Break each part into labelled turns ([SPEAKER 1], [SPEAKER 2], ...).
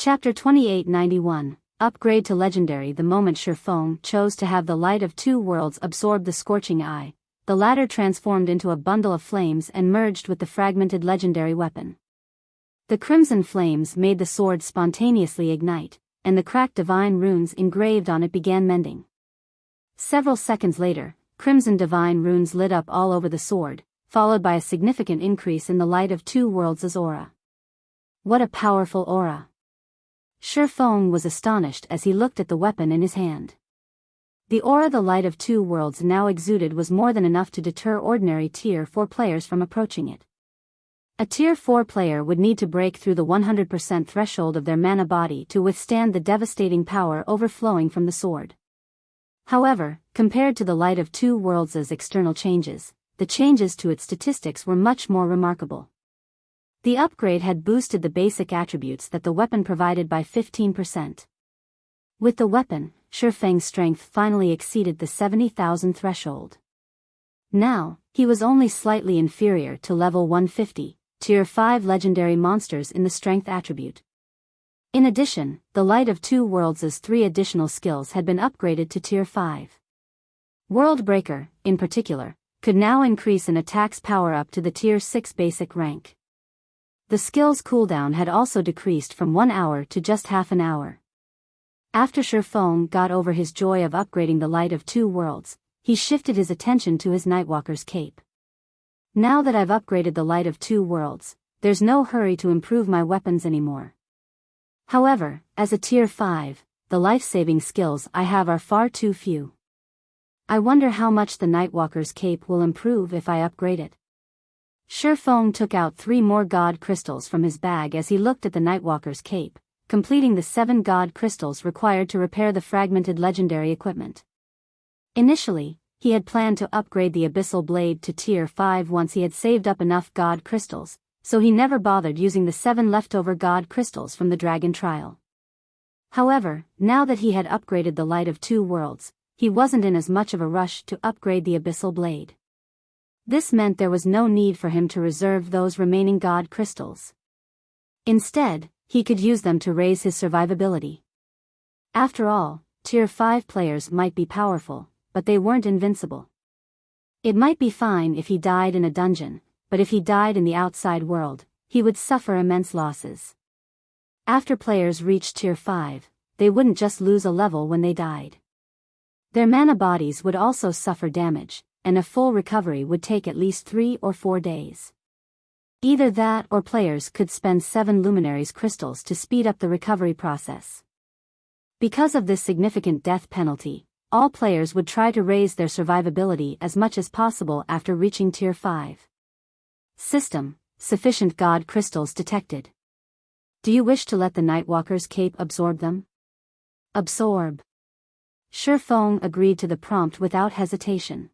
[SPEAKER 1] Chapter 2891, Upgrade to Legendary. The moment Shifeng chose to have the light of two worlds absorb the scorching eye, the latter transformed into a bundle of flames and merged with the fragmented legendary weapon. The crimson flames made the sword spontaneously ignite, and the cracked divine runes engraved on it began mending. Several seconds later, crimson divine runes lit up all over the sword, followed by a significant increase in the light of two worlds' aura. What a powerful aura! Shifeng was astonished as he looked at the weapon in his hand. The aura the light of two worlds now exuded was more than enough to deter ordinary Tier 4 players from approaching it. A Tier 4 player would need to break through the 100% threshold of their mana body to withstand the devastating power overflowing from the sword. However, compared to the light of two worlds' external changes, the changes to its statistics were much more remarkable. The upgrade had boosted the basic attributes that the weapon provided by 15%. With the weapon, Shifeng's strength finally exceeded the 70,000 threshold. Now, he was only slightly inferior to level 150, Tier 5 legendary monsters in the strength attribute. In addition, the light of two worlds' 3 additional skills had been upgraded to Tier 5. World Breaker, in particular, could now increase an attack's power up to the Tier 6 basic rank. The skill's cooldown had also decreased from 1 hour to just half an hour. After Shifeng got over his joy of upgrading the light of two worlds, he shifted his attention to his Nightwalker's cape. Now that I've upgraded the light of two worlds, there's no hurry to improve my weapons anymore. However, as a Tier 5, the life-saving skills I have are far too few. I wonder how much the Nightwalker's cape will improve if I upgrade it. Shifeng took out 3 more god crystals from his bag as he looked at the Nightwalker's cape, completing the 7 god crystals required to repair the fragmented legendary equipment. Initially, he had planned to upgrade the Abyssal Blade to Tier 5 once he had saved up enough god crystals, so he never bothered using the 7 leftover god crystals from the dragon trial. However, now that he had upgraded the light of two worlds, he wasn't in as much of a rush to upgrade the Abyssal Blade. This meant there was no need for him to reserve those remaining god crystals. Instead, he could use them to raise his survivability. After all, Tier 5 players might be powerful, but they weren't invincible. It might be fine if he died in a dungeon, but if he died in the outside world, he would suffer immense losses. After players reached Tier 5, they wouldn't just lose a level when they died. Their mana bodies would also suffer damage, and a full recovery would take at least 3 or 4 days. Either that or players could spend 7 luminaries crystals to speed up the recovery process. Because of this significant death penalty, all players would try to raise their survivability as much as possible after reaching Tier 5. System: sufficient god crystals detected. Do you wish to let the Nightwalker's cape absorb them? Absorb. Shifeng agreed to the prompt without hesitation.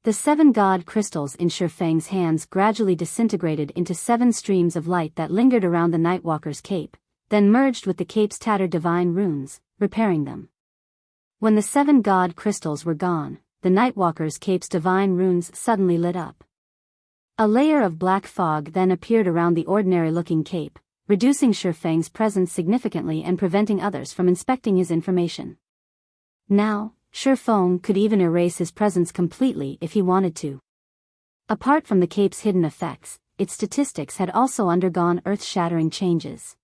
[SPEAKER 1] The 7 god crystals in Shifeng's hands gradually disintegrated into 7 streams of light that lingered around the Nightwalker's cape, then merged with the cape's tattered divine runes, repairing them. When the 7 god crystals were gone, the Nightwalker's cape's divine runes suddenly lit up. A layer of black fog then appeared around the ordinary-looking cape, reducing Shifeng's presence significantly and preventing others from inspecting his information. Now, Shifeng could even erase his presence completely if he wanted to. Apart from the cape's hidden effects, its statistics had also undergone earth-shattering changes.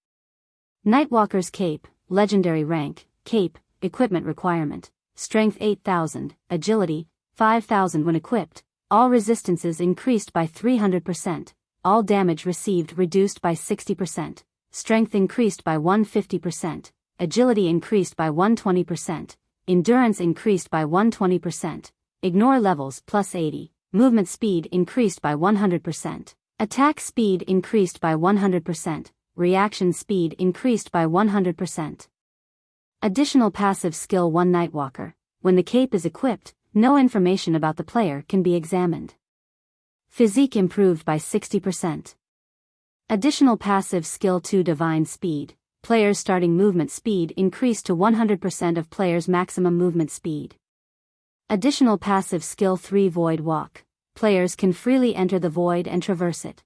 [SPEAKER 1] Nightwalker's cape, legendary rank, cape, equipment requirement, strength 8,000, agility, 5,000 when equipped, all resistances increased by 300%, all damage received reduced by 60%, strength increased by 150%, agility increased by 120%, endurance increased by 120%, ignore levels plus 80, movement speed increased by 100%, attack speed increased by 100%, reaction speed increased by 100%. Additional passive skill 1 Nightwalker: when the cape is equipped, no information about the player can be examined. Physique improved by 60%. Additional passive skill 2 Divine Speed: players' starting movement speed increased to 100% of players' maximum movement speed. Additional passive skill 3 Void Walk: players can freely enter the void and traverse it.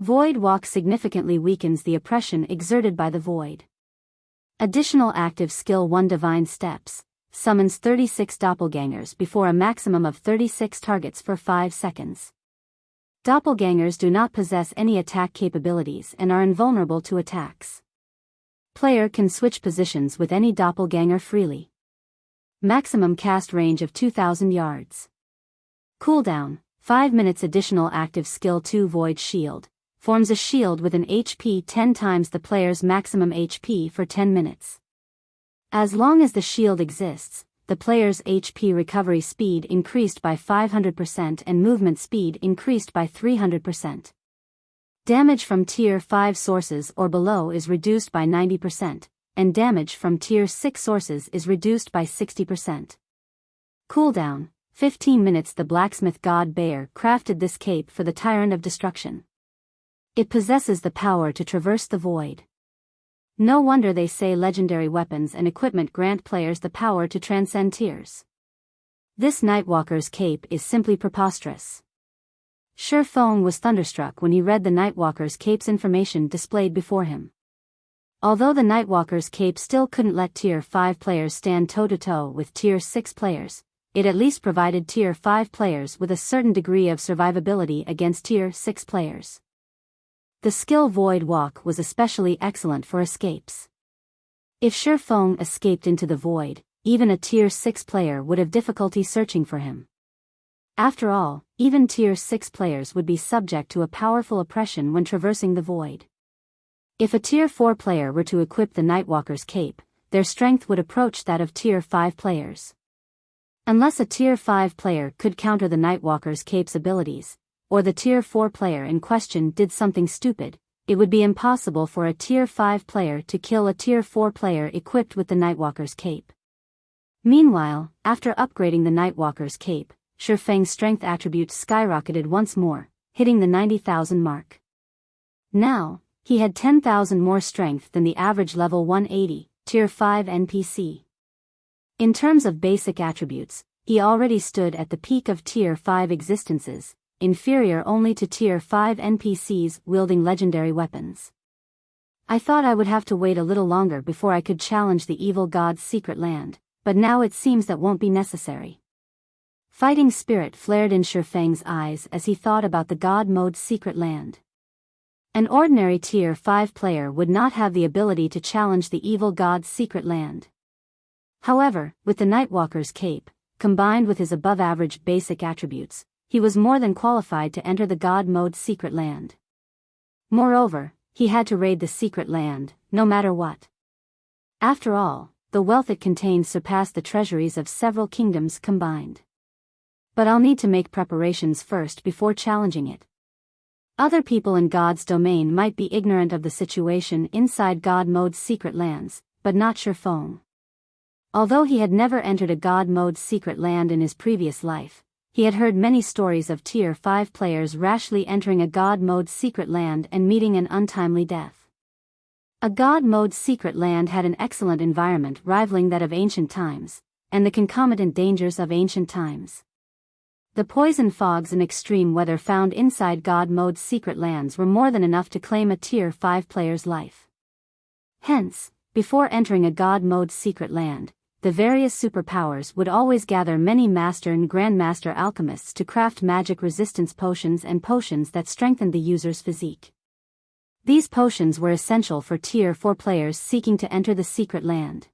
[SPEAKER 1] Void Walk significantly weakens the oppression exerted by the void. Additional active skill 1 Divine Steps summons 36 doppelgangers before a maximum of 36 targets for 5 seconds. Doppelgangers do not possess any attack capabilities and are invulnerable to attacks. Player can switch positions with any doppelganger freely. Maximum cast range of 2,000 yards. Cooldown, 5 minutes. Additional active skill 2 Void Shield forms a shield with an HP 10 times the player's maximum HP for 10 minutes. As long as the shield exists, the player's HP recovery speed increased by 500% and movement speed increased by 300%. Damage from Tier 5 sources or below is reduced by 90%, and damage from Tier 6 sources is reduced by 60%. Cooldown, 15 minutes. The blacksmith god Bayer crafted this cape for the Tyrant of Destruction. It possesses the power to traverse the void. No wonder they say legendary weapons and equipment grant players the power to transcend tiers. This Nightwalker's cape is simply preposterous. Shi Feng was thunderstruck when he read the Nightwalker's cape's information displayed before him. Although the Nightwalker's cape still couldn't let Tier 5 players stand toe-to-toe with Tier 6 players, it at least provided Tier 5 players with a certain degree of survivability against Tier 6 players. The skill Void Walk was especially excellent for escapes. If Shi Feng escaped into the void, even a Tier 6 player would have difficulty searching for him. After all, even Tier 6 players would be subject to a powerful oppression when traversing the void. If a Tier 4 player were to equip the Nightwalker's cape, their strength would approach that of Tier 5 players. Unless a Tier 5 player could counter the Nightwalker's cape's abilities, or the Tier 4 player in question did something stupid, it would be impossible for a Tier 5 player to kill a Tier 4 player equipped with the Nightwalker's cape. Meanwhile, after upgrading the Nightwalker's cape, Shi Feng's strength attributes skyrocketed once more, hitting the 90,000 mark. Now, he had 10,000 more strength than the average level 180, Tier 5 NPC. In terms of basic attributes, he already stood at the peak of Tier 5 existences, inferior only to Tier 5 NPCs wielding legendary weapons. I thought I would have to wait a little longer before I could challenge the evil god's secret land, but now it seems that won't be necessary. Fighting spirit flared in Shi Feng's eyes as he thought about the god mode's secret land. An ordinary Tier 5 player would not have the ability to challenge the evil god's secret land. However, with the Nightwalker's cape, combined with his above-average basic attributes, he was more than qualified to enter the God Mode's secret land. Moreover, he had to raid the secret land, no matter what. After all, the wealth it contained surpassed the treasuries of several kingdoms combined. But I'll need to make preparations first before challenging it. Other people in God's domain might be ignorant of the situation inside God Mode's secret lands, but not Shi Feng. Although he had never entered a God Mode's secret land in his previous life, he had heard many stories of Tier 5 players rashly entering a God Mode's secret land and meeting an untimely death. A God Mode's secret land had an excellent environment rivaling that of ancient times, and the concomitant dangers of ancient times. The poison fogs and extreme weather found inside God Mode's secret lands were more than enough to claim a Tier 5 player's life. Hence, before entering a God Mode's secret land, the various superpowers would always gather many master and grandmaster alchemists to craft magic resistance potions and potions that strengthened the user's physique. These potions were essential for Tier 4 players seeking to enter the secret land.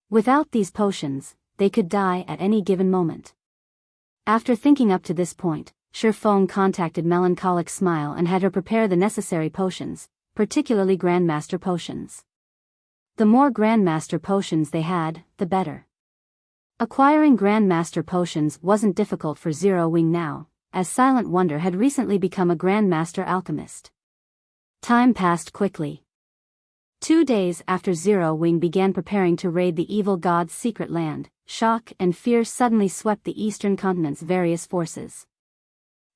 [SPEAKER 1] Without these potions, they could die at any given moment. After thinking up to this point, Shi Feng contacted Melancholic Smile and had her prepare the necessary potions, particularly Grandmaster potions. The more Grandmaster potions they had, the better. Acquiring Grandmaster potions wasn't difficult for Zero Wing now, as Silent Wonder had recently become a Grandmaster alchemist. Time passed quickly. 2 days after Zero Wing began preparing to raid the evil god's secret land, shock and fear suddenly swept the Eastern Continent's various forces.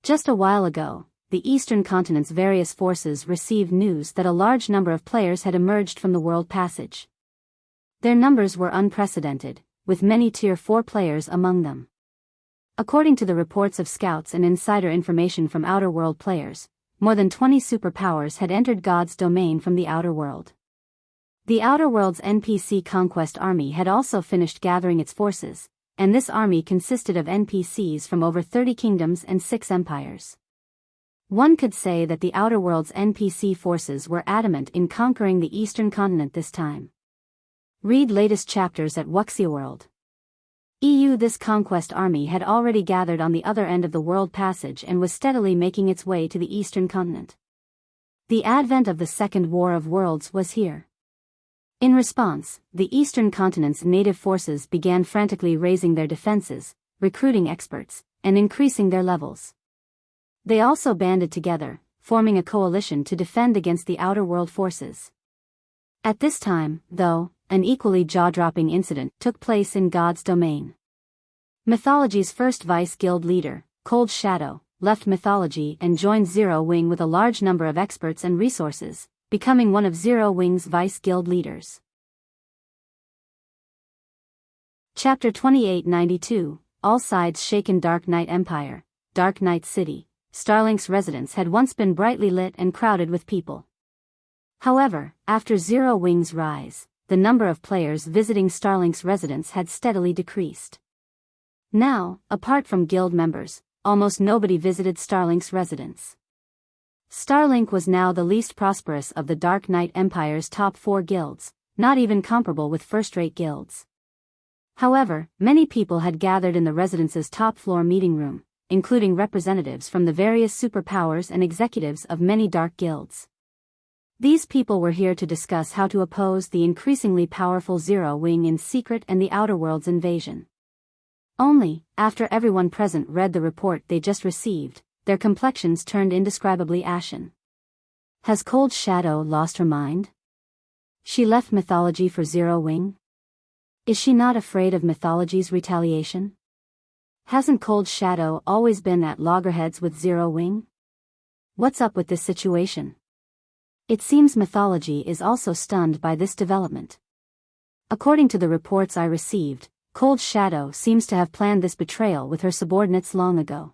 [SPEAKER 1] Just a while ago, the Eastern Continent's various forces received news that a large number of players had emerged from the World Passage. Their numbers were unprecedented, with many Tier 4 players among them. According to the reports of scouts and insider information from Outer World players, more than 20 superpowers had entered God's domain from the outer world. The outer world's NPC conquest army had also finished gathering its forces, and this army consisted of NPCs from over 30 kingdoms and 6 empires. One could say that the outer world's NPC forces were adamant in conquering the eastern continent this time. Read latest chapters at Wuxia World. This conquest army had already gathered on the other end of the world passage and was steadily making its way to the eastern continent. The advent of the Second War of Worlds was here. In response, the eastern continent's native forces began frantically raising their defenses, recruiting experts, and increasing their levels. They also banded together, forming a coalition to defend against the outer world forces. At this time, though, an equally jaw-dropping incident took place in God's domain. Mythology's first vice-guild leader, Cold Shadow, left Mythology and joined Zero Wing with a large number of experts and resources, becoming one of Zero Wing's vice-guild leaders. Chapter 2892, All Sides Shaken. Dark Knight Empire, Dark Knight City. Starlink's residence had once been brightly lit and crowded with people. However, after Zero Wing's rise, the number of players visiting Starlink's residence had steadily decreased. Now, apart from guild members, almost nobody visited Starlink's residence. Starlink was now the least prosperous of the Dark Knight Empire's top 4 guilds, not even comparable with first-rate guilds. However, many people had gathered in the residence's top-floor meeting room, including representatives from the various superpowers and executives of many dark guilds. These people were here to discuss how to oppose the increasingly powerful Zero Wing in secret and the Outer World's invasion. Only, after everyone present read the report they just received, their complexions turned indescribably ashen. Has Cold Shadow lost her mind? She left Mythology for Zero Wing? Is she not afraid of Mythology's retaliation? Hasn't Cold Shadow always been at loggerheads with Zero Wing? What's up with this situation? It seems Mythology is also stunned by this development. According to the reports I received, Cold Shadow seems to have planned this betrayal with her subordinates long ago.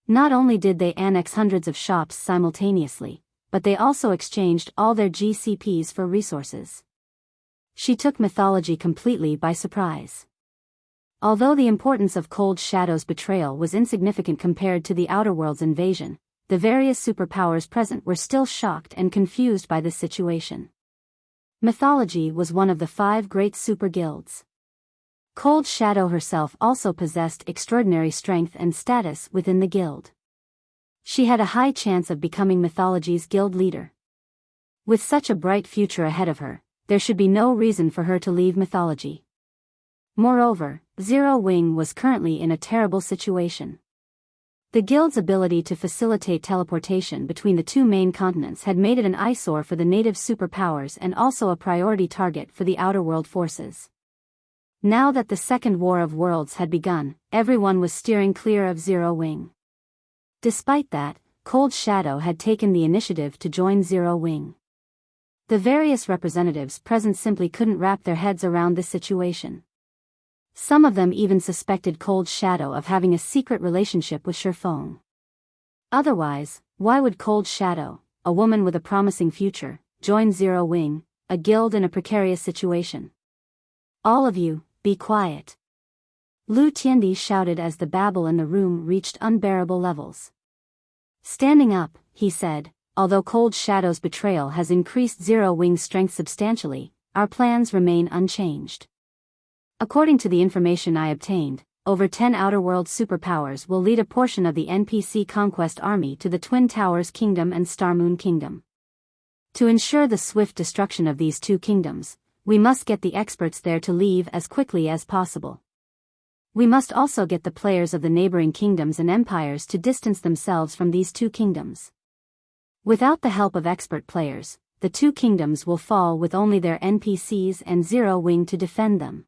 [SPEAKER 1] Not only did they annex hundreds of shops simultaneously, but they also exchanged all their GCPs for resources. She took Mythology completely by surprise. Although the importance of Cold Shadow's betrayal was insignificant compared to the Outer World's invasion, the various superpowers present were still shocked and confused by this situation. Mythology was one of the 5 great super guilds. Cold Shadow herself also possessed extraordinary strength and status within the guild. She had a high chance of becoming Mythology's guild leader. With such a bright future ahead of her, there should be no reason for her to leave Mythology. Moreover, Zero Wing was currently in a terrible situation. The guild's ability to facilitate teleportation between the 2 main continents had made it an eyesore for the native superpowers and also a priority target for the Outer World forces. Now that the Second War of Worlds had begun, everyone was steering clear of Zero Wing. Despite that, Cold Shadow had taken the initiative to join Zero Wing. The various representatives present simply couldn't wrap their heads around this situation. Some of them even suspected Cold Shadow of having a secret relationship with Shifeng. Otherwise, why would Cold Shadow, a woman with a promising future, join Zero Wing, a guild in a precarious situation? All of you, be quiet. Lu Tiandi shouted as the babble in the room reached unbearable levels. Standing up, he said, although Cold Shadow's betrayal has increased Zero Wing's strength substantially, our plans remain unchanged. According to the information I obtained, over 10 Outer World superpowers will lead a portion of the NPC conquest army to the Twin Towers Kingdom and Starmoon Kingdom. To ensure the swift destruction of these 2 kingdoms, we must get the experts there to leave as quickly as possible. We must also get the players of the neighboring kingdoms and empires to distance themselves from these 2 kingdoms. Without the help of expert players, the 2 kingdoms will fall with only their NPCs and Zero Wing to defend them.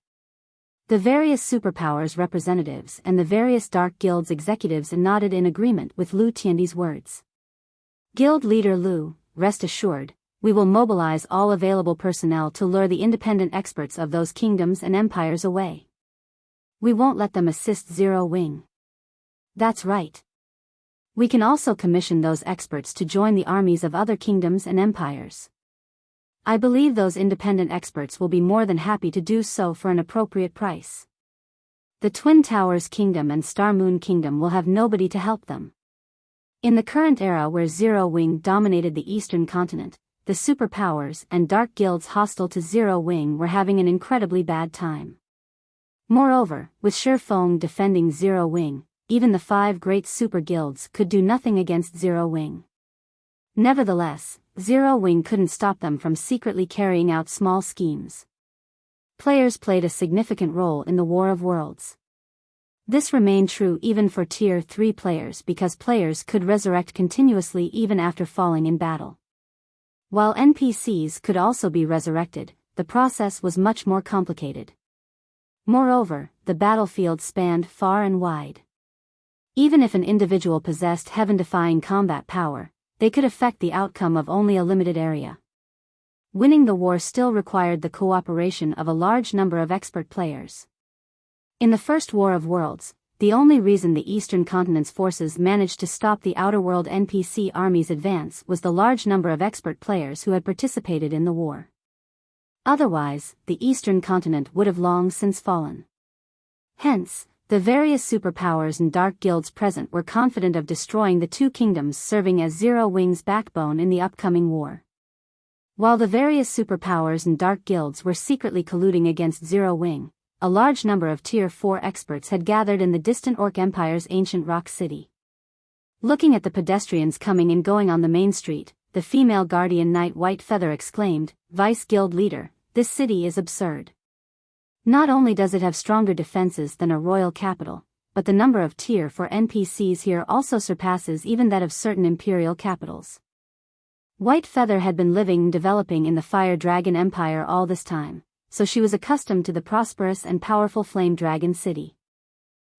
[SPEAKER 1] The various superpowers representatives and the various dark guilds executives nodded in agreement with Lu Tiandi's words. Guild leader Lu, rest assured, we will mobilize all available personnel to lure the independent experts of those kingdoms and empires away. We won't let them assist Zero Wing. That's right. We can also commission those experts to join the armies of other kingdoms and empires. I believe those independent experts will be more than happy to do so for an appropriate price. The Twin Towers Kingdom and Star Moon Kingdom will have nobody to help them. In the current era where Zero Wing dominated the eastern continent, the superpowers and dark guilds hostile to Zero Wing were having an incredibly bad time. Moreover, with Shi Feng defending Zero Wing, even the 5 great super guilds could do nothing against Zero Wing. Nevertheless, Zero Wing couldn't stop them from secretly carrying out small schemes. Players played a significant role in the War of Worlds. This remained true even for Tier 3 players because players could resurrect continuously even after falling in battle. While NPCs could also be resurrected, the process was much more complicated. Moreover, the battlefield spanned far and wide. Even if an individual possessed heaven-defying combat power, they could affect the outcome of only a limited area. Winning the war still required the cooperation of a large number of expert players. In the First War of Worlds, the only reason the Eastern Continent's forces managed to stop the Outer World NPC army's advance was the large number of expert players who had participated in the war. Otherwise, the Eastern Continent would have long since fallen. Hence, the various superpowers and dark guilds present were confident of destroying the 2 kingdoms serving as Zero Wing's backbone in the upcoming war. While the various superpowers and dark guilds were secretly colluding against Zero Wing, a large number of Tier 4 experts had gathered in the distant Orc Empire's ancient rock city. Looking at the pedestrians coming and going on the main street, the female guardian knight White Feather exclaimed, "Vice Guild Leader, this city is absurd. Not only does it have stronger defenses than a royal capital, but the number of Tier 4 NPCs here also surpasses even that of certain imperial capitals." White Feather had been living and developing in the Fire Dragon Empire all this time, so she was accustomed to the prosperous and powerful Flame Dragon City.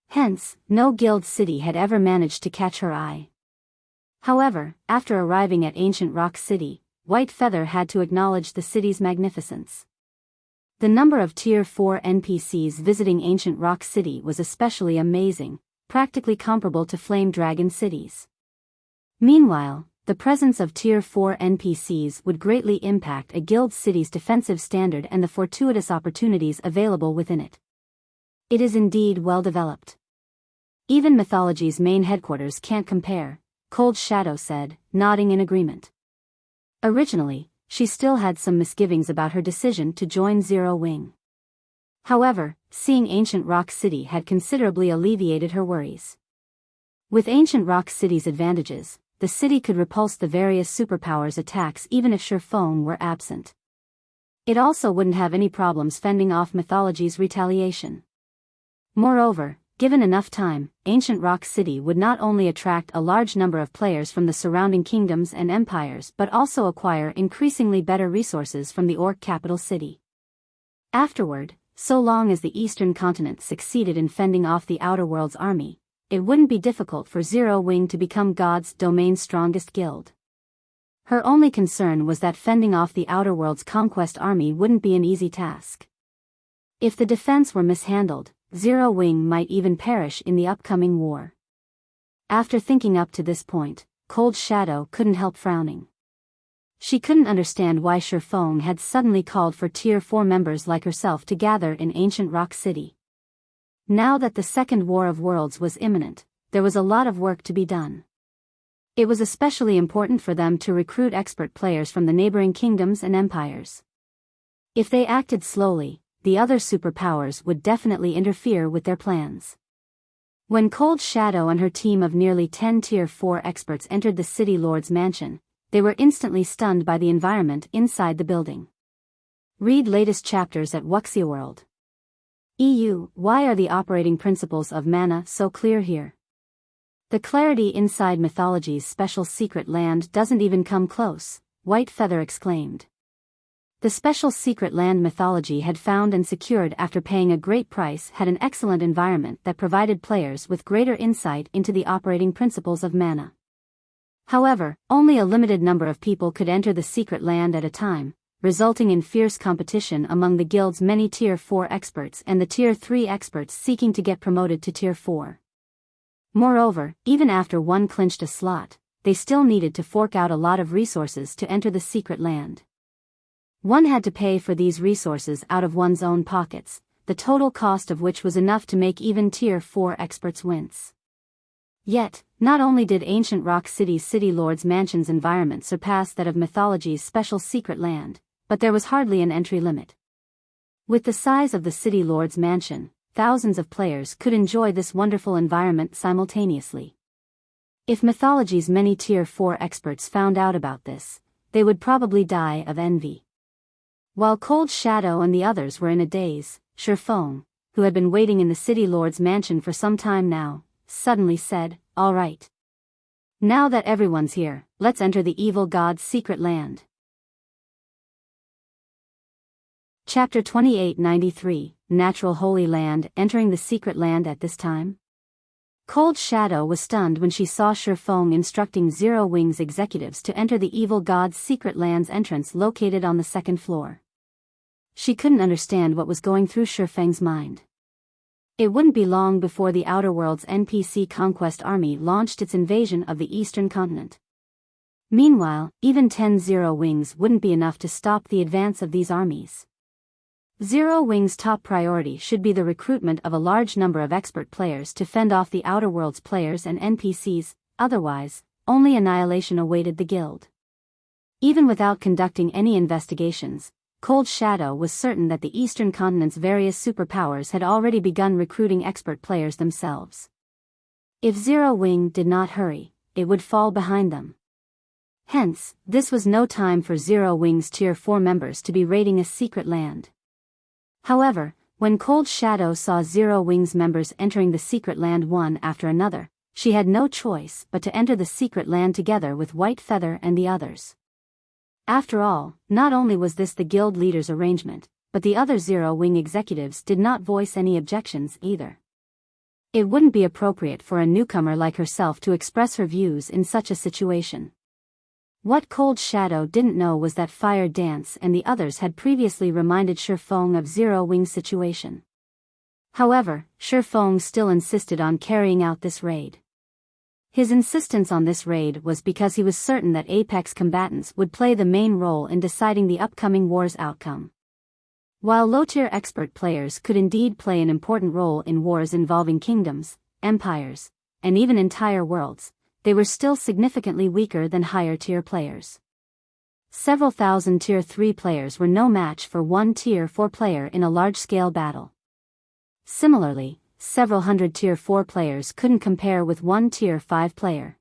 [SPEAKER 1] Hence, no guild city had ever managed to catch her eye. However, after arriving at Ancient Rock City, White Feather had to acknowledge the city's magnificence. The number of Tier 4 NPCs visiting Ancient Rock City was especially amazing, practically comparable to Flame Dragon cities. Meanwhile, the presence of Tier 4 NPCs would greatly impact a guild city's defensive standard and the fortuitous opportunities available within it. It is indeed well developed. Even Mythology's main headquarters can't compare, Cold Shadow said, nodding in agreement. Originally, she still had some misgivings about her decision to join Zero Wing. However, seeing Ancient Rock City had considerably alleviated her worries. With Ancient Rock City's advantages, the city could repulse the various superpowers' attacks even if Shi Feng were absent. It also wouldn't have any problems fending off Mythology's retaliation. Moreover, given enough time, Ancient Rock City would not only attract a large number of players from the surrounding kingdoms and empires but also acquire increasingly better resources from the Orc capital city. Afterward, so long as the Eastern Continent succeeded in fending off the Outer World's army, it wouldn't be difficult for Zero Wing to become God's domain's strongest guild. Her only concern was that fending off the Outer World's conquest army wouldn't be an easy task. If the defense were mishandled, Zero Wing might even perish in the upcoming war. After thinking up to this point, Cold Shadow couldn't help frowning. She couldn't understand why Shi Feng had suddenly called for Tier 4 members like herself to gather in Ancient Rock City. Now that the Second War of Worlds was imminent, there was a lot of work to be done. It was especially important for them to recruit expert players from the neighboring kingdoms and empires. If they acted slowly, the other superpowers would definitely interfere with their plans. When Cold Shadow and her team of nearly 10 Tier 4 experts entered the City Lord's mansion, they were instantly stunned by the environment inside the building. Read latest chapters at Wuxia World. Why are the operating principles of mana so clear here? The clarity inside Mythology's special secret land doesn't even come close, White Feather exclaimed. The special secret land Mythology had found and secured after paying a great price had an excellent environment that provided players with greater insight into the operating principles of mana. However, only a limited number of people could enter the secret land at a time, resulting in fierce competition among the guild's many Tier 4 experts and the Tier 3 experts seeking to get promoted to Tier 4. Moreover, even after one clinched a slot, they still needed to fork out a lot of resources to enter the secret land. One had to pay for these resources out of one's own pockets, the total cost of which was enough to make even Tier 4 experts wince. Yet, not only did ancient Rock City's City Lord's Mansion's environment surpass that of mythology's special secret land, but there was hardly an entry limit. With the size of the City Lord's Mansion, thousands of players could enjoy this wonderful environment simultaneously. If mythology's many Tier 4 experts found out about this, they would probably die of envy. While Cold Shadow and the others were in a daze, Shifeng, who had been waiting in the City Lord's Mansion for some time now, suddenly said, "All right. Now that everyone's here, let's enter the evil god's secret land." Chapter 2893, Natural Holy Land. Entering the secret land at this time? Cold Shadow was stunned when she saw Shifeng instructing Zero Wing's executives to enter the evil god's secret land's entrance located on the second floor. She couldn't understand what was going through Shifeng's mind. It wouldn't be long before the Outer World's NPC conquest army launched its invasion of the eastern continent. Meanwhile, even 10 Zero Wings wouldn't be enough to stop the advance of these armies. Zero Wing's top priority should be the recruitment of a large number of expert players to fend off the Outer World's players and NPCs, otherwise, only annihilation awaited the guild. Even without conducting any investigations, Cold Shadow was certain that the eastern continent's various superpowers had already begun recruiting expert players themselves. If Zero Wing did not hurry, it would fall behind them. Hence, this was no time for Zero Wing's Tier 4 members to be raiding a secret land. However, when Cold Shadow saw Zero Wing's members entering the secret land one after another, she had no choice but to enter the secret land together with White Feather and the others. After all, not only was this the guild leader's arrangement, but the other Zero Wing executives did not voice any objections either. It wouldn't be appropriate for a newcomer like herself to express her views in such a situation. What Cold Shadow didn't know was that Fire Dance and the others had previously reminded Shifeng of Zero Wing's situation. However, Shifeng still insisted on carrying out this raid. His insistence on this raid was because he was certain that Apex combatants would play the main role in deciding the upcoming war's outcome. While low-tier expert players could indeed play an important role in wars involving kingdoms, empires, and even entire worlds, they were still significantly weaker than higher-tier players. Several thousand Tier 3 players were no match for one Tier 4 player in a large-scale battle. Similarly, several hundred Tier 4 players couldn't compare with one Tier 5 player.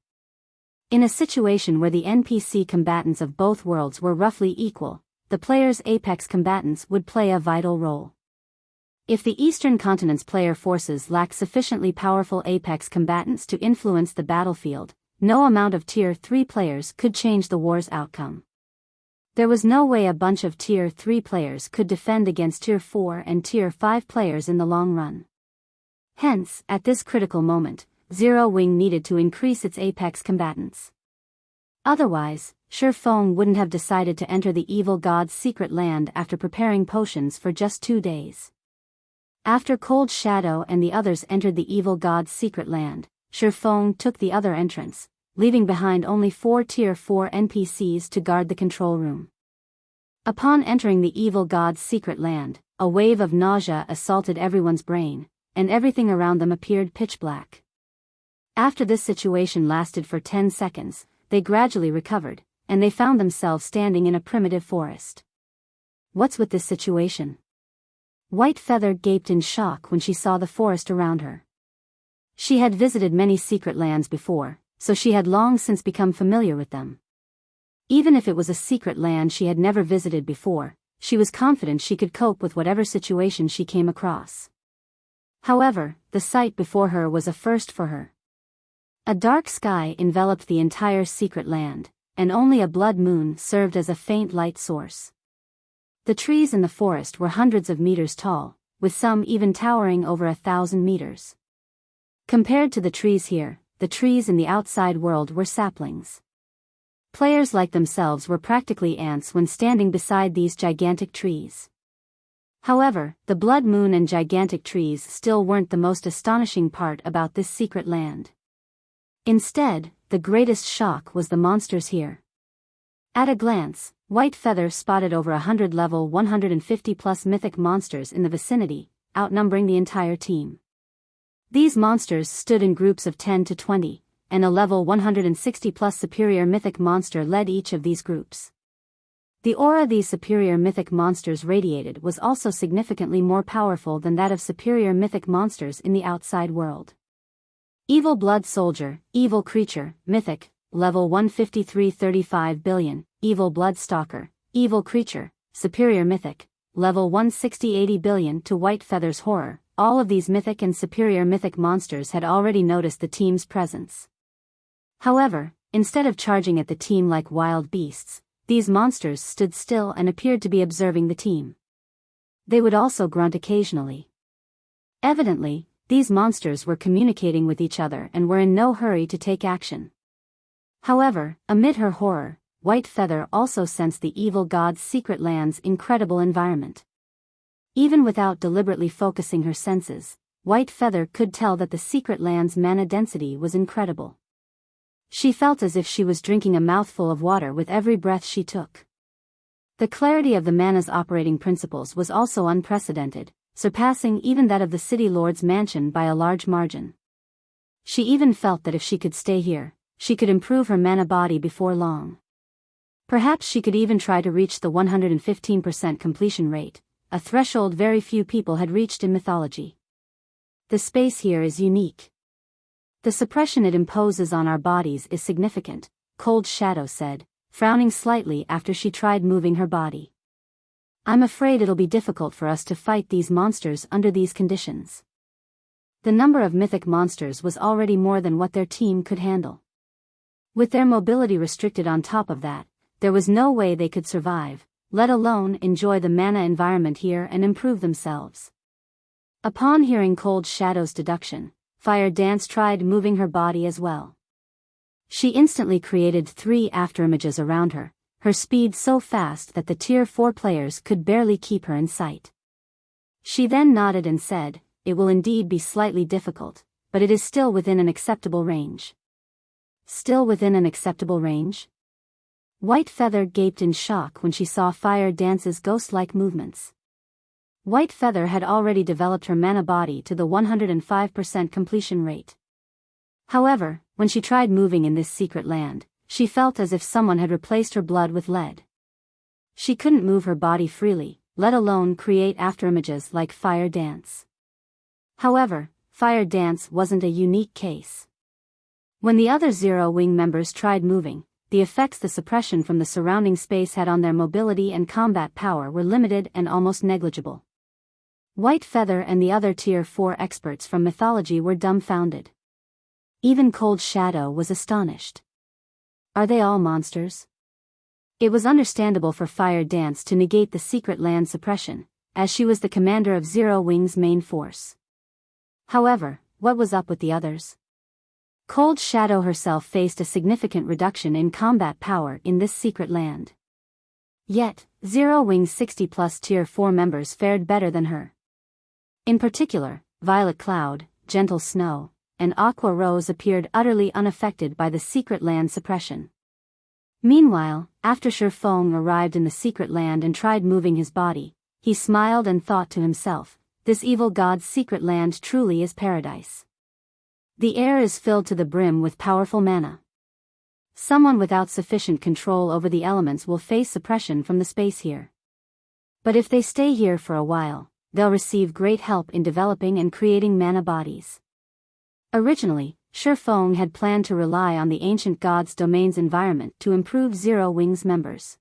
[SPEAKER 1] In a situation where the NPC combatants of both worlds were roughly equal, the players' Apex combatants would play a vital role. If the Eastern Continent's player forces lacked sufficiently powerful Apex combatants to influence the battlefield, no amount of Tier 3 players could change the war's outcome. There was no way a bunch of Tier 3 players could defend against Tier 4 and Tier 5 players in the long run. Hence, at this critical moment, Zero Wing needed to increase its Apex combatants. Otherwise, Shifeng wouldn't have decided to enter the evil god's secret land after preparing potions for just 2 days. After Cold Shadow and the others entered the evil god's secret land, Shifeng took the other entrance, leaving behind only 4 Tier 4 NPCs to guard the control room. Upon entering the evil god's secret land, a wave of nausea assaulted everyone's brain, and everything around them appeared pitch black. After this situation lasted for 10 seconds, they gradually recovered, and they found themselves standing in a primitive forest. What's with this situation? White Feather gaped in shock when she saw the forest around her. She had visited many secret lands before, so she had long since become familiar with them. Even if it was a secret land she had never visited before, she was confident she could cope with whatever situation she came across. However, the sight before her was a first for her. A dark sky enveloped the entire secret land, and only a blood moon served as a faint light source. The trees in the forest were hundreds of meters tall, with some even towering over 1,000 meters. Compared to the trees here, the trees in the outside world were saplings. Players like themselves were practically ants when standing beside these gigantic trees. However, the blood moon and gigantic trees still weren't the most astonishing part about this secret land. Instead, the greatest shock was the monsters here. At a glance, White Feather spotted over 100 level 150+ mythic monsters in the vicinity, outnumbering the entire team. These monsters stood in groups of 10 to 20, and a level 160+ superior mythic monster led each of these groups. The aura these superior mythic monsters radiated was also significantly more powerful than that of superior mythic monsters in the outside world. Evil Blood Soldier, Evil Creature, Mythic, Level 153 35 billion, Evil Blood Stalker, Evil Creature, Superior Mythic, Level 160 80 billion. To White Feather's horror, all of these mythic and superior mythic monsters had already noticed the team's presence. However, instead of charging at the team like wild beasts, these monsters stood still and appeared to be observing the team. They would also grunt occasionally. Evidently, these monsters were communicating with each other and were in no hurry to take action. However, amid her horror, White Feather also sensed the evil god's secret land's incredible environment. Even without deliberately focusing her senses, White Feather could tell that the secret land's mana density was incredible. She felt as if she was drinking a mouthful of water with every breath she took. The clarity of the mana's operating principles was also unprecedented, surpassing even that of the City Lord's mansion by a large margin. She even felt that if she could stay here, she could improve her mana body before long. Perhaps she could even try to reach the 115% completion rate, a threshold very few people had reached in mythology. The space here is unique. The suppression it imposes on our bodies is significant, Cold Shadow said, frowning slightly after she tried moving her body. I'm afraid it'll be difficult for us to fight these monsters under these conditions. The number of mythic monsters was already more than what their team could handle. With their mobility restricted on top of that, there was no way they could survive, let alone enjoy the mana environment here and improve themselves. Upon hearing Cold Shadow's deduction, Fire Dance tried moving her body as well. She instantly created 3 afterimages around her, her speed so fast that the Tier 4 players could barely keep her in sight. She then nodded and said, "It will indeed be slightly difficult, but it is still within an acceptable range." Still within an acceptable range? White Feather gaped in shock when she saw Fire Dance's ghost-like movements. White Feather had already developed her mana body to the 105% completion rate. However, when she tried moving in this secret land, she felt as if someone had replaced her blood with lead. She couldn't move her body freely, let alone create afterimages like Fire Dance. However, Fire Dance wasn't a unique case. When the other Zero Wing members tried moving, the effects the suppression from the surrounding space had on their mobility and combat power were limited and almost negligible. White Feather and the other Tier 4 experts from mythology were dumbfounded. Even Cold Shadow was astonished. Are they all monsters? It was understandable for Fire Dance to negate the secret land suppression, as she was the commander of Zero Wing's main force. However, what was up with the others? Cold Shadow herself faced a significant reduction in combat power in this secret land. Yet, Zero Wing's 60+ Tier 4 members fared better than her. In particular, Violet Cloud, Gentle Snow, and Aqua Rose appeared utterly unaffected by the secret land suppression. Meanwhile, after Shifeng arrived in the secret land and tried moving his body, he smiled and thought to himself, "This evil god's secret land truly is paradise. The air is filled to the brim with powerful mana. Someone without sufficient control over the elements will face suppression from the space here. But if they stay here for a while, they'll receive great help in developing and creating mana bodies." Originally, Shifeng had planned to rely on the ancient god's domain's environment to improve Zero Wing's members.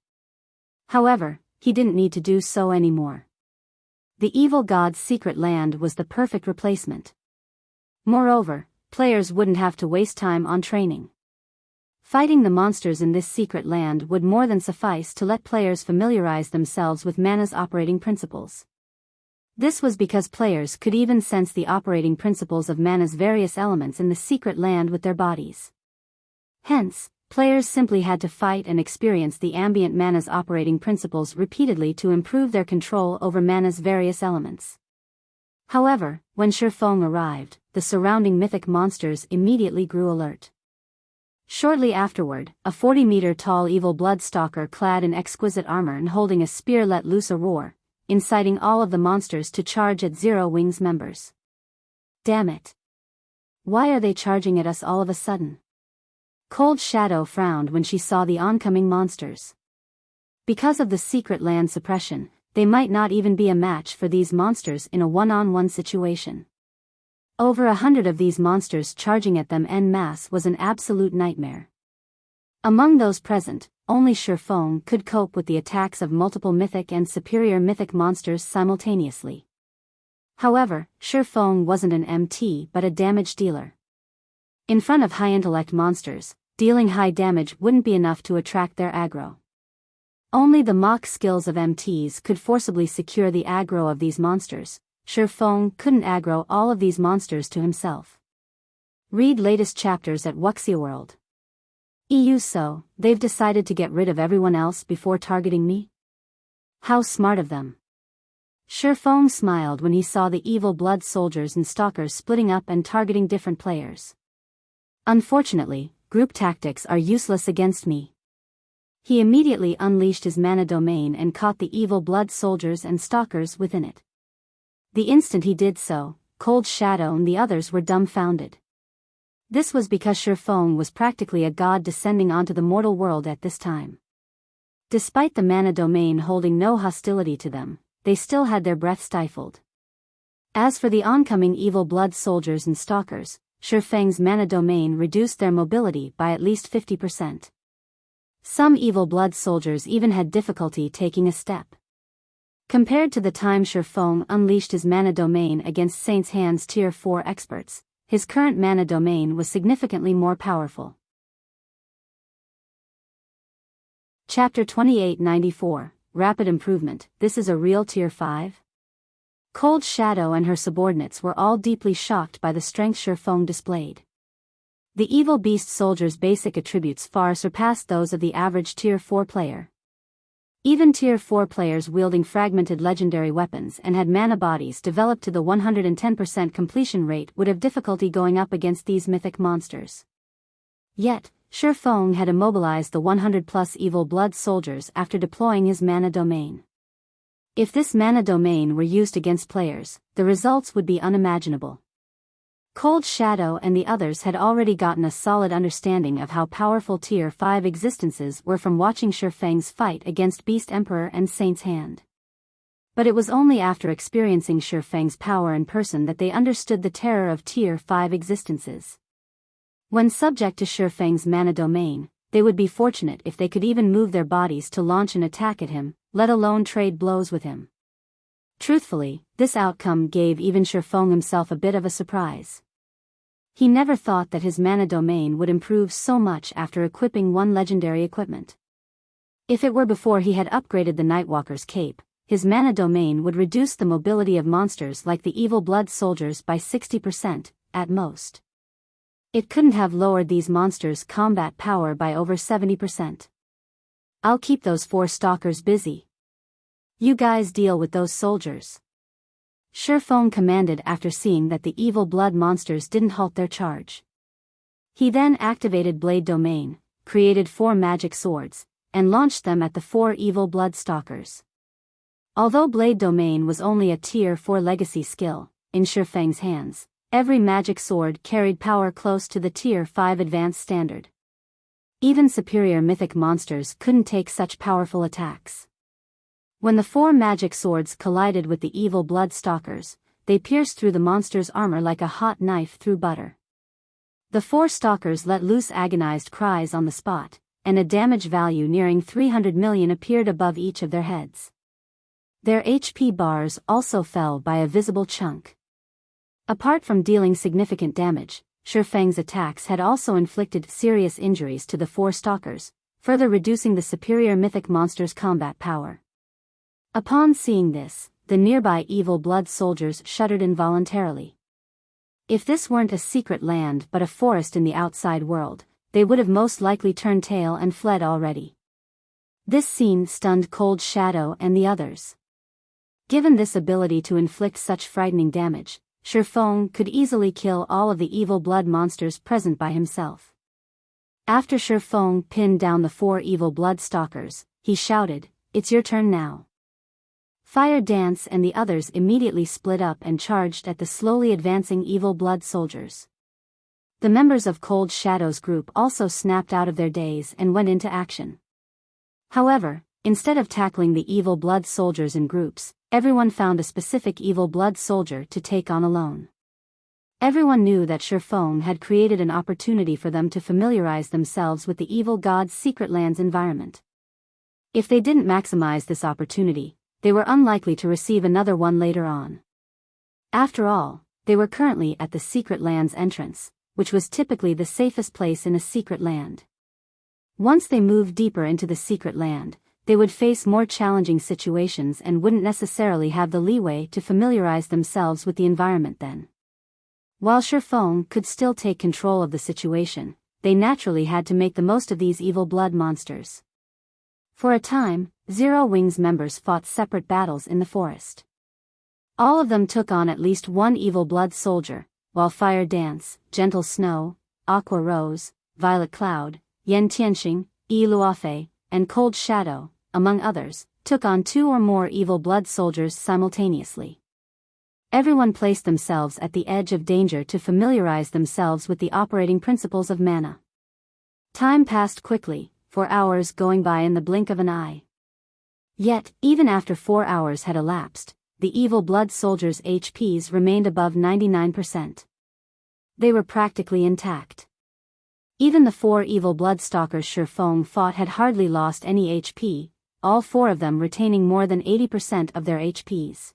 [SPEAKER 1] However, he didn't need to do so anymore. The evil god's secret land was the perfect replacement. Moreover, players wouldn't have to waste time on training. Fighting the monsters in this secret land would more than suffice to let players familiarize themselves with mana's operating principles. This was because players could even sense the operating principles of mana's various elements in the secret land with their bodies. Hence, players simply had to fight and experience the ambient mana's operating principles repeatedly to improve their control over mana's various elements. However, when Shifeng arrived, the surrounding mythic monsters immediately grew alert. Shortly afterward, a 40-meter-tall evil blood stalker clad in exquisite armor and holding a spear let loose a roar, inciting all of the monsters to charge at Zero Wings members. Damn it. Why are they charging at us all of a sudden? Cold Shadow frowned when she saw the oncoming monsters. Because of the secret land suppression, they might not even be a match for these monsters in a one-on-one situation. Over 100 of these monsters charging at them en masse was an absolute nightmare. Among those present, only Shifeng could cope with the attacks of multiple mythic and superior mythic monsters simultaneously. However, Shifeng wasn't an MT but a damage dealer. In front of high-intellect monsters, dealing high damage wouldn't be enough to attract their aggro. Only the mock skills of MTs could forcibly secure the aggro of these monsters. Shifeng couldn't aggro all of these monsters to himself. Read latest chapters at Wuxia World. So, they've decided to get rid of everyone else before targeting me? How smart of them. Shifeng smiled when he saw the evil blood soldiers and stalkers splitting up and targeting different players. Unfortunately, group tactics are useless against me. He immediately unleashed his mana domain and caught the evil blood soldiers and stalkers within it. The instant he did so, Cold Shadow and the others were dumbfounded. This was because Shifeng was practically a god descending onto the mortal world at this time. Despite the mana domain holding no hostility to them, they still had their breath stifled. As for the oncoming evil blood soldiers and stalkers, Shifeng's mana domain reduced their mobility by at least 50%. Some evil blood soldiers even had difficulty taking a step. Compared to the time Shifeng unleashed his mana domain against Saint's Hand's Tier 4 experts, his current mana domain was significantly more powerful. Chapter 2894, Rapid Improvement. This is a real Tier 5? Cold Shadow and her subordinates were all deeply shocked by the strength Shifeng displayed. The evil beast soldier's basic attributes far surpassed those of the average Tier 4 player. Even Tier 4 players wielding fragmented legendary weapons and had mana bodies developed to the 110% completion rate would have difficulty going up against these mythic monsters. Yet, Shifeng had immobilized the 100+ evil blood soldiers after deploying his mana domain. If this mana domain were used against players, the results would be unimaginable. Cold Shadow and the others had already gotten a solid understanding of how powerful Tier 5 existences were from watching Shifeng's fight against Beast Emperor and Saint's Hand. But it was only after experiencing Shifeng's power in person that they understood the terror of Tier 5 existences. When subject to Shifeng's mana domain, they would be fortunate if they could even move their bodies to launch an attack at him, let alone trade blows with him. Truthfully, this outcome gave even Shifeng himself a bit of a surprise. He never thought that his mana domain would improve so much after equipping one legendary equipment. If it were before he had upgraded the Nightwalker's cape, his mana domain would reduce the mobility of monsters like the evil blood soldiers by 60%, at most. It couldn't have lowered these monsters' combat power by over 70%. I'll keep those 4 stalkers busy. You guys deal with those soldiers. Shifeng commanded after seeing that the evil blood monsters didn't halt their charge. He then activated Blade Domain, created 4 magic swords, and launched them at the 4 evil blood stalkers. Although Blade Domain was only a Tier 4 legacy skill, in Shifeng's hands, every magic sword carried power close to the Tier 5 advanced standard. Even superior mythic monsters couldn't take such powerful attacks. When the 4 magic swords collided with the evil blood stalkers, they pierced through the monster's armor like a hot knife through butter. The 4 stalkers let loose agonized cries on the spot, and a damage value nearing 300 million appeared above each of their heads. Their HP bars also fell by a visible chunk. Apart from dealing significant damage, Shifeng's attacks had also inflicted serious injuries to the 4 stalkers, further reducing the superior mythic monster's combat power. Upon seeing this, the nearby evil blood soldiers shuddered involuntarily. If this weren't a secret land but a forest in the outside world, they would have most likely turned tail and fled already. This scene stunned Cold Shadow and the others. Given this ability to inflict such frightening damage, Shifeng could easily kill all of the evil blood monsters present by himself. After Shi Feng pinned down the 4 evil blood stalkers, he shouted, "It's your turn now." Fire Dance and the others immediately split up and charged at the slowly advancing evil blood soldiers. The members of Cold Shadow's group also snapped out of their daze and went into action. However, instead of tackling the evil blood soldiers in groups, everyone found a specific evil blood soldier to take on alone. Everyone knew that Shi Feng had created an opportunity for them to familiarize themselves with the evil god's secret land's environment. If they didn't maximize this opportunity, they were unlikely to receive another one later on. After all, they were currently at the secret land's entrance, which was typically the safest place in a secret land. Once they moved deeper into the secret land, they would face more challenging situations and wouldn't necessarily have the leeway to familiarize themselves with the environment then. While Shi Feng could still take control of the situation, they naturally had to make the most of these evil blood monsters. For a time, Zero Wings members fought separate battles in the forest. All of them took on at least one evil blood soldier, while Fire Dance, Gentle Snow, Aqua Rose, Violet Cloud, Yan Tianxing, Yi Luofei, and Cold Shadow, among others, took on 2 or more evil blood soldiers simultaneously. Everyone placed themselves at the edge of danger to familiarize themselves with the operating principles of mana. Time passed quickly, 4 hours going by in the blink of an eye. Yet, even after 4 hours had elapsed, the evil blood soldiers' HPs remained above 99%. They were practically intact. Even the 4 evil blood stalkers Shi Feng fought had hardly lost any HP, all 4 of them retaining more than 80% of their HPs.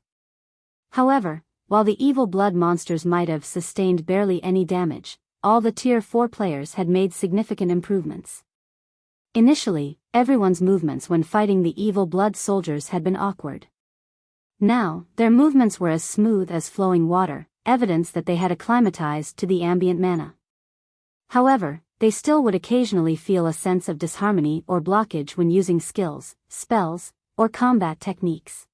[SPEAKER 1] However, while the evil blood monsters might have sustained barely any damage, all the Tier 4 players had made significant improvements. Initially, everyone's movements when fighting the evil blood soldiers had been awkward. Now, their movements were as smooth as flowing water, evidence that they had acclimatized to the ambient mana. However, they still would occasionally feel a sense of disharmony or blockage when using skills, spells, or combat techniques.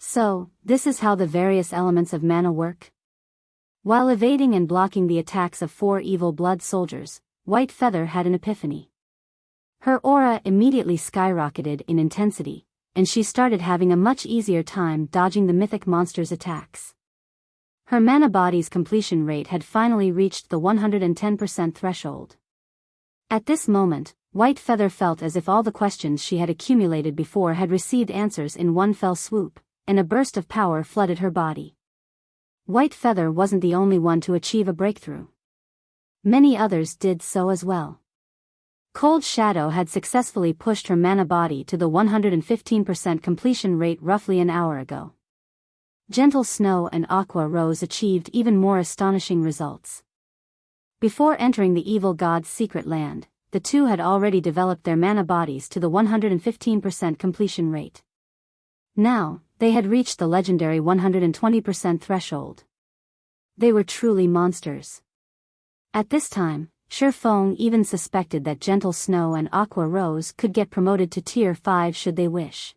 [SPEAKER 1] So, this is how the various elements of mana work. While evading and blocking the attacks of 4 evil blood soldiers, White Feather had an epiphany. Her aura immediately skyrocketed in intensity, and she started having a much easier time dodging the mythic monster's attacks. Her mana body's completion rate had finally reached the 110% threshold. At this moment, White Feather felt as if all the questions she had accumulated before had received answers in one fell swoop, and a burst of power flooded her body. White Feather wasn't the only one to achieve a breakthrough. Many others did so as well. Cold Shadow had successfully pushed her mana body to the 115% completion rate roughly an hour ago. Gentle Snow and Aqua Rose achieved even more astonishing results. Before entering the evil god's secret land, the 2 had already developed their mana bodies to the 115% completion rate. Now, they had reached the legendary 120% threshold. They were truly monsters. At this time, Shi Feng even suspected that Gentle Snow and Aqua Rose could get promoted to Tier 5 should they wish.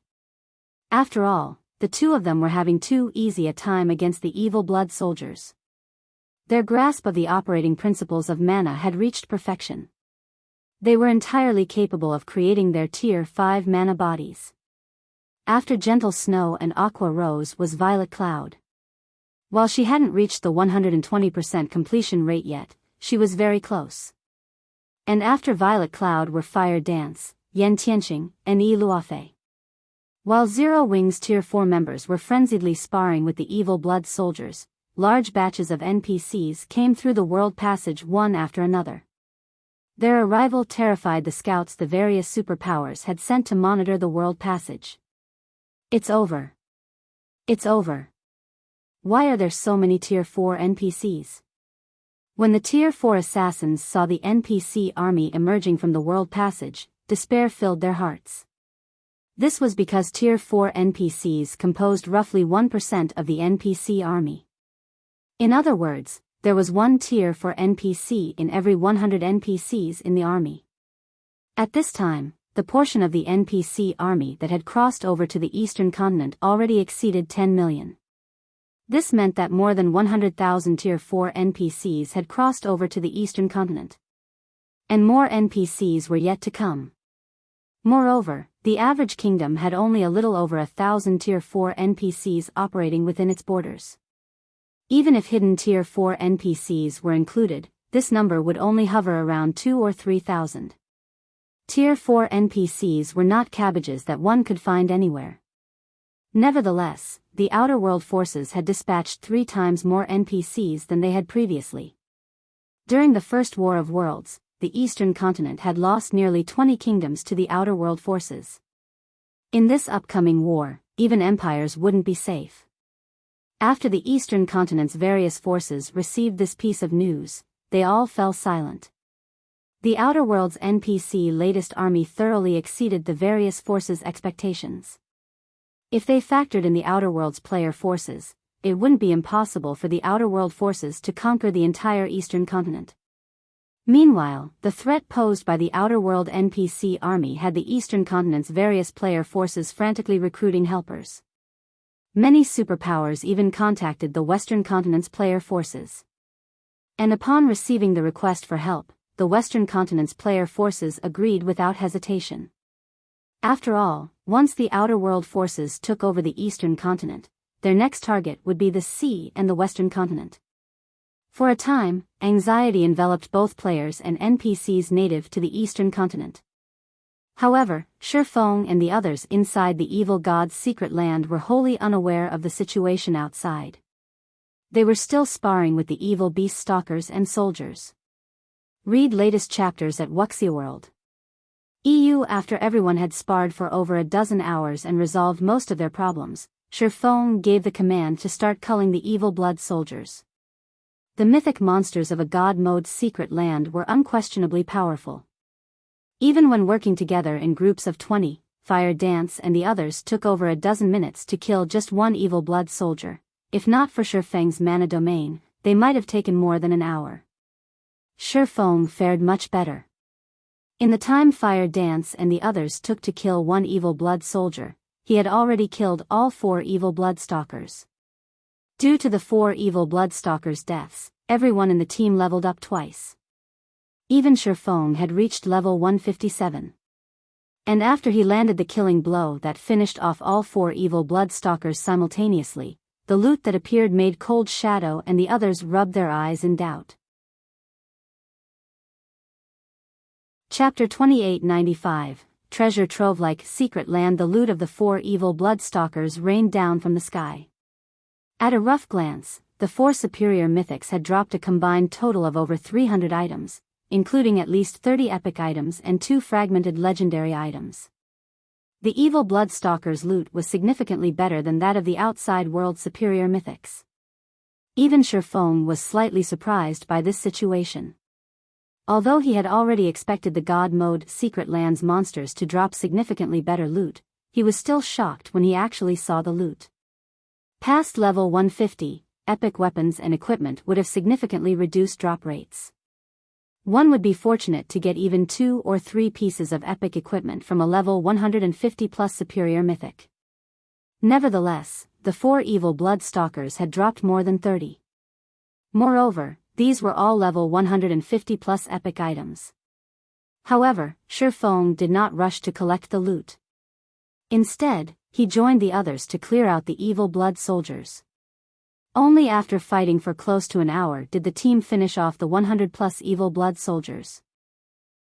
[SPEAKER 1] After all, the 2 of them were having too easy a time against the evil blood soldiers. Their grasp of the operating principles of mana had reached perfection. They were entirely capable of creating their Tier 5 mana bodies. After Gentle Snow and Aqua Rose was Violet Cloud. While she hadn't reached the 120% completion rate yet, she was very close. And after Violet Cloud were Fire Dance, Yan Tianxing, and Yi Luofei. While Zero Wings Tier 4 members were frenziedly sparring with the evil blood soldiers, large batches of NPCs came through the world passage one after another. Their arrival terrified the scouts the various superpowers had sent to monitor the world passage. It's over. It's over. Why are there so many Tier 4 NPCs? When the Tier 4 assassins saw the NPC army emerging from the world passage, despair filled their hearts. This was because Tier 4 NPCs composed roughly 1% of the NPC army. In other words, there was 1 Tier 4 NPC in every 100 NPCs in the army. At this time, the portion of the NPC army that had crossed over to the eastern continent already exceeded 10 million. This meant that more than 100,000 Tier 4 NPCs had crossed over to the eastern continent. And more NPCs were yet to come. Moreover, the average kingdom had only a little over 1,000 Tier 4 NPCs operating within its borders. Even if hidden Tier 4 NPCs were included, this number would only hover around 2,000 or 3,000. Tier 4 NPCs were not cabbages that one could find anywhere. Nevertheless, the Outer World forces had dispatched 3 times more NPCs than they had previously. During the First War of Worlds, the Eastern Continent had lost nearly 20 kingdoms to the Outer World forces. In this upcoming war, even empires wouldn't be safe. After the Eastern Continent's various forces received this piece of news, they all fell silent. The Outer World's NPC latest army thoroughly exceeded the various forces' expectations. If they factored in the Outer World's player forces, it wouldn't be impossible for the Outer World forces to conquer the entire Eastern Continent. Meanwhile, the threat posed by the Outer World NPC army had the Eastern Continent's various player forces frantically recruiting helpers. Many superpowers even contacted the Western Continent's player forces. And upon receiving the request for help, the Western Continent's player forces agreed without hesitation. After all, once the Outer World forces took over the Eastern Continent, their next target would be the sea and the Western Continent. For a time, anxiety enveloped both players and NPCs native to the Eastern Continent. However, Shifeng and the others inside the evil god's secret land were wholly unaware of the situation outside. They were still sparring with the evil beast stalkers and soldiers. Read latest chapters at Wuxia World. EU. After everyone had sparred for over a dozen hours and resolved most of their problems, Shifeng gave the command to start culling the evil blood soldiers. The mythic monsters of a god mode's secret land were unquestionably powerful. Even when working together in groups of 20, Fire Dance and the others took over a dozen minutes to kill just one evil blood soldier. If not for Shifeng's mana domain, they might have taken more than an hour. Shifeng fared much better. In the time Fire Dance and the others took to kill one evil blood soldier, he had already killed all 4 evil blood stalkers. Due to the 4 evil blood stalkers' deaths, everyone in the team leveled up twice. Even Shifeng had reached level 157. And after he landed the killing blow that finished off all 4 evil blood stalkers simultaneously, the loot that appeared made Cold Shadow and the others rubbed their eyes in doubt. Chapter 2895, Treasure Trove-like Secret Land. The loot of the 4 evil blood stalkers rained down from the sky. At a rough glance, the 4 superior mythics had dropped a combined total of over 300 items, including at least 30 epic items and 2 fragmented legendary items. The evil blood stalkers' loot was significantly better than that of the outside world superior mythics. Even Shifeng was slightly surprised by this situation. Although he had already expected the God Mode Secret Lands monsters to drop significantly better loot, he was still shocked when he actually saw the loot. Past level 150, epic weapons and equipment would have significantly reduced drop rates. One would be fortunate to get even 2 or 3 pieces of epic equipment from a level 150 plus superior mythic. Nevertheless, the 4 evil blood stalkers had dropped more than 30. Moreover, these were all level 150 plus epic items. However, Shifeng did not rush to collect the loot. Instead, he joined the others to clear out the evil blood soldiers. Only after fighting for close to an hour did the team finish off the 100 plus evil blood soldiers.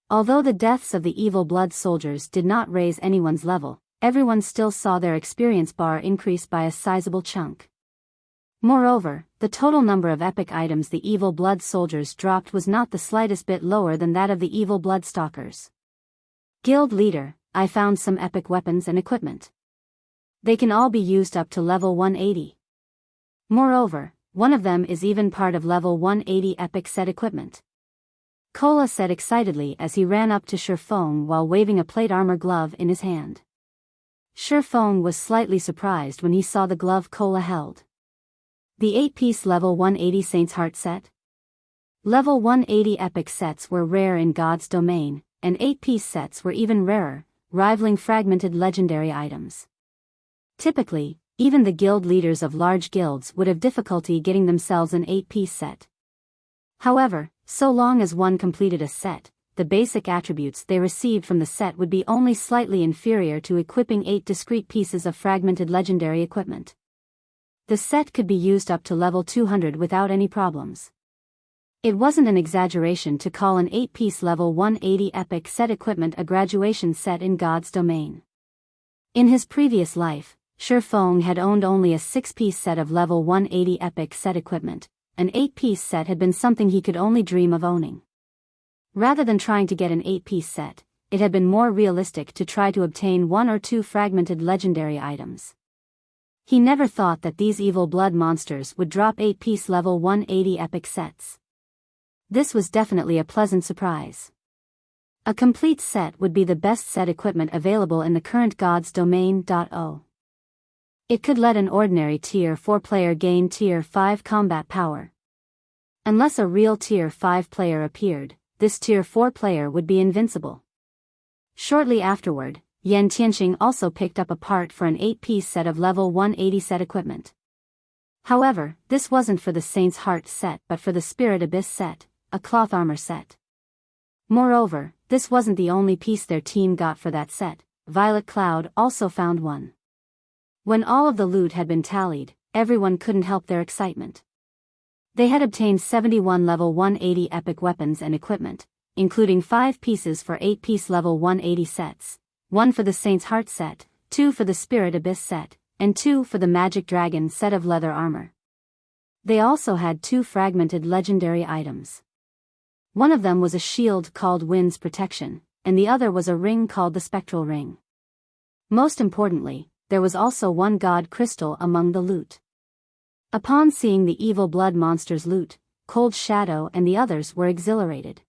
[SPEAKER 1] Although the deaths of the evil blood soldiers did not raise anyone's level, everyone still saw their experience bar increase by a sizable chunk. Moreover, the total number of epic items the evil blood soldiers dropped was not the slightest bit lower than that of the evil blood stalkers. Guild leader, I found some epic weapons and equipment. They can all be used up to level 180. Moreover, one of them is even part of level 180 epic set equipment. Kola said excitedly as he ran up to Shifeng while waving a plate armor glove in his hand. Shifeng was slightly surprised when he saw the glove Kola held. The 8-piece level 180 Saint's Heart set? Level 180 epic sets were rare in God's domain, and 8-piece sets were even rarer, rivaling fragmented legendary items. Typically, even the guild leaders of large guilds would have difficulty getting themselves an 8-piece set. However, so long as one completed a set, the basic attributes they received from the set would be only slightly inferior to equipping 8 discrete pieces of fragmented legendary equipment. The set could be used up to level 200 without any problems. It wasn't an exaggeration to call an 8-piece level 180 epic set equipment a graduation set in God's domain. In his previous life, Shi Feng had owned only a 6-piece set of level 180 epic set equipment. An 8-piece set had been something he could only dream of owning. Rather than trying to get an 8-piece set, it had been more realistic to try to obtain 1 or 2 fragmented legendary items. He never thought that these evil blood monsters would drop 8-piece level 180 epic sets. This was definitely a pleasant surprise. A complete set would be the best set equipment available in the current God's Domain. It could let an ordinary Tier 4 player gain Tier 5 combat power. Unless a real Tier 5 player appeared, this Tier 4 player would be invincible. Shortly afterward, Yan Tianxing also picked up a part for an 8-piece set of level 180 set equipment. However, this wasn't for the Saint's Heart set but for the Spirit Abyss set, a cloth armor set. Moreover, this wasn't the only piece their team got for that set. Violet Cloud also found one. When all of the loot had been tallied, everyone couldn't help their excitement. They had obtained 71 level 180 epic weapons and equipment, including 5 pieces for 8-piece level 180 sets, 1 for the Saint's Heart set, 2 for the Spirit Abyss set, and 2 for the Magic Dragon set of leather armor. They also had 2 fragmented legendary items. One of them was a shield called Wind's Protection, and the other was a ring called the Spectral Ring. Most importantly, there was also 1 god crystal among the loot. Upon seeing the evil blood monster's loot, Cold Shadow and the others were exhilarated.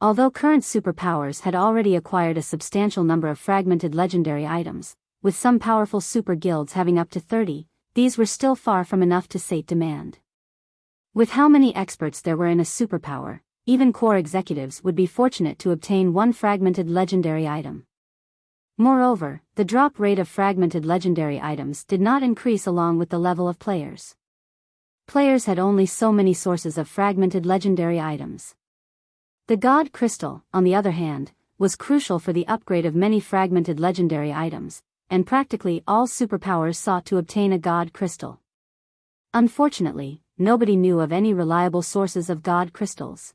[SPEAKER 1] Although current superpowers had already acquired a substantial number of fragmented legendary items, with some powerful super guilds having up to 30, these were still far from enough to sate demand. With how many experts there were in a superpower, even core executives would be fortunate to obtain 1 fragmented legendary item. Moreover, the drop rate of fragmented legendary items did not increase along with the level of players. Players had only so many sources of fragmented legendary items. The God Crystal, on the other hand, was crucial for the upgrade of many fragmented legendary items, and practically all superpowers sought to obtain a God Crystal. Unfortunately, nobody knew of any reliable sources of God Crystals.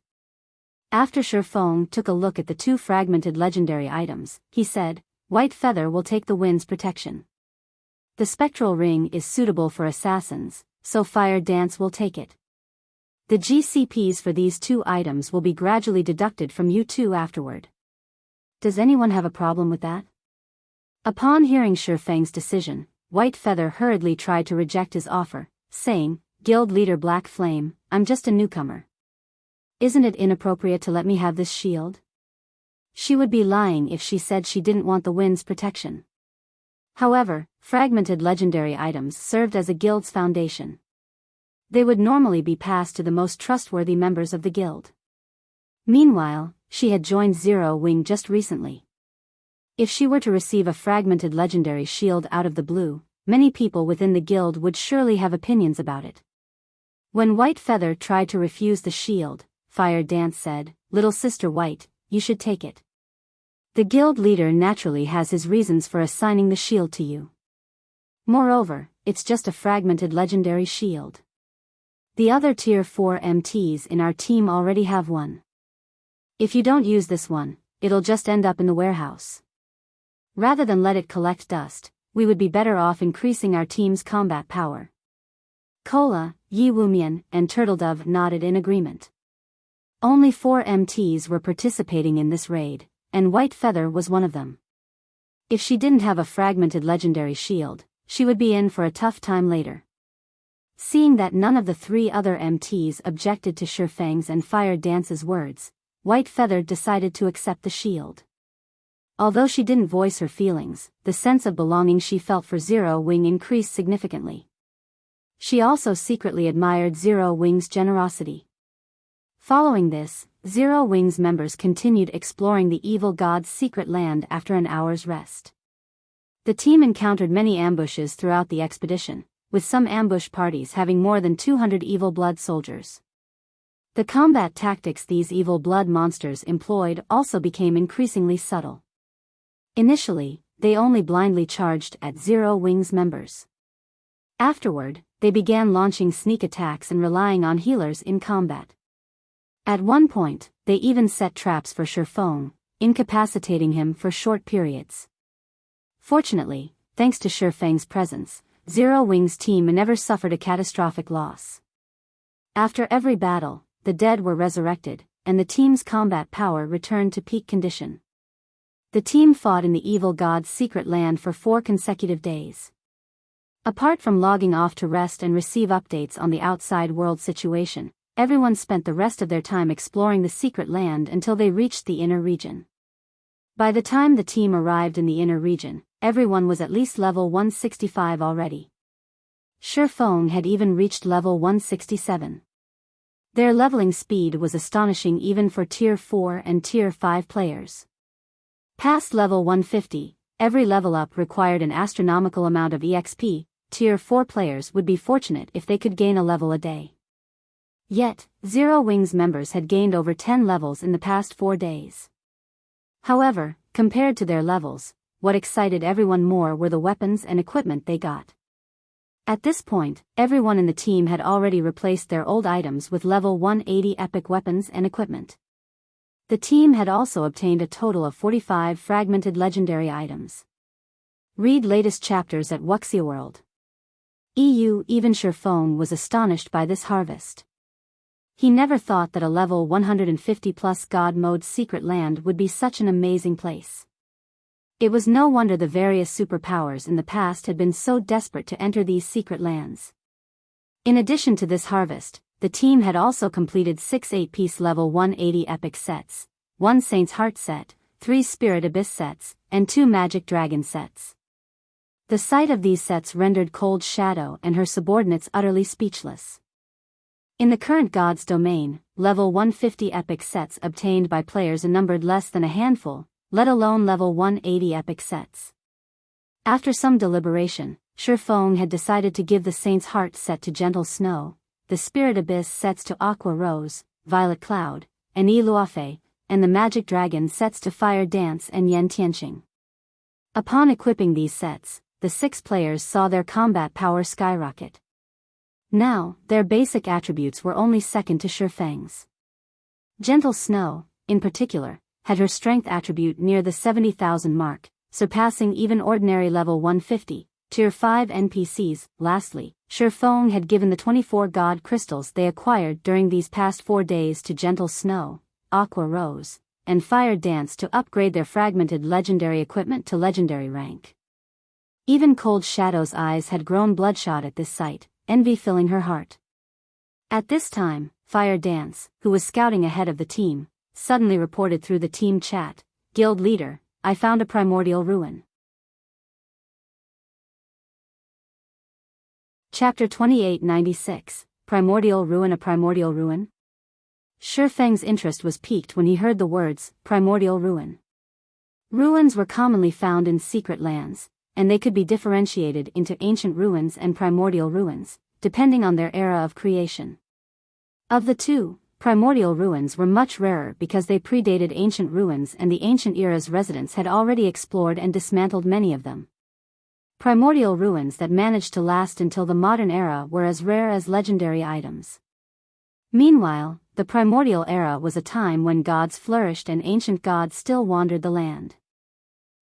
[SPEAKER 1] After Shi Feng took a look at the 2 fragmented legendary items, he said, "White Feather will take the Wind's Protection. The Spectral Ring is suitable for assassins, so Fire Dance will take it. The GCPs for these 2 items will be gradually deducted from you 2 afterward. Does anyone have a problem with that?" Upon hearing Shi Feng's decision, White Feather hurriedly tried to reject his offer, saying, "Guild leader Black Flame, I'm just a newcomer. Isn't it inappropriate to let me have this shield?" She would be lying if she said she didn't want the Wind's Protection. However, fragmented legendary items served as a guild's foundation. They would normally be passed to the most trustworthy members of the guild. Meanwhile, she had joined Zero Wing just recently. If she were to receive a fragmented legendary shield out of the blue, many people within the guild would surely have opinions about it. When White Feather tried to refuse the shield, Fire Dance said, "Little Sister White, you should take it. The guild leader naturally has his reasons for assigning the shield to you. Moreover, it's just a fragmented legendary shield. The other Tier 4 MTs in our team already have one. If you don't use this one, it'll just end up in the warehouse. Rather than let it collect dust, we would be better off increasing our team's combat power." Kola, Yi Wumian, and Turtledove nodded in agreement. Only 4 MTs were participating in this raid, and White Feather was one of them. If she didn't have a fragmented legendary shield, she would be in for a tough time later. Seeing that none of the 3 other MTs objected to Shi Feng's and Fire Dance's words, White Feather decided to accept the shield. Although she didn't voice her feelings, the sense of belonging she felt for Zero Wing increased significantly. She also secretly admired Zero Wing's generosity. Following this, Zero Wing's members continued exploring the evil god's secret land after an hour's rest. The team encountered many ambushes throughout the expedition, with some ambush parties having more than 200 evil blood soldiers. The combat tactics these evil blood monsters employed also became increasingly subtle. Initially, they only blindly charged at Zero Wings members. Afterward, they began launching sneak attacks and relying on healers in combat. At one point, they even set traps for Shifeng, incapacitating him for short periods. Fortunately, thanks to Shifeng's presence, Zero Wings' team never suffered a catastrophic loss. After every battle, the dead were resurrected, and the team's combat power returned to peak condition. The team fought in the evil god's secret land for 4 consecutive days. Apart from logging off to rest and receive updates on the outside world situation, everyone spent the rest of their time exploring the secret land until they reached the inner region. By the time the team arrived in the inner region, everyone was at least level 165 already. Shifeng had even reached level 167. Their leveling speed was astonishing even for Tier 4 and Tier 5 players. Past level 150, every level up required an astronomical amount of EXP. Tier 4 players would be fortunate if they could gain a level a day. Yet, Zero Wings members had gained over 10 levels in the past 4 days. However, compared to their levels, what excited everyone more were the weapons and equipment they got. At this point, everyone in the team had already replaced their old items with level 180 epic weapons and equipment. The team had also obtained a total of 45 fragmented legendary items. Read latest chapters at Wuxia World. Even Shifeng was astonished by this harvest. He never thought that a level 150 plus God mode secret land would be such an amazing place. It was no wonder the various superpowers in the past had been so desperate to enter these secret lands. In addition to this harvest, the team had also completed 6 8-piece level 180 epic sets, 1 Saint's Heart set, 3 Spirit Abyss sets, and 2 Magic Dragon sets. The sight of these sets rendered Cold Shadow and her subordinates utterly speechless. In the current God's domain, level 150 epic sets obtained by players numbered less than a handful, let alone level 180 epic sets. After some deliberation, Shifeng had decided to give the Saint's Heart set to Gentle Snow, the Spirit Abyss sets to Aqua Rose, Violet Cloud, and Luofei, and the Magic Dragon sets to Fire Dance and Yen Tianqing. Upon equipping these sets, the 6 players saw their combat power skyrocket. Now, their basic attributes were only second to Shifeng's. Gentle Snow, in particular, had her strength attribute near the 70,000 mark, surpassing even ordinary level 150, Tier 5 NPCs. Lastly, Shifeng had given the 24 God crystals they acquired during these past 4 days to Gentle Snow, Aqua Rose, and Fire Dance to upgrade their fragmented legendary equipment to legendary rank. Even Cold Shadow's eyes had grown bloodshot at this sight, envy filling her heart. At this time, Fire Dance, who was scouting ahead of the team, suddenly reported through the team chat, "Guild leader, I found a primordial ruin." Chapter 2896, Primordial Ruin. A primordial ruin? Shifeng's interest was piqued when he heard the words, primordial ruin. Ruins were commonly found in secret lands, and they could be differentiated into ancient ruins and primordial ruins, depending on their era of creation. Of the two, primordial ruins were much rarer because they predated ancient ruins, and the ancient era's residents had already explored and dismantled many of them. Primordial ruins that managed to last until the modern era were as rare as legendary items. Meanwhile, the primordial era was a time when gods flourished and ancient gods still wandered the land.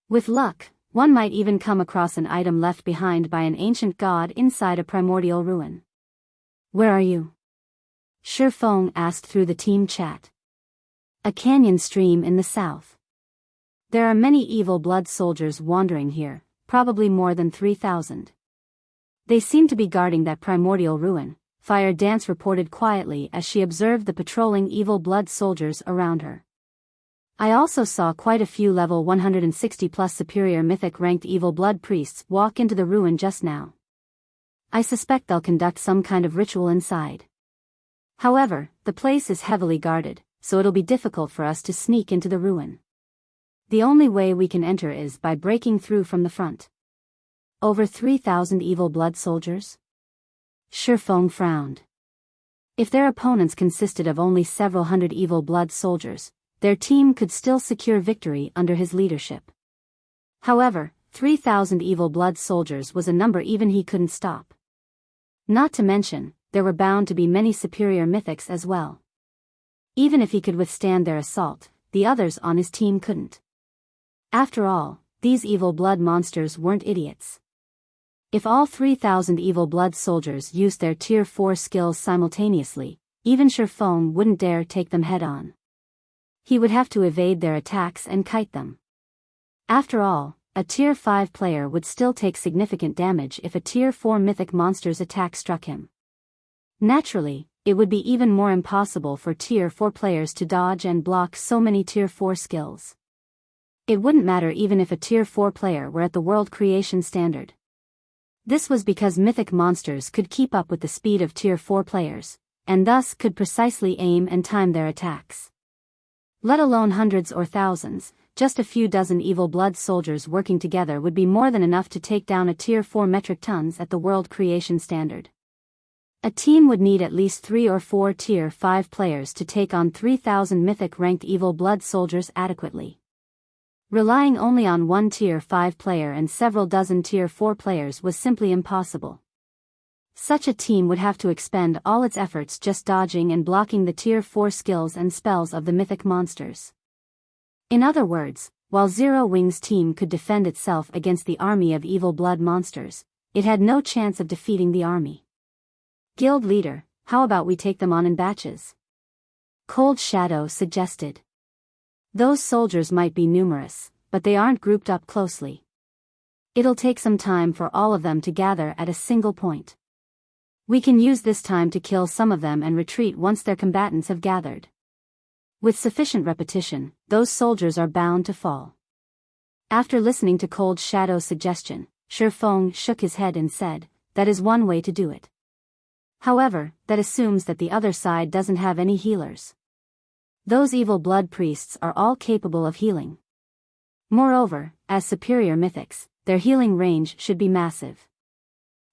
[SPEAKER 1] With luck, one might even come across an item left behind by an ancient god inside a primordial ruin. "Where are you?" Shifeng asked through the team chat. "A canyon stream in the south. There are many evil blood soldiers wandering here, probably more than 3,000. They seem to be guarding that primordial ruin," Fire Dance reported quietly as she observed the patrolling evil blood soldiers around her. "I also saw quite a few level 160 plus superior mythic ranked evil blood priests walk into the ruin just now. I suspect they'll conduct some kind of ritual inside. However, the place is heavily guarded, so it'll be difficult for us to sneak into the ruin. The only way we can enter is by breaking through from the front." "Over 3,000 evil blood soldiers?" Shifeng frowned. If their opponents consisted of only several hundred evil blood soldiers, their team could still secure victory under his leadership. However, 3,000 evil blood soldiers was a number even he couldn't stop. Not to mention, there were bound to be many superior mythics as well. Even if he could withstand their assault, the others on his team couldn't. After all, these evil blood monsters weren't idiots. If all 3,000 evil blood soldiers used their tier 4 skills simultaneously, even Shifeng wouldn't dare take them head-on. He would have to evade their attacks and kite them. After all, a tier 5 player would still take significant damage if a tier 4 mythic monster's attack struck him. Naturally, it would be even more impossible for tier 4 players to dodge and block so many tier 4 skills. It wouldn't matter even if a tier 4 player were at the world creation standard. This was because mythic monsters could keep up with the speed of tier 4 players, and thus could precisely aim and time their attacks. Let alone hundreds or thousands, just a few dozen evil blood soldiers working together would be more than enough to take down a tier 4 metric tons at the world creation standard. A team would need at least 3 or 4 tier 5 players to take on 3,000 mythic ranked evil blood soldiers adequately. Relying only on one tier 5 player and several dozen tier 4 players was simply impossible. Such a team would have to expend all its efforts just dodging and blocking the tier 4 skills and spells of the mythic monsters. In other words, while Zero Wing's team could defend itself against the army of evil blood monsters, it had no chance of defeating the army. Guild leader, how about we take them on in batches? Cold Shadow suggested. Those soldiers might be numerous, but they aren't grouped up closely. It'll take some time for all of them to gather at a single point. We can use this time to kill some of them and retreat once their combatants have gathered. With sufficient repetition, those soldiers are bound to fall. After listening to Cold Shadow's suggestion, Shifeng shook his head and said, that is one way to do it. However, that assumes that the other side doesn't have any healers. Those evil blood priests are all capable of healing. Moreover, as superior mythics, their healing range should be massive.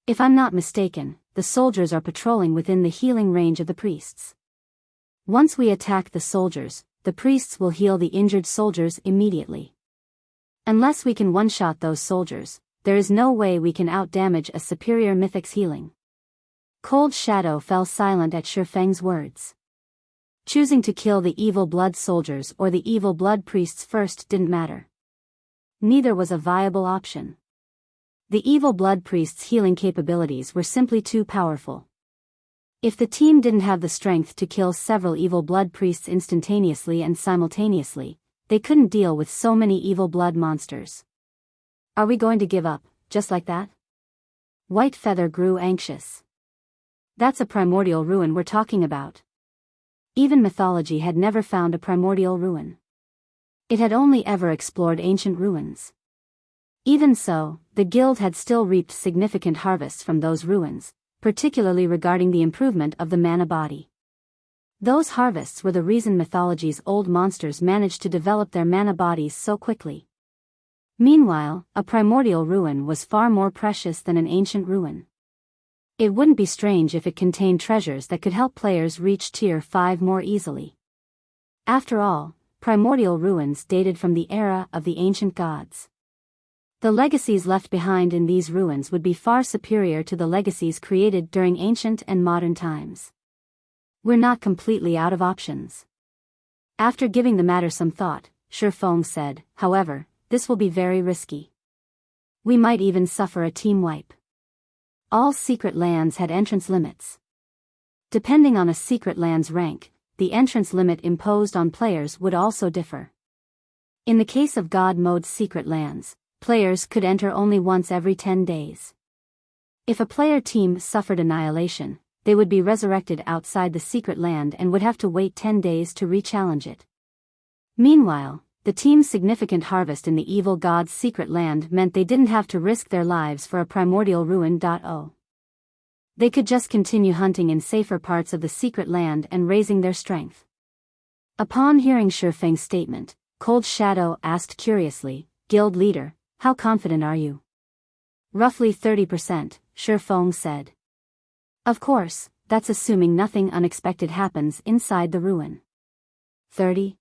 [SPEAKER 1] If I'm not mistaken, the soldiers are patrolling within the healing range of the priests. Once we attack the soldiers, the priests will heal the injured soldiers immediately. Unless we can one-shot those soldiers, there is no way we can outdamage a superior mythic's healing. Cold Shadow fell silent at Shifeng's words. Choosing to kill the evil blood soldiers or the evil blood priests first didn't matter. Neither was a viable option. The evil blood priests' healing capabilities were simply too powerful. If the team didn't have the strength to kill several evil blood priests instantaneously and simultaneously, they couldn't deal with so many evil blood monsters. Are we going to give up, just like that? White Feather grew anxious. That's a primordial ruin we're talking about. Even mythology had never found a primordial ruin. It had only ever explored ancient ruins. Even so, the guild had still reaped significant harvests from those ruins, particularly regarding the improvement of the mana body. Those harvests were the reason mythology's old monsters managed to develop their mana bodies so quickly. Meanwhile, a primordial ruin was far more precious than an ancient ruin. It wouldn't be strange if it contained treasures that could help players reach tier 5 more easily. After all, primordial ruins dated from the era of the ancient gods. The legacies left behind in these ruins would be far superior to the legacies created during ancient and modern times. We're not completely out of options. After giving the matter some thought, Shifeng said, however, this will be very risky. We might even suffer a team wipe. All secret lands had entrance limits. Depending on a secret land's rank, the entrance limit imposed on players would also differ. In the case of God Mode's secret lands, players could enter only once every 10 days. If a player team suffered annihilation, they would be resurrected outside the secret land and would have to wait 10 days to re-challenge it. Meanwhile, the team's significant harvest in the evil god's secret land meant they didn't have to risk their lives for a primordial ruin. They could just continue hunting in safer parts of the secret land and raising their strength. Upon hearing Shifeng's statement, Cold Shadow asked curiously, Guild leader, how confident are you? Roughly 30%, Shifeng said. Of course, that's assuming nothing unexpected happens inside the ruin. 30.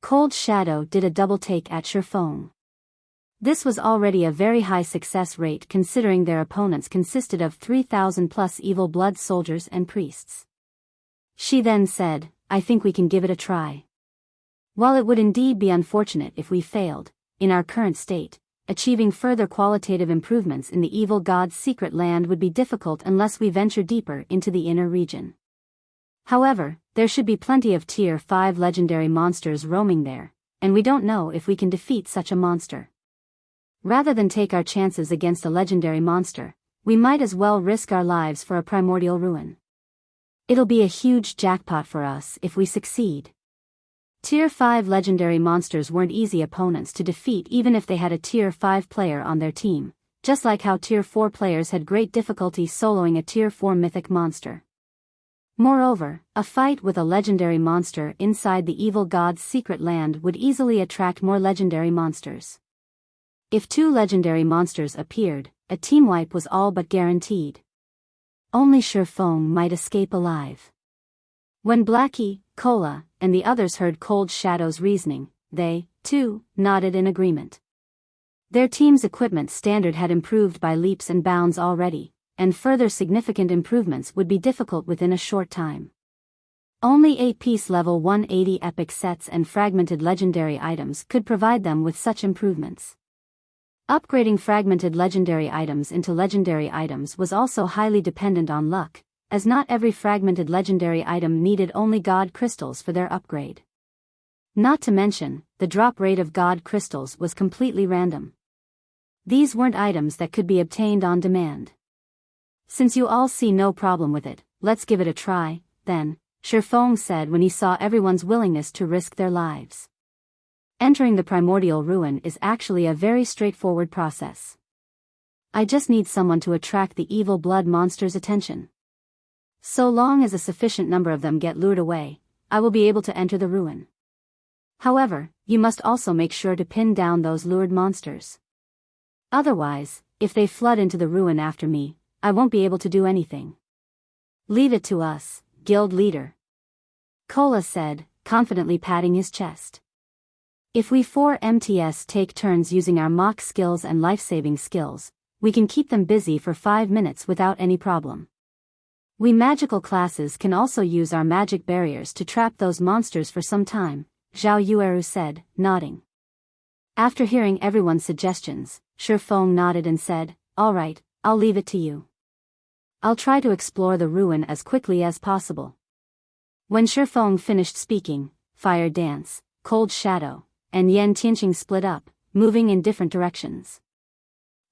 [SPEAKER 1] Cold Shadow did a double take at Shifeng. This was already a very high success rate considering their opponents consisted of 3,000 plus evil blood soldiers and priests. She then said, I think we can give it a try. While it would indeed be unfortunate if we failed, in our current state, achieving further qualitative improvements in the evil god's secret land would be difficult unless we venture deeper into the inner region. However, there should be plenty of Tier 5 legendary monsters roaming there, and we don't know if we can defeat such a monster. Rather than take our chances against a legendary monster, we might as well risk our lives for a primordial ruin. It'll be a huge jackpot for us if we succeed. Tier 5 legendary monsters weren't easy opponents to defeat even if they had a Tier 5 player on their team, just like how Tier 4 players had great difficulty soloing a Tier 4 mythic monster. Moreover, a fight with a legendary monster inside the evil god's secret land would easily attract more legendary monsters. If 2 legendary monsters appeared, a team wipe was all but guaranteed. Only Shifeng might escape alive. When Blackie, Cola, and the others heard Cold Shadow's reasoning, they, too, nodded in agreement. Their team's equipment standard had improved by leaps and bounds already, and further significant improvements would be difficult within a short time. Only 8-piece level 180 epic sets and fragmented legendary items could provide them with such improvements. Upgrading fragmented legendary items into legendary items was also highly dependent on luck, as not every fragmented legendary item needed only god crystals for their upgrade. Not to mention, the drop rate of god crystals was completely random. These weren't items that could be obtained on demand. Since you all see no problem with it, let's give it a try, then, Shifeng said when he saw everyone's willingness to risk their lives. Entering the primordial ruin is actually a very straightforward process. I just need someone to attract the evil blood monster's attention. So long as a sufficient number of them get lured away, I will be able to enter the ruin. However, you must also make sure to pin down those lured monsters. Otherwise, if they flood into the ruin after me, I won't be able to do anything. Leave it to us, guild leader. Cola said, confidently patting his chest. If we 4 MTS take turns using our mock skills and life-saving skills, we can keep them busy for 5 minutes without any problem. We magical classes can also use our magic barriers to trap those monsters for some time, Zhao Yueru said, nodding. After hearing everyone's suggestions, Shifeng nodded and said, all right, I'll leave it to you. I'll try to explore the ruin as quickly as possible. When Shifeng finished speaking, Fire Dance, Cold Shadow, and Yan Tianqing split up, moving in different directions.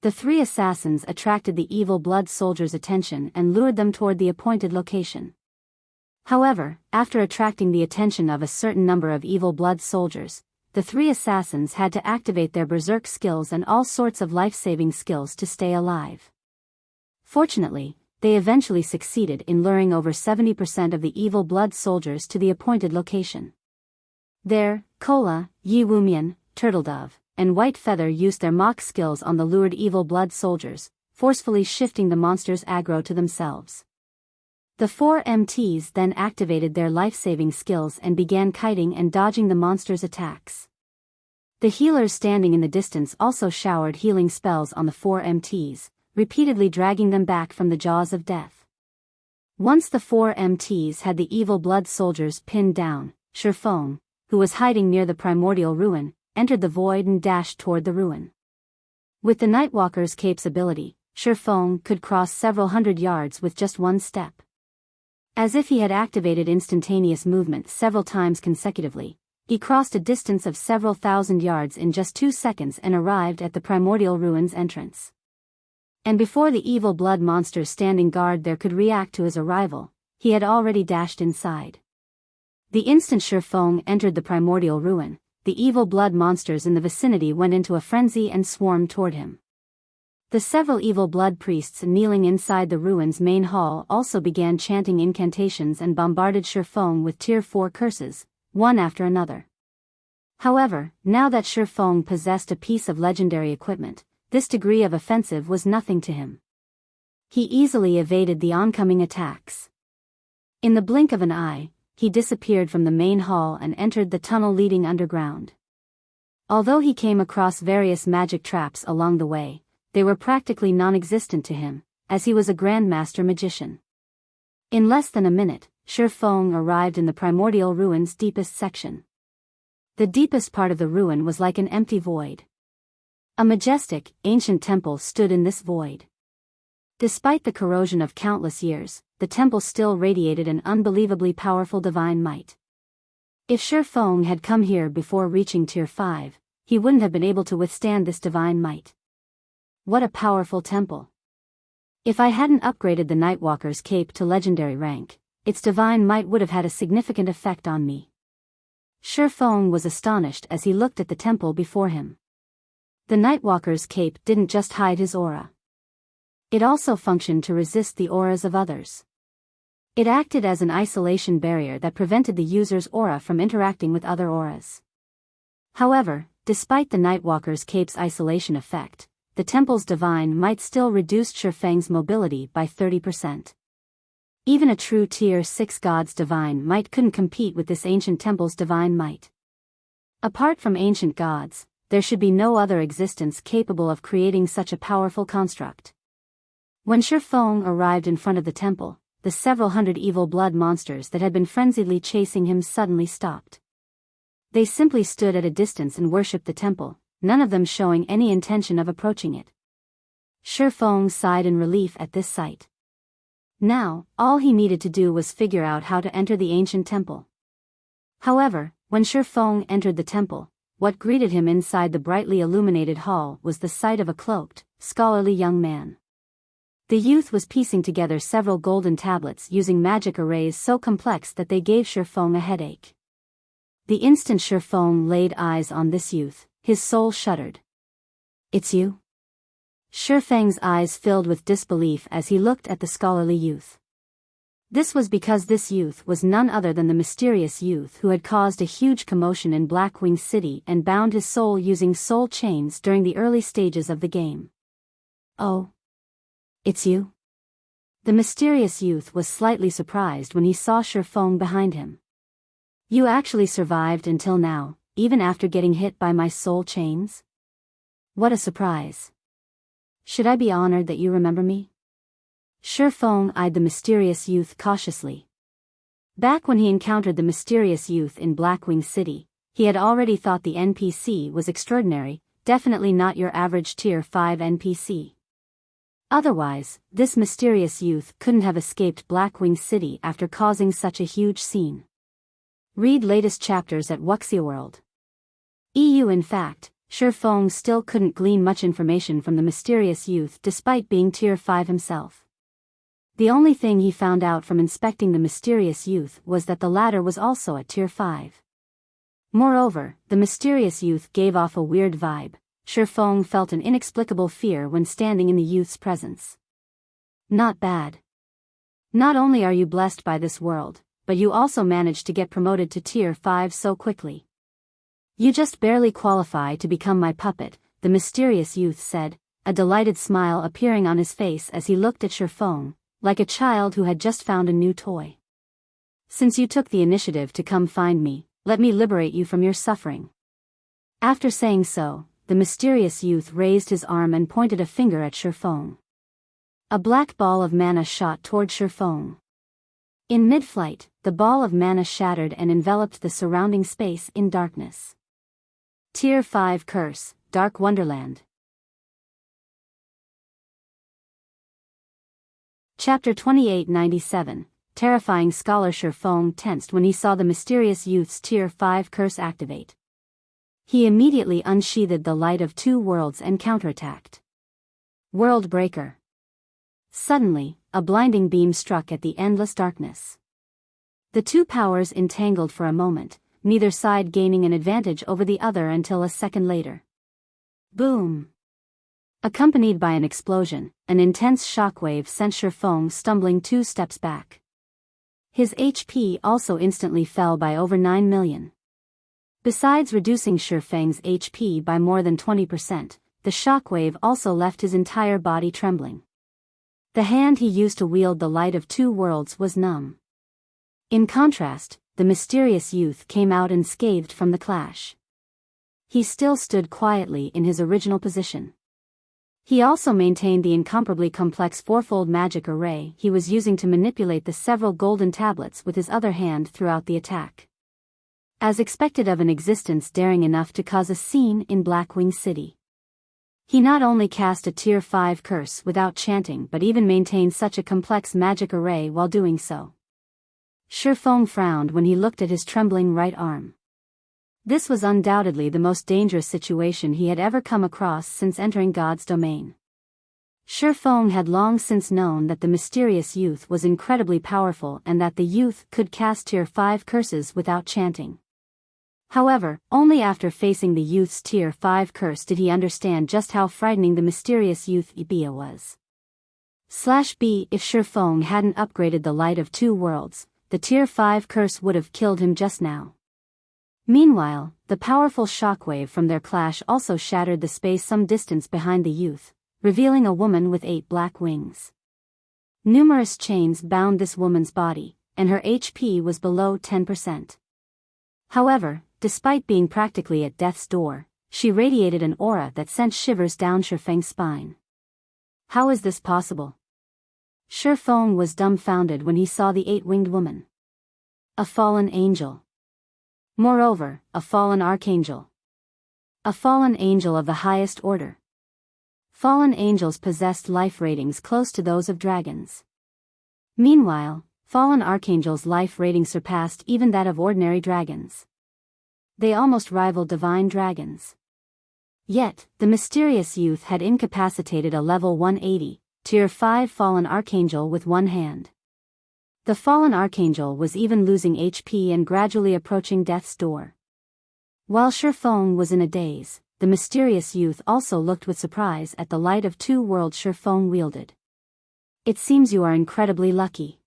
[SPEAKER 1] The 3 assassins attracted the evil blood soldiers' attention and lured them toward the appointed location. However, after attracting the attention of a certain number of evil blood soldiers, the 3 assassins had to activate their berserk skills and all sorts of life-saving skills to stay alive. Fortunately, they eventually succeeded in luring over 70% of the evil blood soldiers to the appointed location. There, Cola, Yi Wumian, Turtledove, and White Feather used their mock skills on the lured evil blood soldiers, forcefully shifting the monsters' aggro to themselves. The 4 MTs then activated their life-saving skills and began kiting and dodging the monsters' attacks. The healers standing in the distance also showered healing spells on the 4 MTs, repeatedly dragging them back from the jaws of death. Once the 4 MTs had the evil blood soldiers pinned down, Shifeng, who was hiding near the primordial ruin, entered the void and dashed toward the ruin. With the Nightwalker's Cape's ability, Shifeng could cross several hundred yards with just one step. As if he had activated instantaneous movement several times consecutively, he crossed a distance of several thousand yards in just 2 seconds and arrived at the primordial ruin's entrance. And before the evil blood monsters standing guard there could react to his arrival, he had already dashed inside. The instant Shifeng entered the primordial ruin, the evil blood monsters in the vicinity went into a frenzy and swarmed toward him. The several evil blood priests kneeling inside the ruin's main hall also began chanting incantations and bombarded Shifeng with Tier 4 curses, one after another. However, now that Shifeng possessed a piece of legendary equipment, this degree of offensive was nothing to him. He easily evaded the oncoming attacks, In the blink of an eye, he disappeared from the main hall and entered the tunnel leading underground. Although he came across various magic traps along the way, they were practically non-existent to him, as he was a grandmaster magician. In less than a minute, Shi Feng arrived in the Primordial ruin's deepest section. The deepest part of the ruin was like an empty void. A majestic, ancient temple stood in this void. Despite the corrosion of countless years, the temple still radiated an unbelievably powerful divine might. If Shi Feng had come here before reaching Tier 5, he wouldn't have been able to withstand this divine might. What a powerful temple. If I hadn't upgraded the Nightwalker's cape to legendary rank, its divine might would have had a significant effect on me. Shi Feng was astonished as he looked at the temple before him. The Nightwalker's cape didn't just hide his aura. It also functioned to resist the auras of others. It acted as an isolation barrier that prevented the user's aura from interacting with other auras. However, despite the Nightwalker's cape's isolation effect, the temple's divine might still reduced Shi Feng's mobility by 30%. Even a true Tier 6 god's divine might couldn't compete with this ancient temple's divine might. Apart from ancient gods, there should be no other existence capable of creating such a powerful construct. When Shi Feng arrived in front of the temple, the several hundred evil blood monsters that had been frenziedly chasing him suddenly stopped. They simply stood at a distance and worshipped the temple, none of them showing any intention of approaching it. Shi Feng sighed in relief at this sight. Now, all he needed to do was figure out how to enter the ancient temple. However, when Shi Feng entered the temple, what greeted him inside the brightly illuminated hall was the sight of a cloaked, scholarly young man. The youth was piecing together several golden tablets using magic arrays so complex that they gave Shi Feng a headache. The instant Shi Feng laid eyes on this youth, his soul shuddered. "It's you?" Shi Feng's eyes filled with disbelief as he looked at the scholarly youth. This was because this youth was none other than the mysterious youth who had caused a huge commotion in Blackwing City and bound his soul using soul chains during the early stages of the game. "Oh. It's you?" The mysterious youth was slightly surprised when he saw Shi Feng behind him. "You actually survived until now, even after getting hit by my soul chains? What a surprise. Should I be honored that you remember me?" Shi Feng eyed the mysterious youth cautiously. Back when he encountered the mysterious youth in Blackwing City, he had already thought the NPC was extraordinary, definitely not your average Tier 5 NPC. Otherwise, this mysterious youth couldn't have escaped Blackwing City after causing such a huge scene. Read latest chapters at Wuxia World. EU. In fact, Shi Feng still couldn't glean much information from the mysterious youth despite being Tier 5 himself. The only thing he found out from inspecting the mysterious youth was that the latter was also at Tier 5. Moreover, the mysterious youth gave off a weird vibe. Shi Feng felt an inexplicable fear when standing in the youth's presence. "Not bad. Not only are you blessed by this world, but you also managed to get promoted to Tier 5 so quickly. You just barely qualify to become my puppet," the mysterious youth said, a delighted smile appearing on his face as he looked at Shi Feng, like a child who had just found a new toy. "Since you took the initiative to come find me, let me liberate you from your suffering." After saying so, the mysterious youth raised his arm and pointed a finger at Shi Feng. A black ball of mana shot toward Shi Feng. In mid-flight, the ball of mana shattered and enveloped the surrounding space in darkness. Tier 5 Curse, Dark Wonderland. Chapter 2897, Terrifying Scholar. Shi Feng tensed when he saw the mysterious youth's Tier 5 curse activate. He immediately unsheathed the Light of Two Worlds and counterattacked. World Breaker. Suddenly, a blinding beam struck at the endless darkness. The two powers entangled for a moment, neither side gaining an advantage over the other until a second later. Boom! Accompanied by an explosion, an intense shockwave sent Shi Feng stumbling 2 steps back. His HP also instantly fell by over 9 million. Besides reducing Shi Feng's HP by more than 20%, the shockwave also left his entire body trembling. The hand he used to wield the Light of Two Worlds was numb. In contrast, the mysterious youth came out unscathed from the clash. He still stood quietly in his original position. He also maintained the incomparably complex fourfold magic array he was using to manipulate the several golden tablets with his other hand throughout the attack. As expected of an existence daring enough to cause a scene in Blackwing City, he not only cast a Tier 5 curse without chanting but even maintained such a complex magic array while doing so. Shifeng frowned when he looked at his trembling right arm. This was undoubtedly the most dangerous situation he had ever come across since entering God's domain. Shifeng had long since known that the mysterious youth was incredibly powerful and that the youth could cast Tier 5 curses without chanting. However, only after facing the youth's Tier 5 curse did he understand just how frightening the mysterious youth Biyao was. /B If Shifeng hadn't upgraded the Light of Two Worlds, the Tier 5 curse would have killed him just now. Meanwhile, the powerful shockwave from their clash also shattered the space some distance behind the youth, revealing a woman with 8 black wings. Numerous chains bound this woman's body, and her HP was below 10%. However, despite being practically at death's door, she radiated an aura that sent shivers down Shifeng's spine. How is this possible? Shifeng was dumbfounded when he saw the 8-winged woman. A fallen angel. Moreover, a fallen archangel. A fallen angel of the highest order. Fallen angels possessed life ratings close to those of dragons. Meanwhile, fallen archangels' life rating surpassed even that of ordinary dragons. They almost rivaled divine dragons. Yet, the mysterious youth had incapacitated a level 180, Tier 5 fallen archangel with one hand. The fallen archangel was even losing HP and gradually approaching death's door. While Shifeng was in a daze, the mysterious youth also looked with surprise at the Light of Two Worlds Shifeng wielded. It seems you are incredibly lucky.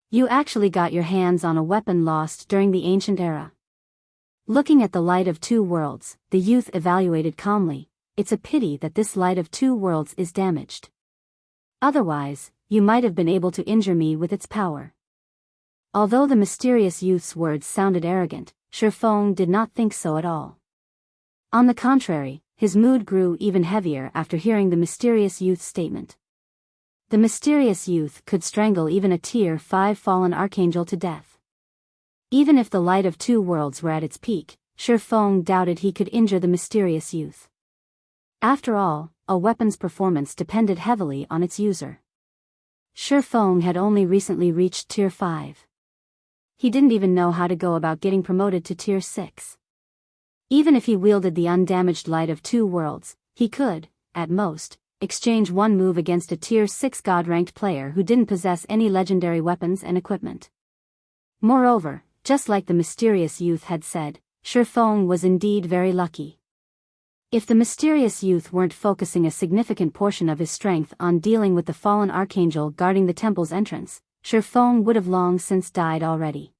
[SPEAKER 1] You actually got your hands on a weapon lost during the ancient era. Looking at the Light of Two Worlds, the youth evaluated calmly, it's a pity that this Light of Two Worlds is damaged. Otherwise, you might have been able to injure me with its power. Although the mysterious youth's words sounded arrogant, Shifeng did not think so at all. On the contrary, his mood grew even heavier after hearing the mysterious youth's statement. The mysterious youth could strangle even a Tier 5 fallen archangel to death. Even if the Light of Two Worlds were at its peak, Shifeng doubted he could injure the mysterious youth. After all, a weapon's performance depended heavily on its user. Shifeng had only recently reached Tier 5. He didn't even know how to go about getting promoted to Tier 6. Even if he wielded the undamaged Light of Two Worlds, he could, at most, exchange one move against a Tier 6 God-ranked player who didn't possess any legendary weapons and equipment. Moreover, just like the mysterious youth had said, Shifeng was indeed very lucky. If the mysterious youth weren't focusing a significant portion of his strength on dealing with the fallen archangel guarding the temple's entrance, Shifeng would have long since died already.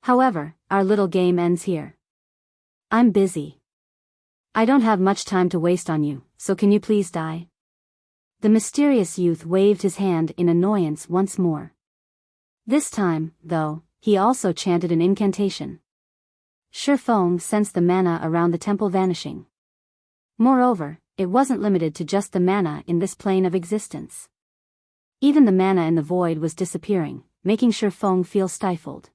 [SPEAKER 1] However, our little game ends here. I'm busy. I don't have much time to waste on you, so can you please die? The mysterious youth waved his hand in annoyance once more. This time, though, he also chanted an incantation. Shifeng sensed the mana around the temple vanishing. Moreover, it wasn't limited to just the mana in this plane of existence. Even the mana in the void was disappearing, making Shifeng feel stifled.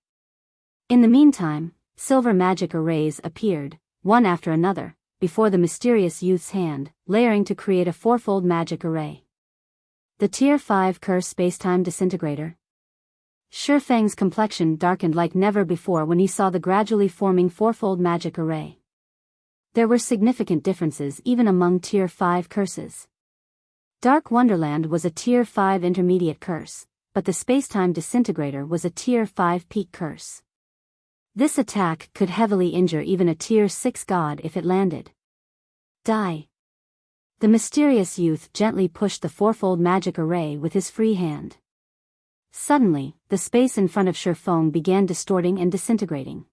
[SPEAKER 1] In the meantime, silver magic arrays appeared, one after another, before the mysterious youth's hand, layering to create a fourfold magic array. The Tier 5 Curse Spacetime Disintegrator. Shifeng's complexion darkened like never before when he saw the gradually forming fourfold magic array. There were significant differences even among Tier 5 curses. Dark Wonderland was a Tier 5 intermediate curse, but the Spacetime Disintegrator was a Tier 5 peak curse. This attack could heavily injure even a Tier 6 god if it landed. Die. The mysterious youth gently pushed the fourfold magic array with his free hand. Suddenly, the space in front of Shifeng began distorting and disintegrating.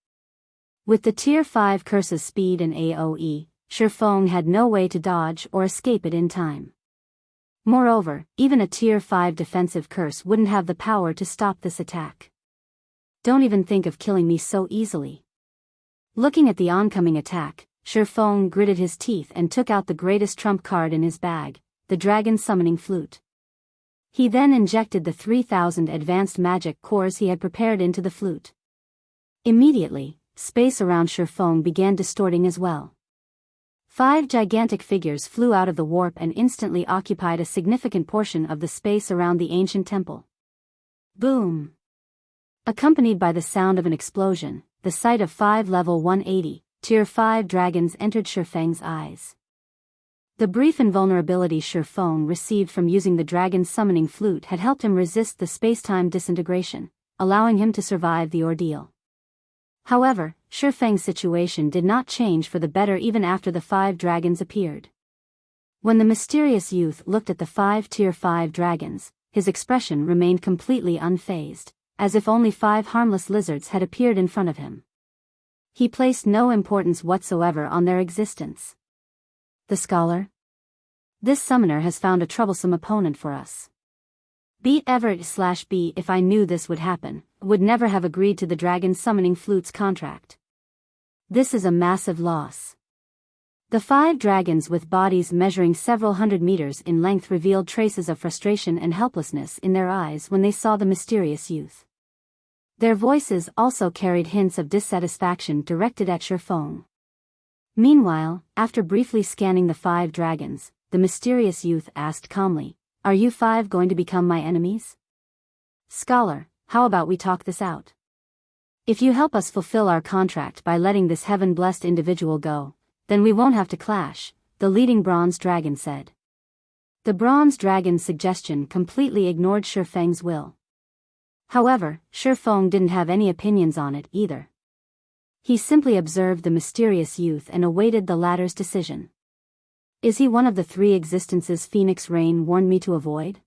[SPEAKER 1] With the Tier 5 curse's speed and AoE, Shifeng had no way to dodge or escape it in time. Moreover, even a Tier 5 defensive curse wouldn't have the power to stop this attack. Don't even think of killing me so easily. Looking at the oncoming attack, Shifeng gritted his teeth and took out the greatest trump card in his bag, the dragon summoning flute. He then injected the 3,000 advanced magic cores he had prepared into the flute. Immediately, space around Shifeng began distorting as well. 5 gigantic figures flew out of the warp and instantly occupied a significant portion of the space around the ancient temple. Boom! Accompanied by the sound of an explosion, the sight of 5 level 180, tier 5 dragons entered Shifeng's eyes. The brief invulnerability Shifeng received from using the dragon's summoning flute had helped him resist the space-time disintegration, allowing him to survive the ordeal. However, Shifeng's situation did not change for the better even after the 5 dragons appeared. When the mysterious youth looked at the 5 tier 5 dragons, his expression remained completely unfazed, as if only 5 harmless lizards had appeared in front of him. He placed no importance whatsoever on their existence. The scholar? This summoner has found a troublesome opponent for us. Beat Everett/B. If I knew this would happen, would never have agreed to the dragon summoning flute's contract. This is a massive loss. The 5 dragons with bodies measuring several hundred meters in length revealed traces of frustration and helplessness in their eyes when they saw the mysterious youth. Their voices also carried hints of dissatisfaction directed at Shifeng. Meanwhile, after briefly scanning the 5 dragons, the mysterious youth asked calmly, "Are you 5 going to become my enemies? Scholar, how about we talk this out? If you help us fulfill our contract by letting this heaven-blessed individual go, then we won't have to clash," the leading bronze dragon said. The bronze dragon's suggestion completely ignored Shifeng's will. However, Shifeng didn't have any opinions on it either. He simply observed the mysterious youth and awaited the latter's decision. Is he one of the 3 existences Phoenix Rain warned me to avoid?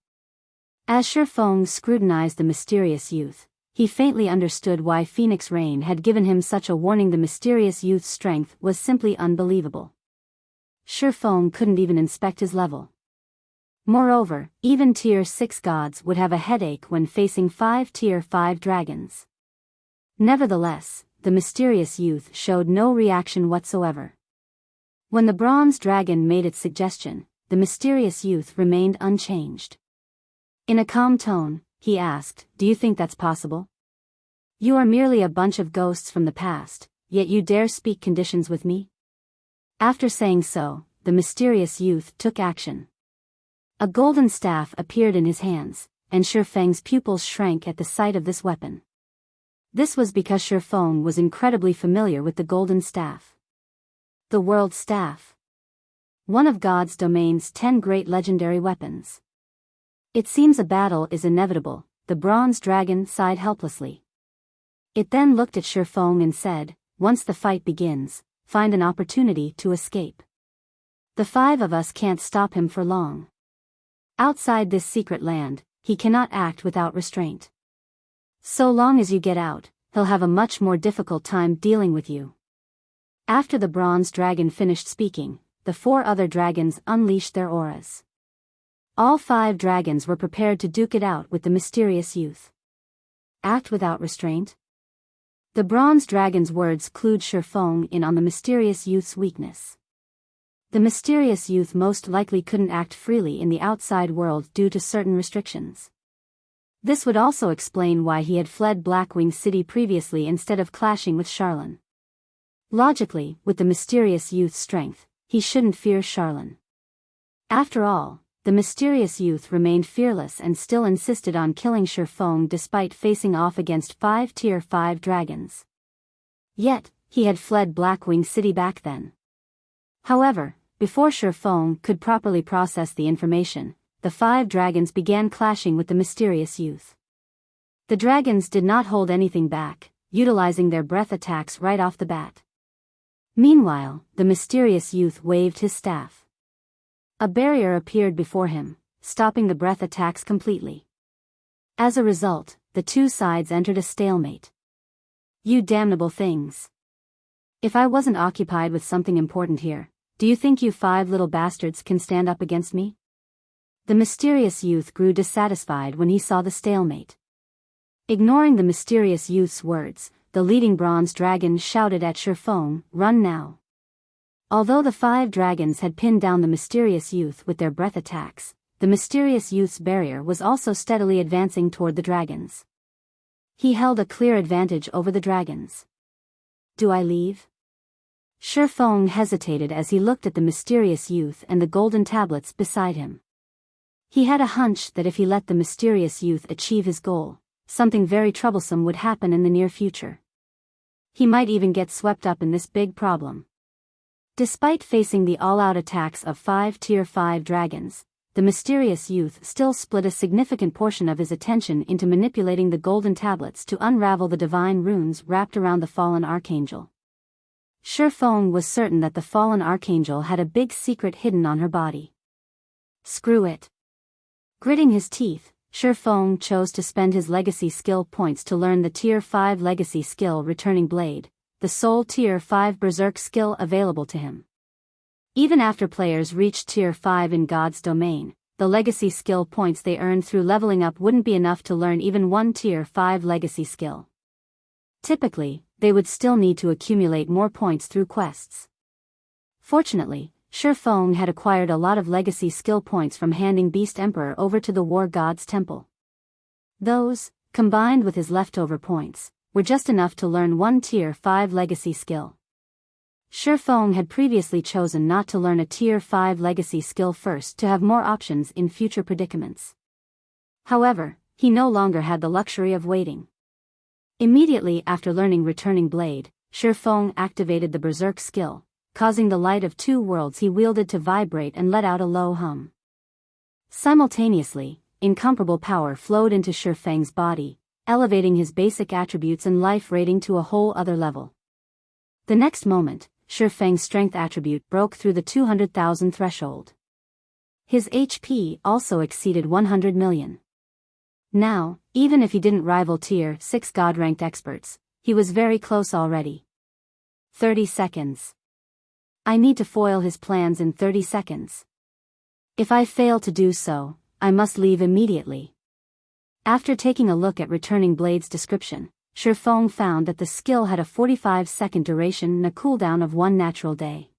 [SPEAKER 1] As Shifeng scrutinized the mysterious youth, he faintly understood why Phoenix Rain had given him such a warning. The mysterious youth's strength was simply unbelievable. Shifeng couldn't even inspect his level. Moreover, even tier 6 gods would have a headache when facing 5 tier 5 dragons. Nevertheless, the mysterious youth showed no reaction whatsoever. When the bronze dragon made its suggestion, the mysterious youth remained unchanged. In a calm tone, he asked, "Do you think that's possible? You are merely a bunch of ghosts from the past, yet you dare speak conditions with me?" After saying so, the mysterious youth took action. A golden staff appeared in his hands, and Shifeng's pupils shrank at the sight of this weapon. This was because Shifeng was incredibly familiar with the golden staff. The World Staff. One of God's domain's 10 great legendary weapons. It seems a battle is inevitable, the bronze dragon sighed helplessly. It then looked at Shifeng and said, "Once the fight begins, find an opportunity to escape. The 5 of us can't stop him for long. Outside this secret land, he cannot act without restraint. So long as you get out, he'll have a much more difficult time dealing with you." After the bronze dragon finished speaking, the 4 other dragons unleashed their auras. All 5 dragons were prepared to duke it out with the mysterious youth. Act without restraint? The bronze dragon's words clued Shifeng in on the mysterious youth's weakness. The mysterious youth most likely couldn't act freely in the outside world due to certain restrictions. This would also explain why he had fled Blackwing City previously instead of clashing with Charlene. Logically, with the mysterious youth's strength, he shouldn't fear Charlene. After all, the mysterious youth remained fearless and still insisted on killing Shifeng despite facing off against 5 tier 5 dragons. Yet, he had fled Blackwing City back then. However, before Shifeng could properly process the information, the 5 dragons began clashing with the mysterious youth. The dragons did not hold anything back, utilizing their breath attacks right off the bat. Meanwhile, the mysterious youth waved his staff. A barrier appeared before him, stopping the breath attacks completely. As a result, the 2 sides entered a stalemate. "You damnable things. If I wasn't occupied with something important here, do you think you 5 little bastards can stand up against me?" The mysterious youth grew dissatisfied when he saw the stalemate. Ignoring the mysterious youth's words, the leading bronze dragon shouted at Shifeng, "Run now." Although the 5 dragons had pinned down the mysterious youth with their breath attacks, the mysterious youth's barrier was also steadily advancing toward the dragons. He held a clear advantage over the dragons. "Do I leave?" Shifeng hesitated as he looked at the mysterious youth and the golden tablets beside him. He had a hunch that if he let the mysterious youth achieve his goal, something very troublesome would happen in the near future. He might even get swept up in this big problem. Despite facing the all-out attacks of 5 Tier 5 dragons, the mysterious youth still split a significant portion of his attention into manipulating the golden tablets to unravel the divine runes wrapped around the fallen archangel. Shifeng was certain that the fallen archangel had a big secret hidden on her body. Screw it. Gritting his teeth, Shifeng chose to spend his legacy skill points to learn the Tier 5 legacy skill Returning Blade, the sole Tier 5 berserk skill available to him. Even after players reached Tier 5 in God's domain, the legacy skill points they earned through leveling up wouldn't be enough to learn even one Tier 5 legacy skill. Typically, they would still need to accumulate more points through quests. Fortunately, Shifeng had acquired a lot of legacy skill points from handing Beast Emperor over to the War God's Temple. Those, combined with his leftover points, were just enough to learn one Tier 5 legacy skill. Shifeng had previously chosen not to learn a Tier 5 legacy skill first to have more options in future predicaments. However, he no longer had the luxury of waiting. Immediately after learning Returning Blade, Shifeng activated the berserk skill, causing the light of 2 worlds he wielded to vibrate and let out a low hum. Simultaneously, incomparable power flowed into Shifeng's body, elevating his basic attributes and life rating to a whole other level. The next moment, Shifeng's strength attribute broke through the 200,000 threshold. His HP also exceeded 100 million. Now, even if he didn't rival Tier 6 God-ranked experts, he was very close already. 30 seconds. I need to foil his plans in 30 seconds. If I fail to do so, I must leave immediately. After taking a look at Returning Blade's description, Shifeng found that the skill had a 45-second duration and a cooldown of 1 natural day.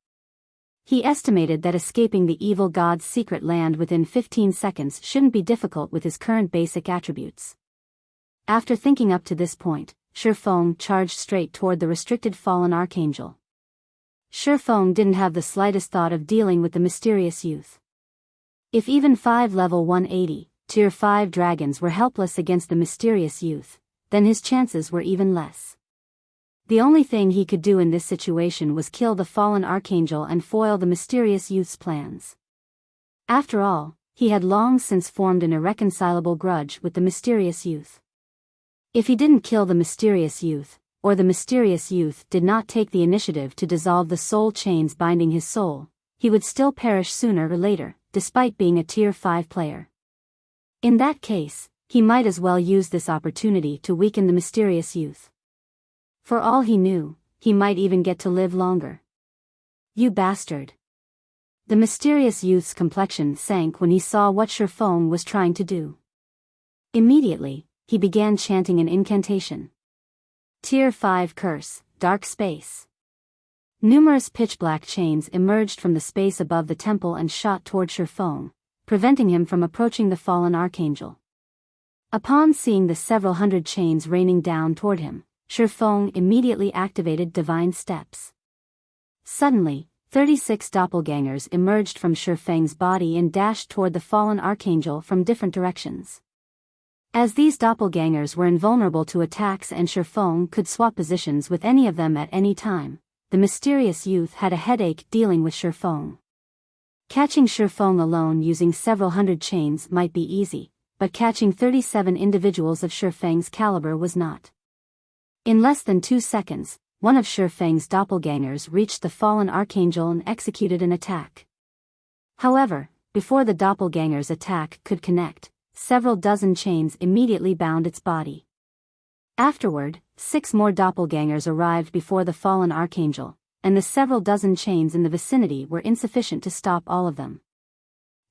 [SPEAKER 1] He estimated that escaping the evil god's secret land within 15 seconds shouldn't be difficult with his current basic attributes. After thinking up to this point, Shifeng charged straight toward the restricted fallen archangel. Shifeng didn't have the slightest thought of dealing with the mysterious youth. If even 5 level 180, Tier 5 dragons were helpless against the mysterious youth, then his chances were even less. The only thing he could do in this situation was kill the fallen archangel and foil the mysterious youth's plans. After all, he had long since formed an irreconcilable grudge with the mysterious youth. If he didn't kill the mysterious youth, or the mysterious youth did not take the initiative to dissolve the soul chains binding his soul, he would still perish sooner or later, despite being a Tier 5 player. In that case, he might as well use this opportunity to weaken the mysterious youth. For all he knew, he might even get to live longer. "You bastard." The mysterious youth's complexion sank when he saw what Shifeng was trying to do. Immediately, he began chanting an incantation. Tier 5 Curse, Dark Space. Numerous pitch-black chains emerged from the space above the temple and shot toward Shifeng, preventing him from approaching the fallen archangel. Upon seeing the several hundred chains raining down toward him, Shifeng immediately activated Divine Steps. Suddenly, 36 doppelgangers emerged from Shifeng's body and dashed toward the fallen archangel from different directions. As these doppelgangers were invulnerable to attacks and Shifeng could swap positions with any of them at any time, the mysterious youth had a headache dealing with Shifeng. Catching Shifeng alone using several hundred chains might be easy, but catching 37 individuals of Shifeng's caliber was not. In less than 2 seconds, one of Shifeng's doppelgangers reached the fallen archangel and executed an attack. However, before the doppelganger's attack could connect, several dozen chains immediately bound its body. Afterward, 6 more doppelgangers arrived before the fallen archangel, and the several dozen chains in the vicinity were insufficient to stop all of them.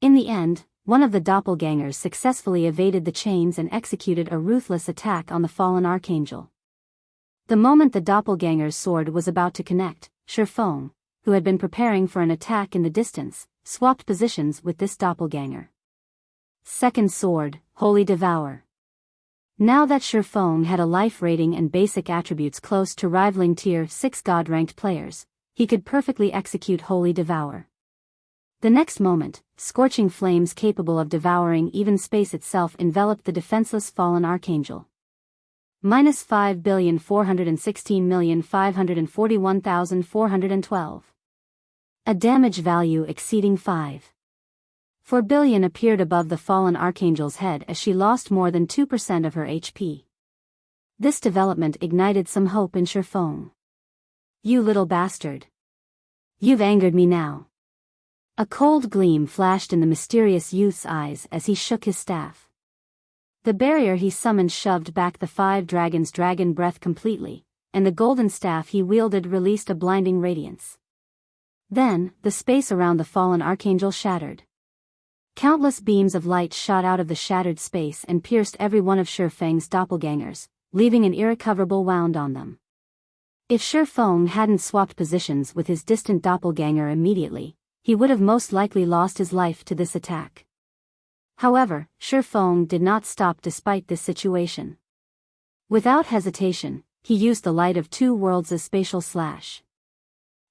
[SPEAKER 1] In the end, one of the doppelgangers successfully evaded the chains and executed a ruthless attack on the fallen archangel. The moment the doppelganger's sword was about to connect, Shifeng, who had been preparing for an attack in the distance, swapped positions with this doppelganger. Second sword, Holy Devour. Now that Shifeng had a life rating and basic attributes close to rivaling Tier 6 God-ranked players, he could perfectly execute Holy Devour. The next moment, scorching flames capable of devouring even space itself enveloped the defenseless fallen archangel. -5,416,541,412. A damage value exceeding 5.4 billion appeared above the fallen archangel's head as she lost more than 2% of her HP. This development ignited some hope in Shifeng. "You little bastard. You've angered me now." A cold gleam flashed in the mysterious youth's eyes as he shook his staff. The barrier he summoned shoved back the 5 dragons' dragon breath completely, and the golden staff he wielded released a blinding radiance. Then, the space around the fallen archangel shattered. Countless beams of light shot out of the shattered space and pierced every one of Shifeng's doppelgangers, leaving an irrecoverable wound on them. If Shifeng hadn't swapped positions with his distant doppelganger immediately, he would have most likely lost his life to this attack. However, Shifeng did not stop despite this situation. Without hesitation, he used the light of 2 worlds as spatial slash.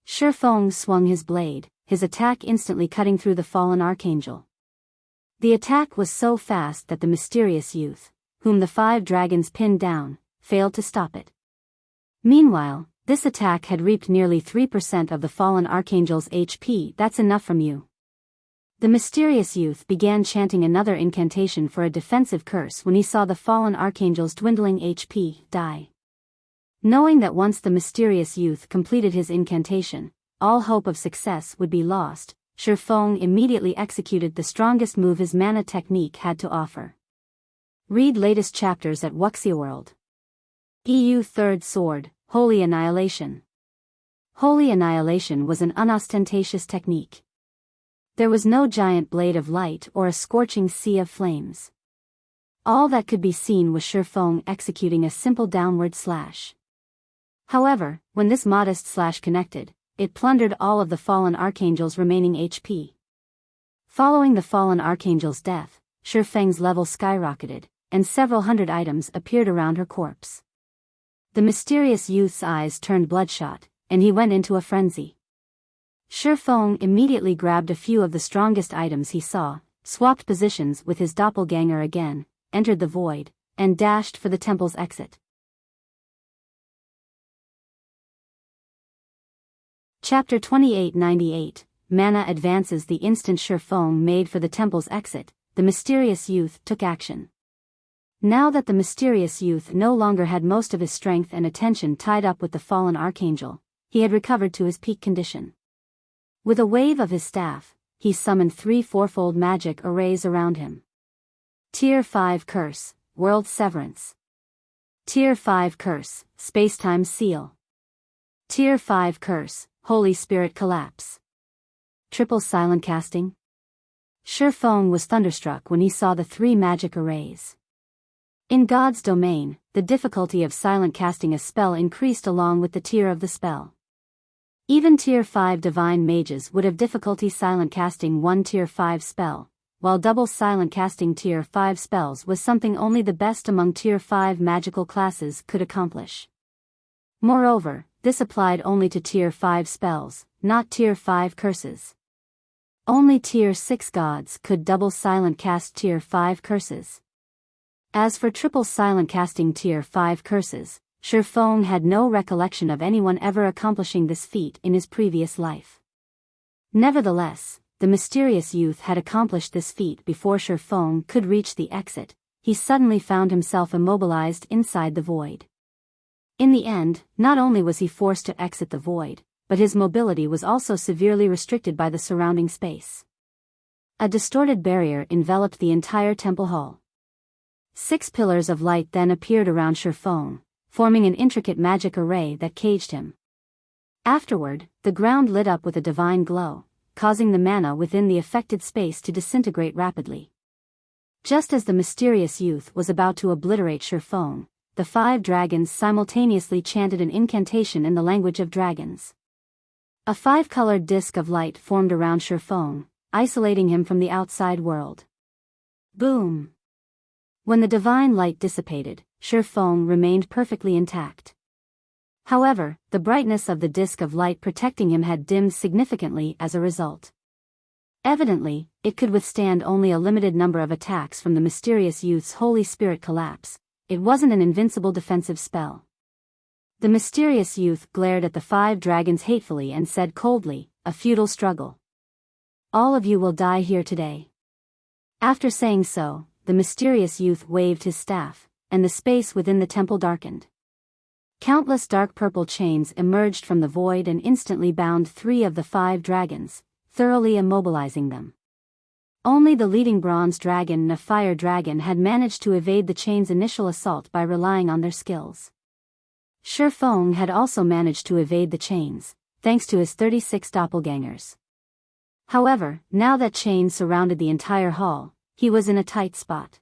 [SPEAKER 1] Shifeng swung his blade, his attack instantly cutting through the fallen archangel. The attack was so fast that the mysterious youth, whom the 5 dragons pinned down, failed to stop it. Meanwhile, this attack had reaped nearly 3% of the fallen archangel's HP. "That's enough from you." The mysterious youth began chanting another incantation for a defensive curse when he saw the fallen archangel's dwindling HP die. Knowing that once the mysterious youth completed his incantation, all hope of success would be lost, Shifeng immediately executed the strongest move his mana technique had to offer. Read latest chapters at Wuxia World. EU Third Sword, Holy Annihilation. Holy Annihilation was an unostentatious technique. There was no giant blade of light or a scorching sea of flames. All that could be seen was Shifeng executing a simple downward slash. However, when this modest slash connected, it plundered all of the fallen archangel's remaining HP. Following the fallen archangel's death, Shifeng's level skyrocketed, and several hundred items appeared around her corpse. The mysterious youth's eyes turned bloodshot, and he went into a frenzy. Shifeng immediately grabbed a few of the strongest items he saw, swapped positions with his doppelganger again, entered the void, and dashed for the temple's exit. Chapter 2898, Mana advances. The instant Shifeng made for the temple's exit, the mysterious youth took action. Now that the mysterious youth no longer had most of his strength and attention tied up with the fallen archangel, he had recovered to his peak condition. With a wave of his staff, he summoned 3 fourfold magic arrays around him. Tier 5 Curse, World Severance. Tier 5 Curse, Spacetime Seal. Tier 5 Curse, Holy Spirit Collapse. Triple Silent Casting. Shifeng was thunderstruck when he saw the 3 magic arrays. In God's domain, the difficulty of silent casting a spell increased along with the tier of the spell. Even Tier 5 divine mages would have difficulty silent casting one Tier 5 spell, while double silent casting Tier 5 spells was something only the best among Tier 5 magical classes could accomplish. Moreover, this applied only to Tier 5 spells, not Tier 5 curses. Only Tier 6 gods could double silent cast Tier 5 curses. As for triple silent casting Tier 5 curses, Shifeng had no recollection of anyone ever accomplishing this feat in his previous life. Nevertheless, the mysterious youth had accomplished this feat before Shifeng could reach the exit. He suddenly found himself immobilized inside the void. In the end, not only was he forced to exit the void, but his mobility was also severely restricted by the surrounding space. A distorted barrier enveloped the entire temple hall. 6 pillars of light then appeared around Shifeng, forming an intricate magic array that caged him. Afterward, the ground lit up with a divine glow, causing the mana within the affected space to disintegrate rapidly. Just as the mysterious youth was about to obliterate Shifeng, the 5 dragons simultaneously chanted an incantation in the language of dragons. A 5-colored disk of light formed around Shifeng, isolating him from the outside world. Boom! When the divine light dissipated, Shifeng remained perfectly intact. However, the brightness of the disk of light protecting him had dimmed significantly as a result. Evidently, it could withstand only a limited number of attacks from the mysterious youth's holy spirit collapse. It wasn't an invincible defensive spell. The mysterious youth glared at the 5 dragons hatefully and said coldly, "A futile struggle. All of you will die here today." After saying so, the mysterious youth waved his staff, and the space within the temple darkened. Countless dark purple chains emerged from the void and instantly bound 3 of the 5 dragons, thoroughly immobilizing them. Only the leading bronze dragon and a fire dragon had managed to evade the chain's initial assault by relying on their skills. Shifeng had also managed to evade the chains, thanks to his 36 doppelgangers. However, now that chains surrounded the entire hall, he was in a tight spot.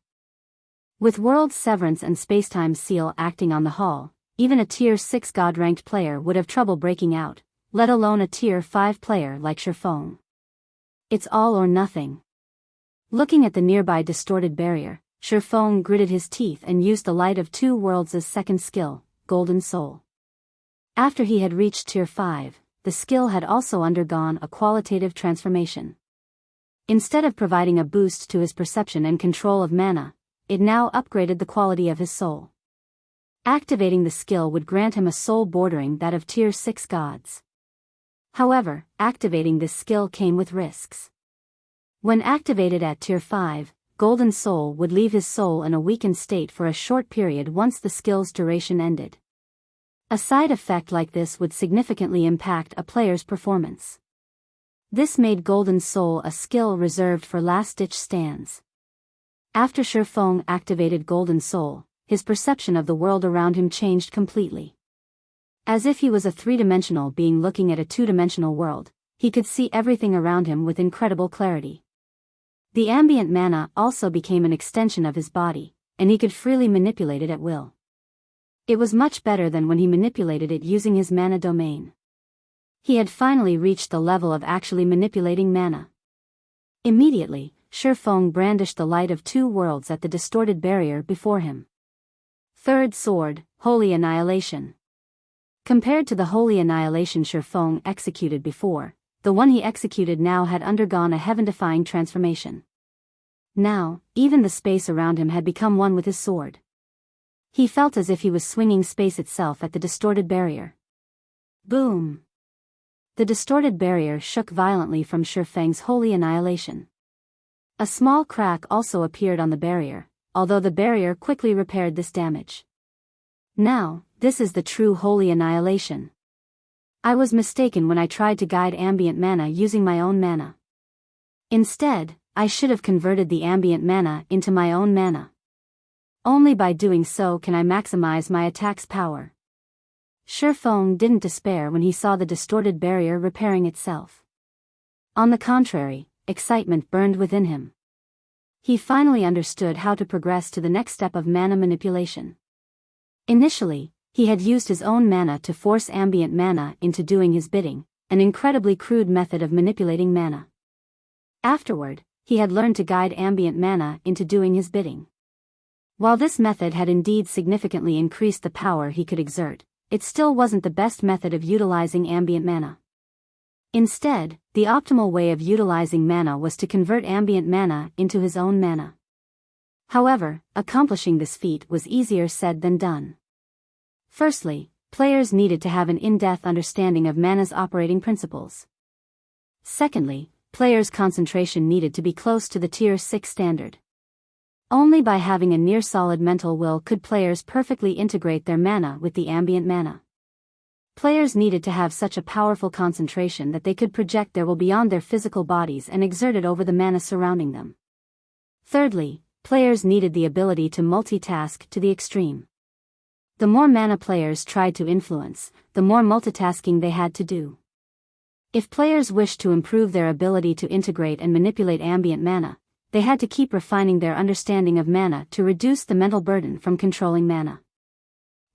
[SPEAKER 1] With World Severance and Spacetime Seal acting on the hall, even a Tier 6 God-ranked player would have trouble breaking out, let alone a Tier 5 player like Shifeng. It's all or nothing. Looking at the nearby distorted barrier, Shifeng gritted his teeth and used the light of 2 worlds as second skill, Golden Soul. After he had reached Tier 5, the skill had also undergone a qualitative transformation. Instead of providing a boost to his perception and control of mana, it now upgraded the quality of his soul. Activating the skill would grant him a soul bordering that of Tier 6 gods. However, activating this skill came with risks. When activated at Tier 5, Golden Soul would leave his soul in a weakened state for a short period once the skill's duration ended. A side effect like this would significantly impact a player's performance. This made Golden Soul a skill reserved for last-ditch stands. After Shifeng activated Golden Soul, his perception of the world around him changed completely. As if he was a 3-dimensional being looking at a 2-dimensional world, he could see everything around him with incredible clarity. The ambient mana also became an extension of his body, and he could freely manipulate it at will. It was much better than when he manipulated it using his mana domain. He had finally reached the level of actually manipulating mana. Immediately, Shifeng brandished the light of 2 worlds at the distorted barrier before him. Third sword, Holy Annihilation. Compared to the Holy Annihilation Shifeng executed before, the one he executed now had undergone a heaven-defying transformation. Now, even the space around him had become one with his sword. He felt as if he was swinging space itself at the distorted barrier. Boom! The distorted barrier shook violently from Shifeng's Holy Annihilation. A small crack also appeared on the barrier, although the barrier quickly repaired this damage. Now, this is the true Holy Annihilation. I was mistaken when I tried to guide ambient mana using my own mana. Instead, I should have converted the ambient mana into my own mana. Only by doing so can I maximize my attack's power. Shifeng didn't despair when he saw the distorted barrier repairing itself. On the contrary, excitement burned within him. He finally understood how to progress to the next step of mana manipulation. Initially, he had used his own mana to force ambient mana into doing his bidding, an incredibly crude method of manipulating mana. Afterward, he had learned to guide ambient mana into doing his bidding. While this method had indeed significantly increased the power he could exert, it still wasn't the best method of utilizing ambient mana. Instead, the optimal way of utilizing mana was to convert ambient mana into his own mana. However, accomplishing this feat was easier said than done. Firstly, players needed to have an in-depth understanding of mana's operating principles. Secondly, players' concentration needed to be close to the Tier 6 standard. Only by having a near-solid mental will could players perfectly integrate their mana with the ambient mana. Players needed to have such a powerful concentration that they could project their will beyond their physical bodies and exert it over the mana surrounding them. Thirdly, players needed the ability to multitask to the extreme. The more mana players tried to influence, the more multitasking they had to do. If players wished to improve their ability to integrate and manipulate ambient mana, they had to keep refining their understanding of mana to reduce the mental burden from controlling mana.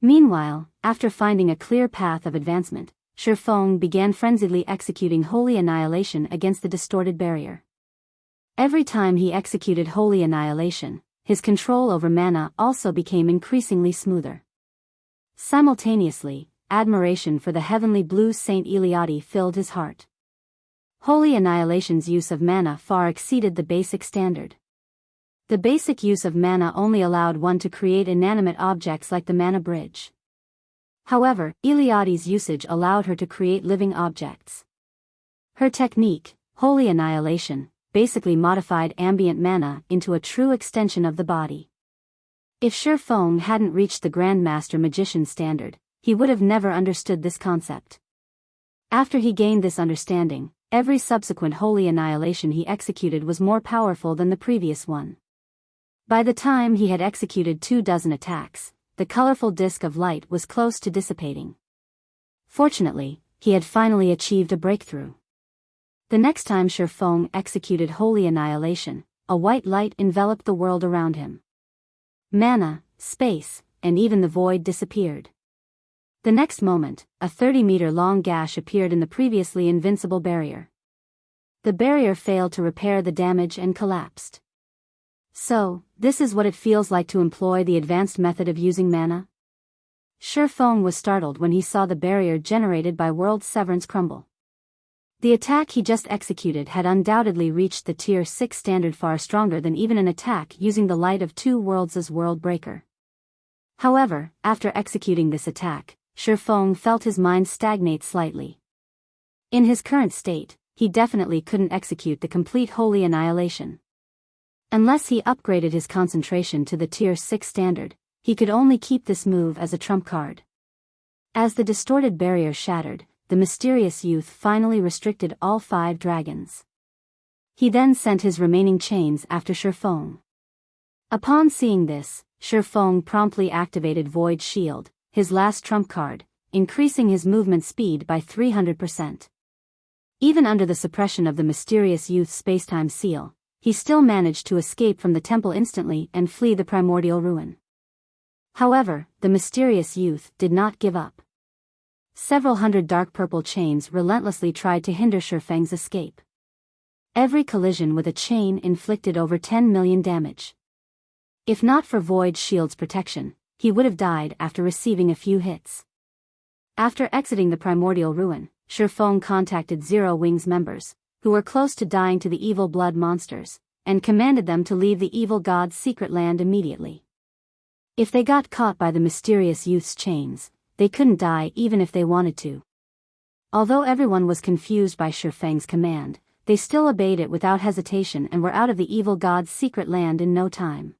[SPEAKER 1] Meanwhile, after finding a clear path of advancement, Shifeng began frenziedly executing Holy Annihilation against the distorted barrier. Every time he executed Holy Annihilation, his control over mana also became increasingly smoother. Simultaneously, admiration for the heavenly blue Saint Eliade filled his heart. Holy Annihilation's use of mana far exceeded the basic standard. The basic use of mana only allowed one to create inanimate objects like the mana bridge. However, Eliade's usage allowed her to create living objects. Her technique, Holy Annihilation, basically modified ambient mana into a true extension of the body. If Shifeng hadn't reached the Grandmaster Magician standard, he would have never understood this concept. After he gained this understanding, every subsequent Holy Annihilation he executed was more powerful than the previous one. By the time he had executed 24 attacks, the colorful disk of light was close to dissipating. Fortunately, he had finally achieved a breakthrough. The next time Shifeng executed Holy Annihilation, a white light enveloped the world around him. Mana, space, and even the void disappeared. The next moment, a 30-meter-long gash appeared in the previously invincible barrier. The barrier failed to repair the damage and collapsed. So, this is what it feels like to employ the advanced method of using mana? Shifeng was startled when he saw the barrier generated by World Severance crumble. The attack he just executed had undoubtedly reached the Tier 6 standard, far stronger than even an attack using the Light of Two Worlds' World Breaker. However, after executing this attack, Shifeng felt his mind stagnate slightly. In his current state, he definitely couldn't execute the complete Holy Annihilation. Unless he upgraded his concentration to the Tier 6 standard, he could only keep this move as a trump card. As the distorted barrier shattered, the mysterious youth finally restricted all 5 dragons. He then sent his remaining chains after Shifeng. Upon seeing this, Shifeng promptly activated Void Shield, his last trump card, increasing his movement speed by 300%. Even under the suppression of the mysterious youth's spacetime seal, he still managed to escape from the temple instantly and flee the primordial ruin. However, the mysterious youth did not give up. Several hundred dark purple chains relentlessly tried to hinder Shifeng's escape. Every collision with a chain inflicted over 10 million damage. If not for Void Shield's protection, he would have died after receiving a few hits. After exiting the primordial ruin, Shifeng contacted Zero Wings members, who were close to dying to the evil blood monsters, and commanded them to leave the evil god's secret land immediately. If they got caught by the mysterious youth's chains, they couldn't die even if they wanted to. Although everyone was confused by Shifeng's command, they still obeyed it without hesitation and were out of the evil god's secret land in no time.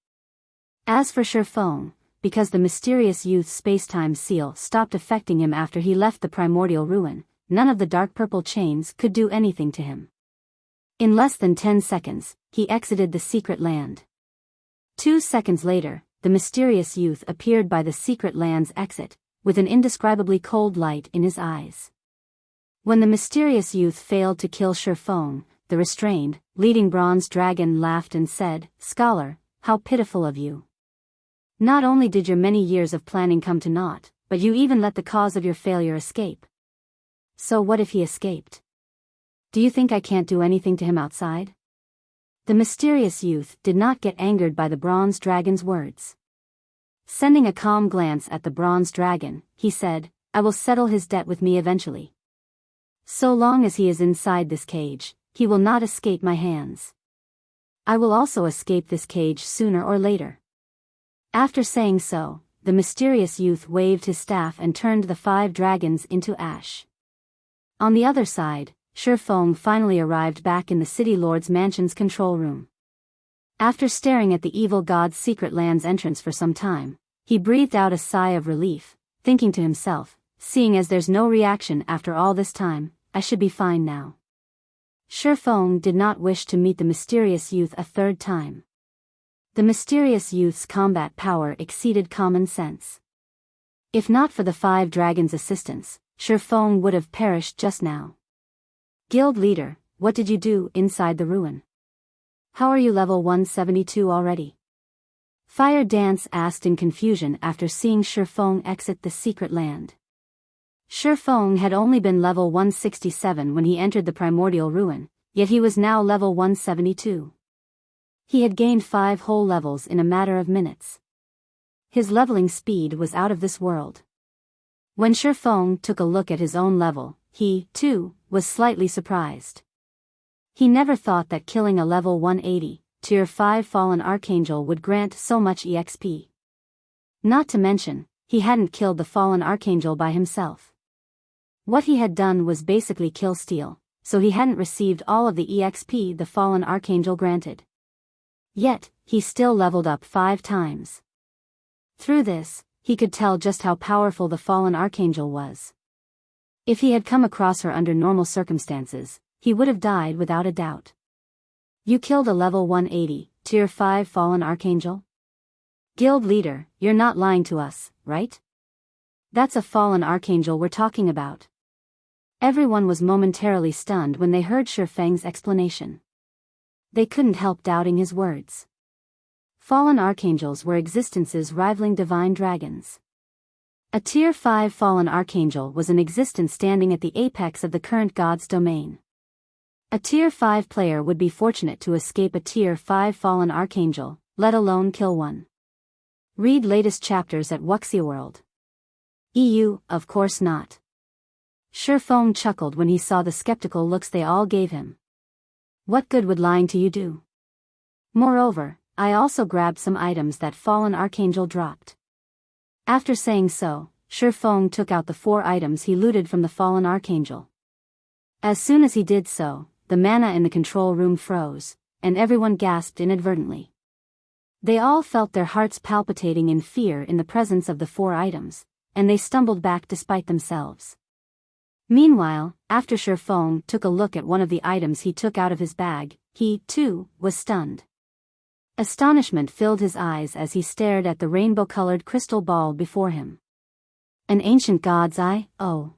[SPEAKER 1] As for Shifeng, because the mysterious youth's spacetime seal stopped affecting him after he left the primordial ruin, none of the dark purple chains could do anything to him. In less than 10 seconds, he exited the secret land. 2 seconds later, the mysterious youth appeared by the secret land's exit, with an indescribably cold light in his eyes. When the mysterious youth failed to kill Shifeng, the restrained, leading bronze dragon laughed and said, "Scholar, how pitiful of you. Not only did your many years of planning come to naught, but you even let the cause of your failure escape. So what if he escaped? Do you think I can't do anything to him outside?" The mysterious youth did not get angered by the bronze dragon's words. Sending a calm glance at the bronze dragon, he said, "I will settle his debt with me eventually. So long as he is inside this cage, he will not escape my hands. I will also escape this cage sooner or later." After saying so, the mysterious youth waved his staff and turned the 5 dragons into ash. On the other side, Shifeng finally arrived back in the City Lord's mansion's control room. After staring at the evil god's secret land's entrance for some time, he breathed out a sigh of relief, thinking to himself, "Seeing as there's no reaction after all this time, I should be fine now." Shifeng did not wish to meet the mysterious youth a third time. The mysterious youth's combat power exceeded common sense. If not for the 5 dragons' assistance, Shifeng would have perished just now. Guild leader, what did you do inside the ruin? How are you level 172 already? Fire Dance asked in confusion after seeing Shifeng exit the secret land. Shifeng had only been level 167 when he entered the Primordial ruin, yet he was now level 172. He had gained 5 whole levels in a matter of minutes. His leveling speed was out of this world. When Shifeng took a look at his own level, he, too, was slightly surprised. He never thought that killing a level 180, tier 5 fallen archangel would grant so much EXP. Not to mention, he hadn't killed the fallen archangel by himself. What he had done was basically kill steal, so he hadn't received all of the EXP the fallen archangel granted. Yet, he still leveled up 5 times. Through this, he could tell just how powerful the fallen archangel was. If he had come across her under normal circumstances, he would have died without a doubt. You killed a level 180, tier 5 fallen archangel? Guild leader, you're not lying to us, right? That's a fallen archangel we're talking about. Everyone was momentarily stunned when they heard Shifeng's explanation. They couldn't help doubting his words. Fallen archangels were existences rivaling divine dragons. A tier 5 fallen archangel was an existence standing at the apex of the current god's domain. A tier 5 player would be fortunate to escape a tier 5 fallen archangel, let alone kill one. Read latest chapters at Wuxia World. EU, of course not. Shifeng chuckled when he saw the skeptical looks they all gave him. What good would lying to you do? Moreover, I also grabbed some items that fallen archangel dropped. After saying so, Shifeng took out the 4 items he looted from the fallen archangel. As soon as he did so, the mana in the control room froze, and everyone gasped inadvertently. They all felt their hearts palpitating in fear in the presence of the 4 items, and they stumbled back despite themselves. Meanwhile, after Shifeng took a look at one of the items he took out of his bag, he, too, was stunned. Astonishment filled his eyes as he stared at the rainbow-colored crystal ball before him. An ancient god's eye, oh.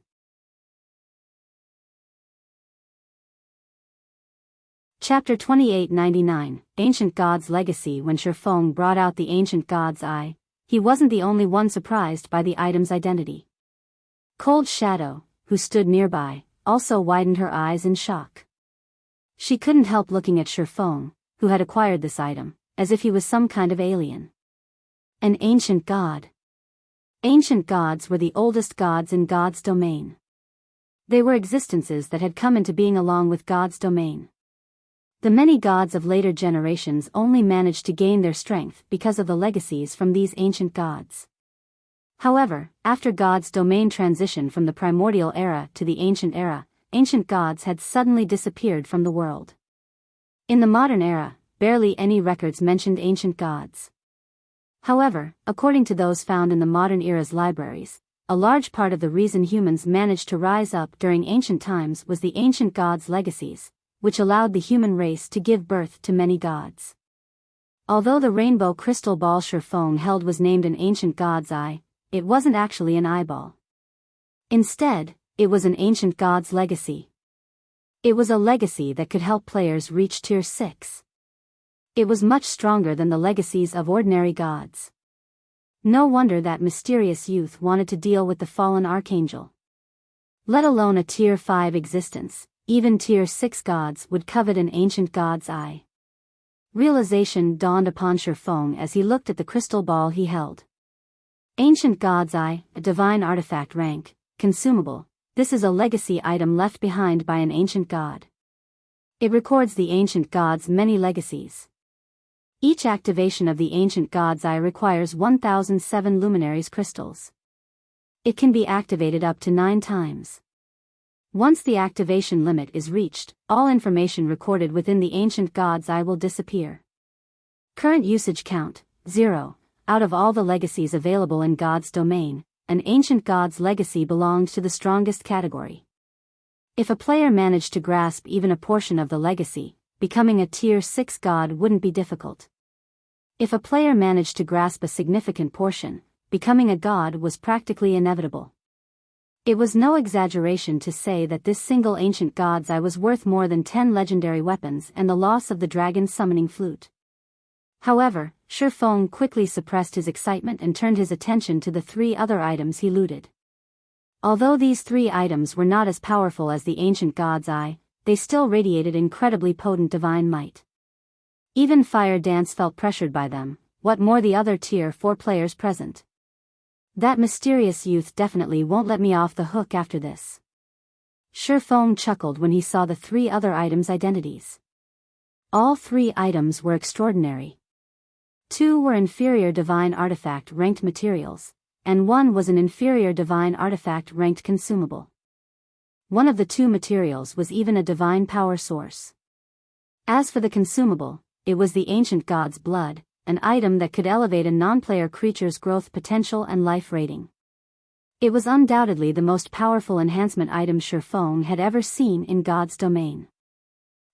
[SPEAKER 1] Chapter 2899, Ancient God's Legacy. When Shifeng brought out the ancient god's eye, he wasn't the only one surprised by the item's identity. Cold Shadow, who stood nearby, also widened her eyes in shock. She couldn't help looking at Shifeng, who had acquired this item, as if he was some kind of alien. An ancient god. Ancient gods were the oldest gods in God's domain. They were existences that had come into being along with God's domain. The many gods of later generations only managed to gain their strength because of the legacies from these ancient gods. However, after God's domain transition from the primordial era to the ancient era, ancient gods had suddenly disappeared from the world. In the modern era, barely any records mentioned ancient gods. However, according to those found in the modern era's libraries, a large part of the reason humans managed to rise up during ancient times was the ancient gods' legacies, which allowed the human race to give birth to many gods. Although the rainbow crystal ball Shifeng held was named an ancient god's eye, it wasn't actually an eyeball. Instead, it was an ancient god's legacy. It was a legacy that could help players reach tier 6. It was much stronger than the legacies of ordinary gods. No wonder that mysterious youth wanted to deal with the fallen archangel. Let alone a tier 5 existence, even tier 6 gods would covet an ancient god's eye. Realization dawned upon Shifeng as he looked at the crystal ball he held. Ancient god's eye, a divine artifact rank, consumable. This is a legacy item left behind by an ancient god. It records the ancient god's many legacies. Each activation of the ancient god's eye requires 1007 luminaries crystals. It can be activated up to 9 times. Once the activation limit is reached, all information recorded within the ancient god's eye will disappear. Current usage count, 0. Out of all the legacies available in God's domain, an ancient god's legacy belonged to the strongest category. If a player managed to grasp even a portion of the legacy, becoming a tier 6 god wouldn't be difficult. If a player managed to grasp a significant portion, becoming a god was practically inevitable. It was no exaggeration to say that this single ancient god's eye was worth more than 10 legendary weapons and the loss of the dragon's summoning flute. However, Shifeng quickly suppressed his excitement and turned his attention to the 3 other items he looted. Although these 3 items were not as powerful as the ancient god's eye, they still radiated incredibly potent divine might. Even Fire Dance felt pressured by them, what more the other tier 4 players present. That mysterious youth definitely won't let me off the hook after this. Shifeng chuckled when he saw the 3 other items' identities. All 3 items were extraordinary. 2 were inferior divine artifact ranked materials, and 1 was an inferior divine artifact ranked consumable. One of the 2 materials was even a divine power source. As for the consumable, it was the ancient god's blood, an item that could elevate a non-player creature's growth potential and life rating. It was undoubtedly the most powerful enhancement item Shifeng had ever seen in God's domain.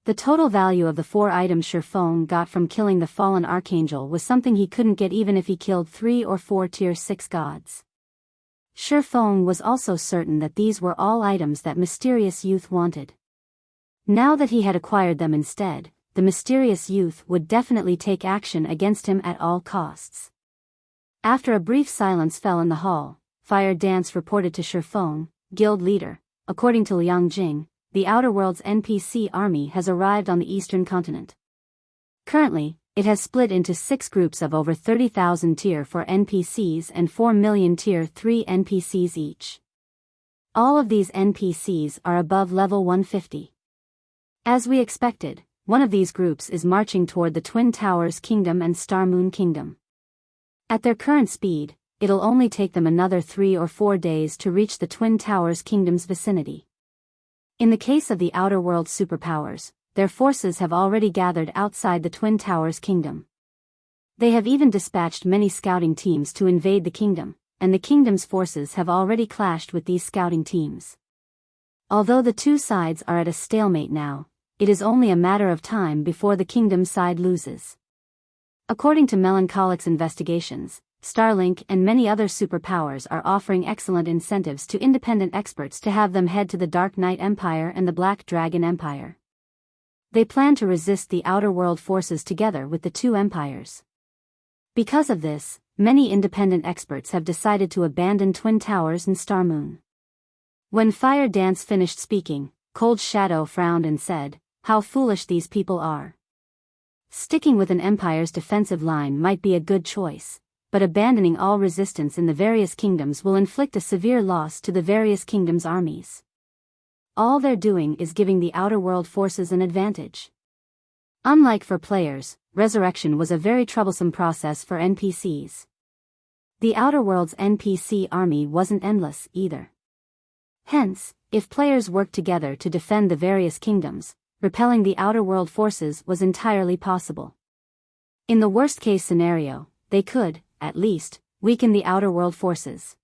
[SPEAKER 1] The total value of the 4 items Shifeng got from killing the fallen archangel was something he couldn't get even if he killed 3 or 4 tier 6 gods. Shifeng was also certain that these were all items that mysterious youth wanted. Now that he had acquired them instead, the mysterious youth would definitely take action against him at all costs. After a brief silence fell in the hall, Fire Dance reported to Shifeng, guild leader, according to Liang Jing, the Outer Worlds NPC army has arrived on the eastern continent. Currently, it has split into 6 groups of over 30,000 tier 4 NPCs and 4 million tier 3 NPCs each. All of these NPCs are above level 150. As we expected, one of these groups is marching toward the Twin Towers Kingdom and Star Moon Kingdom. At their current speed, it'll only take them another 3 or 4 days to reach the Twin Towers Kingdom's vicinity. In the case of the Outer World superpowers, their forces have already gathered outside the Twin Towers Kingdom. They have even dispatched many scouting teams to invade the kingdom, and the kingdom's forces have already clashed with these scouting teams. Although the 2 sides are at a stalemate now, it is only a matter of time before the kingdom side loses. According to Melancholic's investigations, Starlink and many other superpowers are offering excellent incentives to independent experts to have them head to the Dark Knight Empire and the Black Dragon Empire. They plan to resist the Outer World forces together with the 2 empires. Because of this, many independent experts have decided to abandon Twin Towers and Star Moon. When Fire Dance finished speaking, Cold Shadow frowned and said, "How foolish these people are. Sticking with an empire's defensive line might be a good choice, but abandoning all resistance in the various kingdoms will inflict a severe loss to the various kingdoms' armies. All they're doing is giving the Outer World forces an advantage." Unlike for players, resurrection was a very troublesome process for NPCs. The Outer World's NPC army wasn't endless either. Hence, if players worked together to defend the various kingdoms, repelling the Outer World forces was entirely possible. In the worst-case scenario, they could, at least, weaken the Outer World forces.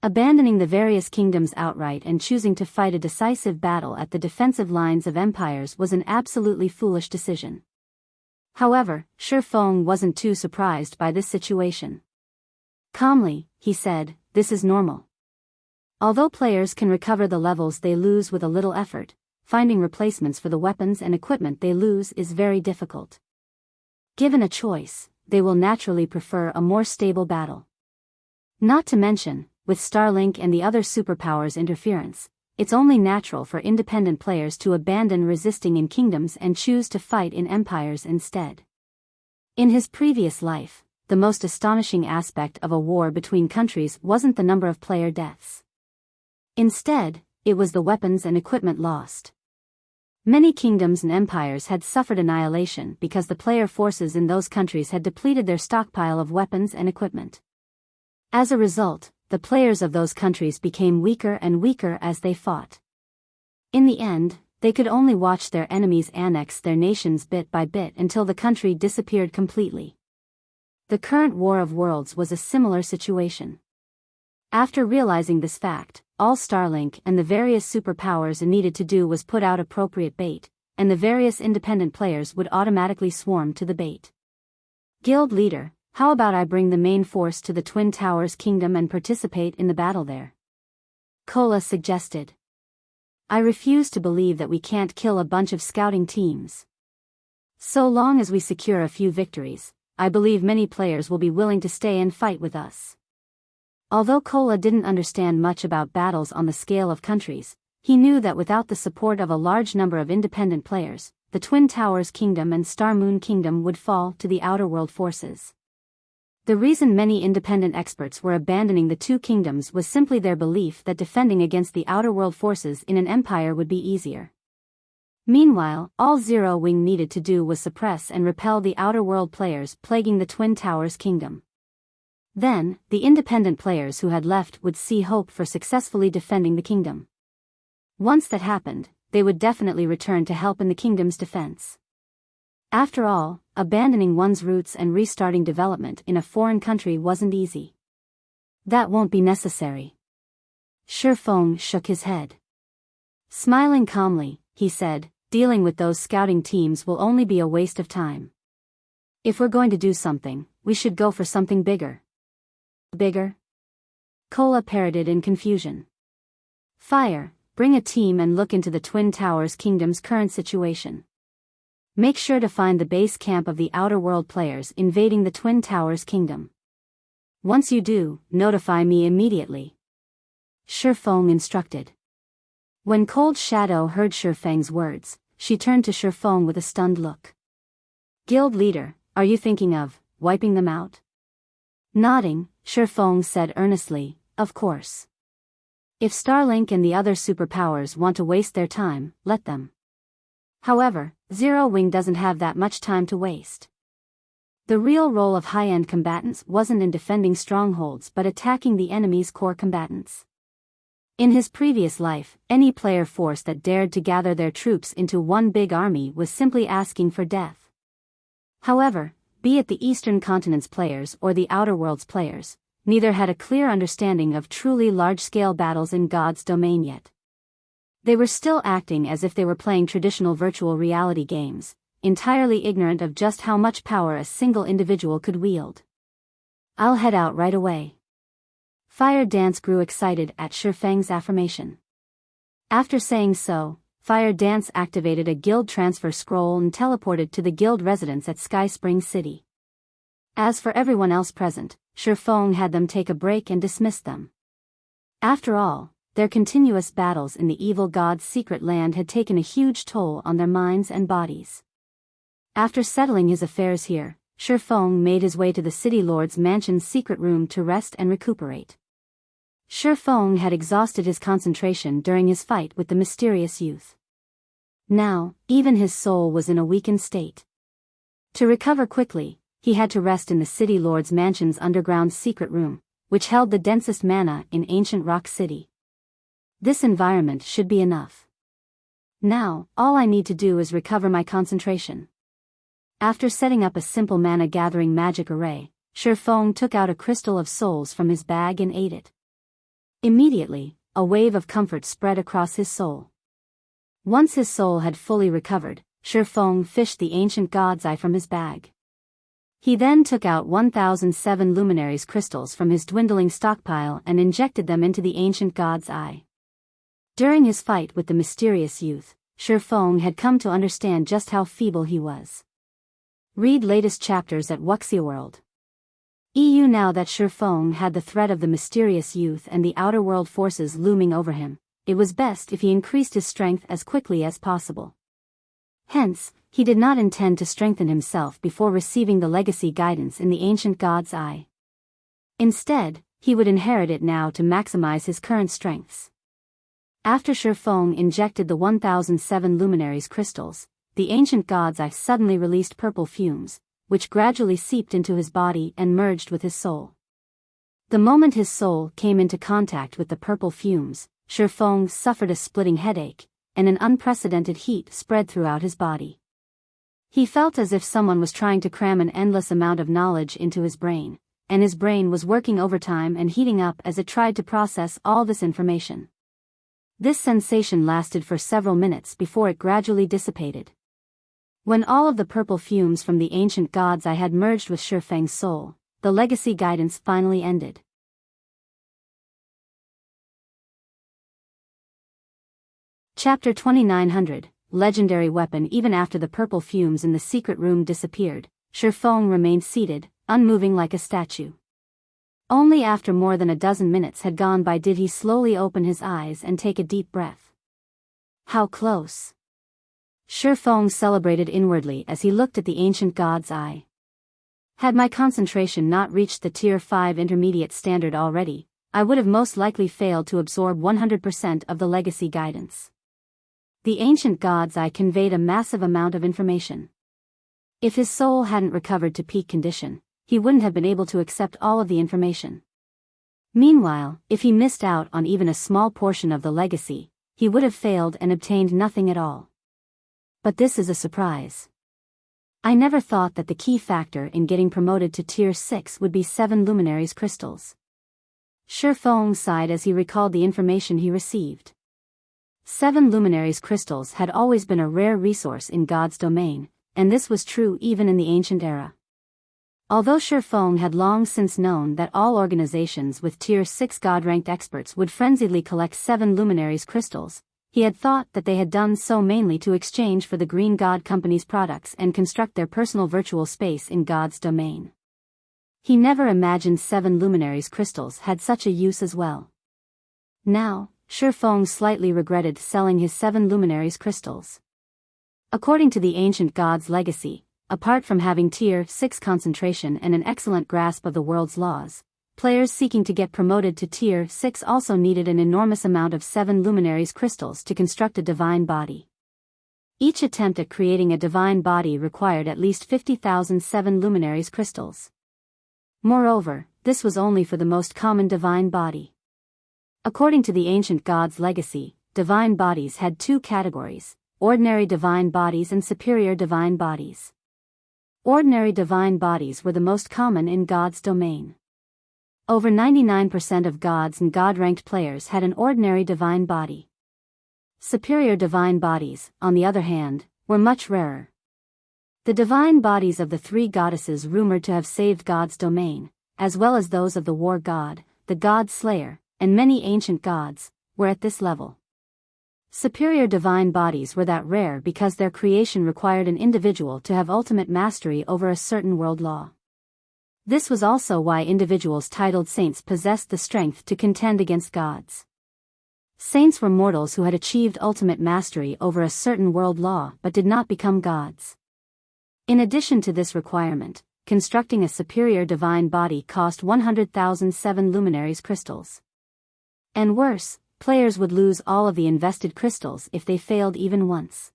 [SPEAKER 1] Abandoning the various kingdoms outright and choosing to fight a decisive battle at the defensive lines of empires was an absolutely foolish decision. However, Shifeng wasn't too surprised by this situation. Calmly, he said, "This is normal. Although players can recover the levels they lose with a little effort, finding replacements for the weapons and equipment they lose is very difficult. Given a choice, they will naturally prefer a more stable battle. Not to mention, with Starlink and the other superpowers' interference, it's only natural for independent players to abandon resisting in kingdoms and choose to fight in empires instead." In his previous life, the most astonishing aspect of a war between countries wasn't the number of player deaths. Instead, it was the weapons and equipment lost. Many kingdoms and empires had suffered annihilation because the player forces in those countries had depleted their stockpile of weapons and equipment. As a result, the players of those countries became weaker and weaker as they fought. In the end, they could only watch their enemies annex their nations bit by bit until the country disappeared completely. The current War of Worlds was a similar situation. After realizing this fact, all Starlink and the various superpowers needed to do was put out appropriate bait, and the various independent players would automatically swarm to the bait. "Guild leader, how about I bring the main force to the Twin Towers Kingdom and participate in the battle there?" Kola suggested. I refuse to believe that we can't kill a bunch of scouting teams. So long as we secure a few victories, I believe many players will be willing to stay and fight with us. Although Kola didn't understand much about battles on the scale of countries, he knew that without the support of a large number of independent players, the Twin Towers Kingdom and Star Moon Kingdom would fall to the Outer World forces. The reason many independent experts were abandoning the two kingdoms was simply their belief that defending against the Outer World forces in an empire would be easier. Meanwhile, all Zero Wing needed to do was suppress and repel the Outer World players plaguing the Twin Towers Kingdom. Then, the independent players who had left would see hope for successfully defending the kingdom. Once that happened, they would definitely return to help in the kingdom's defense. After all, abandoning one's roots and restarting development in a foreign country wasn't easy. That won't be necessary. Shifeng shook his head. Smiling calmly, he said, dealing with those scouting teams will only be a waste of time. If we're going to do something, we should go for something bigger. Bigger? Kola parroted in confusion. Fire, bring a team and look into the Twin Towers Kingdom's current situation. Make sure to find the base camp of the Outer World players invading the Twin Towers Kingdom. Once you do, notify me immediately. Shifeng instructed. When Cold Shadow heard Shifeng's words, she turned to Shifeng with a stunned look. Guild leader, are you thinking of wiping them out? Nodding, Shifeng said earnestly, of course. If Starlink and the other superpowers want to waste their time, let them. However, Zero Wing doesn't have that much time to waste. The real role of high-end combatants wasn't in defending strongholds but attacking the enemy's core combatants. In his previous life, any player force that dared to gather their troops into one big army was simply asking for death. However, be it the Eastern Continent's players or the Outer World's players, neither had a clear understanding of truly large-scale battles in God's domain yet. They were still acting as if they were playing traditional virtual reality games, entirely ignorant of just how much power a single individual could wield. I'll head out right away. Fire Dance grew excited at Shifeng's affirmation. After saying so, Fire Dance activated a guild transfer scroll and teleported to the guild residence at Sky Spring City. As for everyone else present, Shifeng had them take a break and dismissed them. After all, their continuous battles in the evil god's secret land had taken a huge toll on their minds and bodies. After settling his affairs here, Shifeng made his way to the city lord's mansion's secret room to rest and recuperate. Shifeng had exhausted his concentration during his fight with the mysterious youth. Now, even his soul was in a weakened state. To recover quickly, he had to rest in the city lord's mansion's underground secret room, which held the densest mana in ancient Rock City. This environment should be enough. Now, all I need to do is recover my concentration. After setting up a simple mana-gathering magic array, Shifeng took out a crystal of souls from his bag and ate it. Immediately, a wave of comfort spread across his soul. Once his soul had fully recovered, Shifeng fished the ancient god's eye from his bag. He then took out 1007 luminaries crystals from his dwindling stockpile and injected them into the ancient god's eye. During his fight with the mysterious youth, Shifeng had come to understand just how feeble he was. Read latest chapters at Wuxia World. EU. Now that Shifeng had the threat of the mysterious youth and the Outer World forces looming over him, it was best if he increased his strength as quickly as possible. Hence, he did not intend to strengthen himself before receiving the legacy guidance in the ancient god's eye. Instead, he would inherit it now to maximize his current strengths. After Shifeng injected the 1007 luminaries crystals, the ancient god's eye suddenly released purple fumes, which gradually seeped into his body and merged with his soul. The moment his soul came into contact with the purple fumes, Shifeng suffered a splitting headache, and an unprecedented heat spread throughout his body. He felt as if someone was trying to cram an endless amount of knowledge into his brain, and his brain was working overtime and heating up as it tried to process all this information. This sensation lasted for several minutes before it gradually dissipated. When all of the purple fumes from the ancient god's eye had merged with Shifeng's soul, the legacy guidance finally ended. Chapter 2900, Legendary Weapon. Even after the purple fumes in the secret room disappeared, Shifeng remained seated, unmoving like a statue. Only after more than a dozen minutes had gone by did he slowly open his eyes and take a deep breath. How close! Shifeng celebrated inwardly as he looked at the ancient god's eye. Had my concentration not reached the Tier 5 intermediate standard already, I would have most likely failed to absorb 100% of the legacy guidance. The ancient god's eye conveyed a massive amount of information. If his soul hadn't recovered to peak condition, he wouldn't have been able to accept all of the information. Meanwhile, if he missed out on even a small portion of the legacy, he would have failed and obtained nothing at all. But this is a surprise. I never thought that the key factor in getting promoted to Tier 6 would be 7 luminaries crystals. Shifeng sighed as he recalled the information he received. 7 luminaries crystals had always been a rare resource in God's domain, and this was true even in the ancient era. Although Shifeng had long since known that all organizations with Tier 6 God-ranked experts would frenziedly collect 7 luminaries crystals, he had thought that they had done so mainly to exchange for the Green God Company's products and construct their personal virtual space in God's domain. He never imagined 7 luminaries crystals had such a use as well. Now, Shifeng slightly regretted selling his 7 luminaries crystals. According to the ancient god's legacy, apart from having Tier 6 concentration and an excellent grasp of the world's laws, players seeking to get promoted to Tier 6 also needed an enormous amount of 7 luminaries crystals to construct a divine body. Each attempt at creating a divine body required at least 50,000 7 luminaries crystals. Moreover, this was only for the most common divine body. According to the ancient god's legacy, divine bodies had 2 categories: ordinary divine bodies and superior divine bodies. Ordinary divine bodies were the most common in God's domain. Over 99% of gods and God-ranked players had an ordinary divine body. Superior divine bodies, on the other hand, were much rarer. The divine bodies of the 3 goddesses rumored to have saved God's domain, as well as those of the war god, the god slayer, and many ancient gods, were at this level. Superior divine bodies were that rare because their creation required an individual to have ultimate mastery over a certain world law. This was also why individuals titled saints possessed the strength to contend against gods. Saints were mortals who had achieved ultimate mastery over a certain world law but did not become gods. In addition to this requirement, constructing a superior divine body cost 100,000 7 luminaries crystals. And worse, players would lose all of the invested crystals if they failed even once.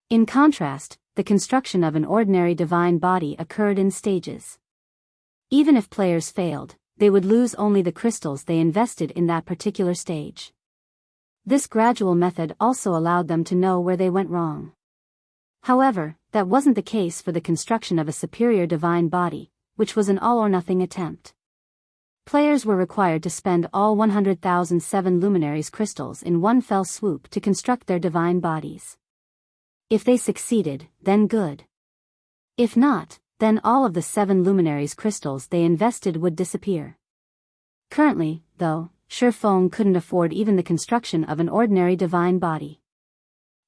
[SPEAKER 1] In contrast, the construction of an ordinary divine body occurred in stages. Even if players failed, they would lose only the crystals they invested in that particular stage. This gradual method also allowed them to know where they went wrong. However, that wasn't the case for the construction of a superior divine body, which was an all-or-nothing attempt. Players were required to spend all 100,000 7 luminaries crystals in one fell swoop to construct their divine bodies. If they succeeded, then good. If not, then all of the 7 luminaries crystals they invested would disappear. Currently, though, Shifeng couldn't afford even the construction of an ordinary divine body.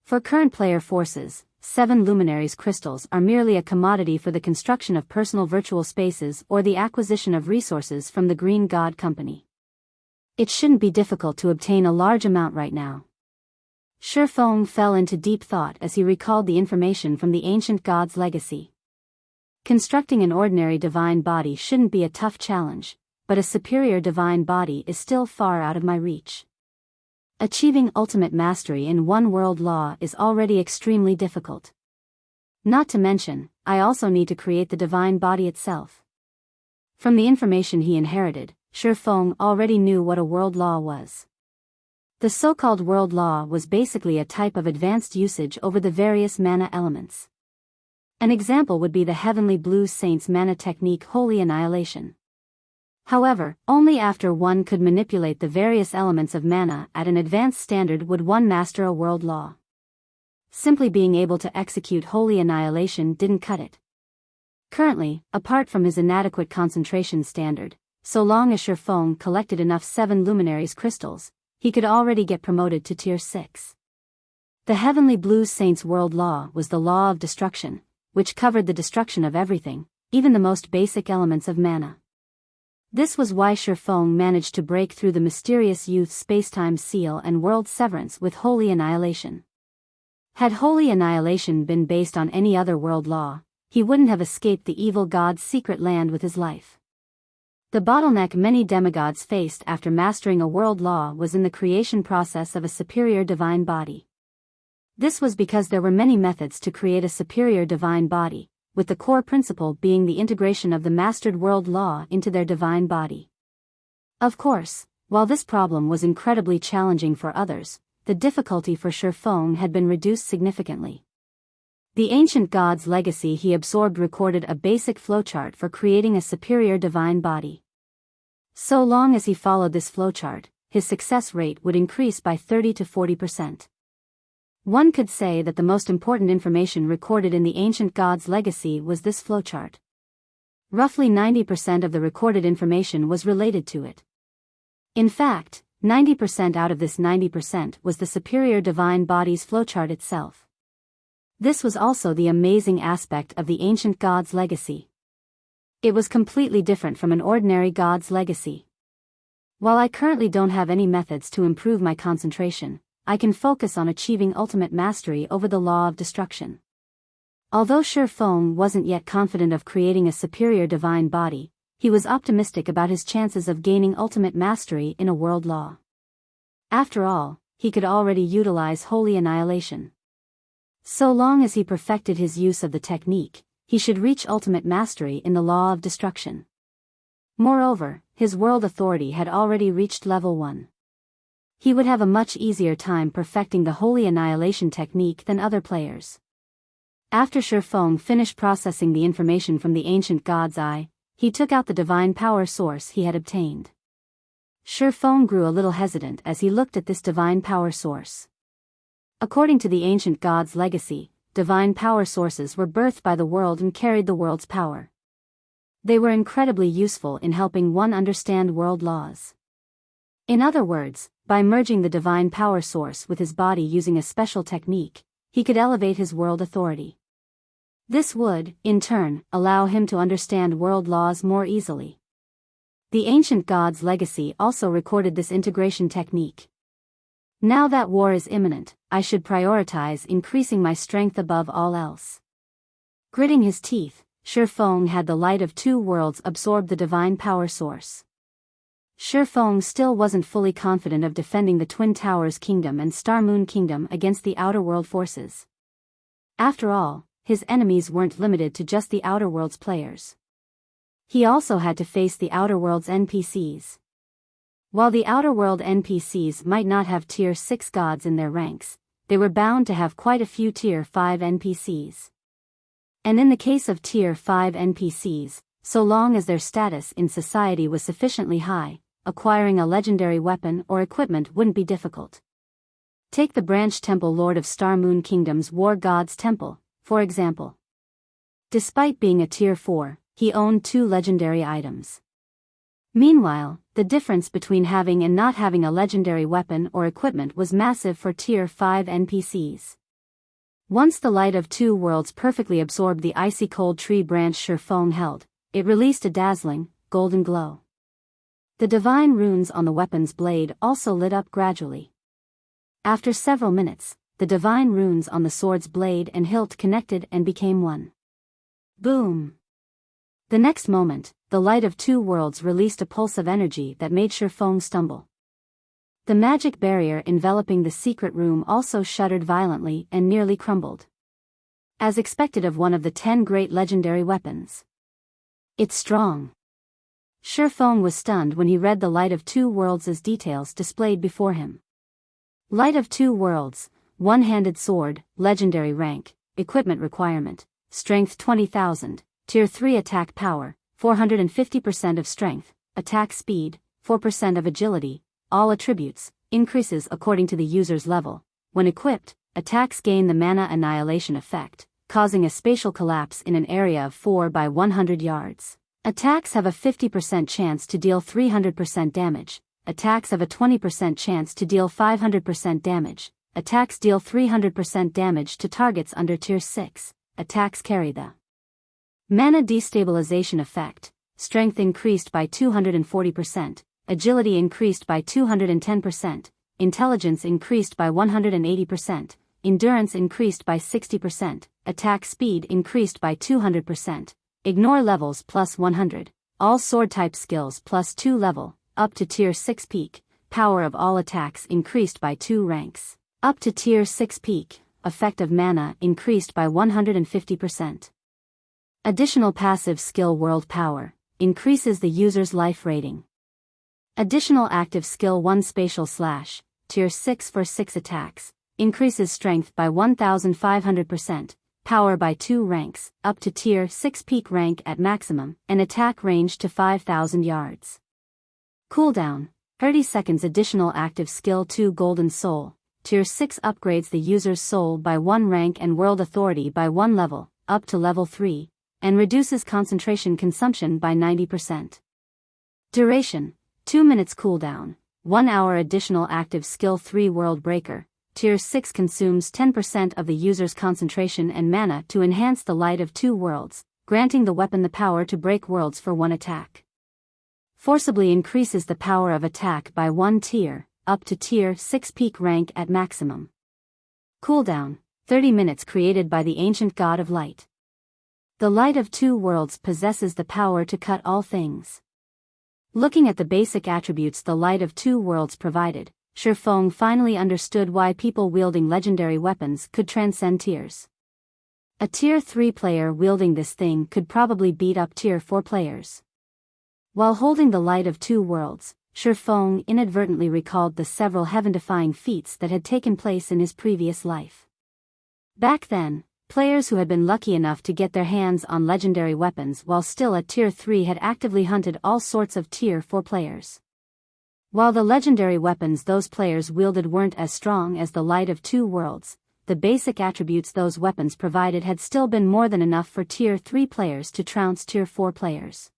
[SPEAKER 1] For current player forces, 7 luminaries crystals are merely a commodity for the construction of personal virtual spaces or the acquisition of resources from the Green God Company. It shouldn't be difficult to obtain a large amount right now. Shifeng fell into deep thought as he recalled the information from the ancient god's legacy. Constructing an ordinary divine body shouldn't be a tough challenge, but a superior divine body is still far out of my reach. Achieving ultimate mastery in one world law is already extremely difficult. Not to mention, I also need to create the divine body itself. From the information he inherited, Shifeng already knew what a world law was. The so-called world law was basically a type of advanced usage over the various mana elements. An example would be the Heavenly Blue Saint's mana technique Holy Annihilation. However, only after one could manipulate the various elements of mana at an advanced standard would one master a world law. Simply being able to execute Holy Annihilation didn't cut it. Currently, apart from his inadequate concentration standard, so long as Shifeng collected enough 7 luminaries crystals, he could already get promoted to Tier 6. The Heavenly Blue Saint's world law was the law of destruction, which covered the destruction of everything, even the most basic elements of mana. This was why Shifeng managed to break through the mysterious youth's spacetime seal and world severance with Holy Annihilation. Had Holy Annihilation been based on any other world law, he wouldn't have escaped the evil god's secret land with his life. The bottleneck many demigods faced after mastering a world law was in the creation process of a superior divine body. This was because there were many methods to create a superior divine body, with the core principle being the integration of the mastered world law into their divine body. Of course, while this problem was incredibly challenging for others, the difficulty for Shifeng had been reduced significantly. The ancient god's legacy he absorbed recorded a basic flowchart for creating a superior divine body. So long as he followed this flowchart, his success rate would increase by 30 to 40%. One could say that the most important information recorded in the ancient god's legacy was this flowchart. Roughly 90% of the recorded information was related to it. In fact, 90% out of this 90% was the superior divine body's flowchart itself. This was also the amazing aspect of the ancient god's legacy. It was completely different from an ordinary god's legacy. While I currently don't have any methods to improve my concentration, I can focus on achieving ultimate mastery over the law of destruction. Although Shifeng wasn't yet confident of creating a superior divine body, he was optimistic about his chances of gaining ultimate mastery in a world law. After all, he could already utilize Holy Annihilation. So long as he perfected his use of the technique, he should reach ultimate mastery in the law of destruction. Moreover, his world authority had already reached level 1. He would have a much easier time perfecting the Holy Annihilation technique than other players. After Shifeng finished processing the information from the ancient god's eye, he took out the divine power source he had obtained. Shifeng grew a little hesitant as he looked at this divine power source. According to the ancient god's legacy, divine power sources were birthed by the world and carried the world's power. They were incredibly useful in helping one understand world laws. In other words, by merging the divine power source with his body using a special technique, he could elevate his world authority. This would, in turn, allow him to understand world laws more easily. The ancient god's legacy also recorded this integration technique. Now that war is imminent, I should prioritize increasing my strength above all else. Gritting his teeth, Shifeng had the light of two worlds absorb the divine power source. Shifeng still wasn't fully confident of defending the Twin Towers Kingdom and Star Moon Kingdom against the Outer World forces. After all, his enemies weren't limited to just the Outer World's players. He also had to face the Outer World's NPCs. While the Outer World NPCs might not have Tier 6 gods in their ranks, they were bound to have quite a few Tier 5 NPCs. And in the case of Tier 5 NPCs, so long as their status in society was sufficiently high, acquiring a legendary weapon or equipment wouldn't be difficult. Take the Branch Temple Lord of Star Moon Kingdom's War God's Temple, for example. Despite being a Tier 4, he owned 2 legendary items. Meanwhile, the difference between having and not having a legendary weapon or equipment was massive for Tier 5 NPCs. Once the light of two worlds perfectly absorbed the icy cold tree branch Shifeng held, it released a dazzling, golden glow. The divine runes on the weapon's blade also lit up gradually. After several minutes, the divine runes on the sword's blade and hilt connected and became one. Boom! The next moment, the light of two worlds released a pulse of energy that made Shifeng stumble. The magic barrier enveloping the secret room also shuddered violently and nearly crumbled. As expected of one of the 10 great legendary weapons. It's strong. Shifeng was stunned when he read the Light of Two Worlds' details displayed before him. Light of Two Worlds, one-handed sword, legendary rank, equipment requirement, strength 20,000, tier 3 attack power, 450% of strength, attack speed, 4% of agility, all attributes, increases according to the user's level. When equipped, attacks gain the mana annihilation effect, causing a spatial collapse in an area of 4 by 100 yards. Attacks have a 50% chance to deal 300% damage. Attacks have a 20% chance to deal 500% damage. attacks deal 300% damage to targets under Tier 6, attacks carry the mana destabilization effect, strength increased by 240%, agility increased by 210%, intelligence increased by 180%, endurance increased by 60%, attack speed increased by 200%, ignore levels plus 100, all sword type skills plus 2 level, up to Tier 6 peak, power of all attacks increased by 2 ranks, up to Tier 6 peak, effective mana increased by 150%. Additional passive skill world power, increases the user's life rating. Additional active skill 1 spatial slash, Tier 6 for 6 attacks, increases strength by 1500%, power by 2 ranks, up to Tier 6 peak rank at maximum, and attack range to 5,000 yards. Cooldown, 30 seconds. Additional active skill 2 Golden Soul, Tier 6 upgrades the user's soul by 1 rank and world authority by 1 level, up to level 3, and reduces concentration consumption by 90%. Duration, 2 minutes. Cooldown, 1 hour. Additional active skill 3 World Breaker, Tier 6 consumes 10% of the user's concentration and mana to enhance the light of 2 worlds, granting the weapon the power to break worlds for 1 attack. Forcibly increases the power of attack by 1 tier, up to Tier 6 peak rank at maximum. Cooldown, 30 minutes. Created by the ancient god of light. The light of 2 worlds possesses the power to cut all things. Looking at the basic attributes the light of 2 worlds provided, Shifeng finally understood why people wielding legendary weapons could transcend tiers. A Tier 3 player wielding this thing could probably beat up Tier 4 players. While holding the light of 2 worlds, Shifeng inadvertently recalled the several heaven-defying feats that had taken place in his previous life. Back then, players who had been lucky enough to get their hands on legendary weapons while still at Tier 3 had actively hunted all sorts of Tier 4 players. While the legendary weapons those players wielded weren't as strong as the light of 2 worlds, the basic attributes those weapons provided had still been more than enough for Tier 3 players to trounce Tier 4 players.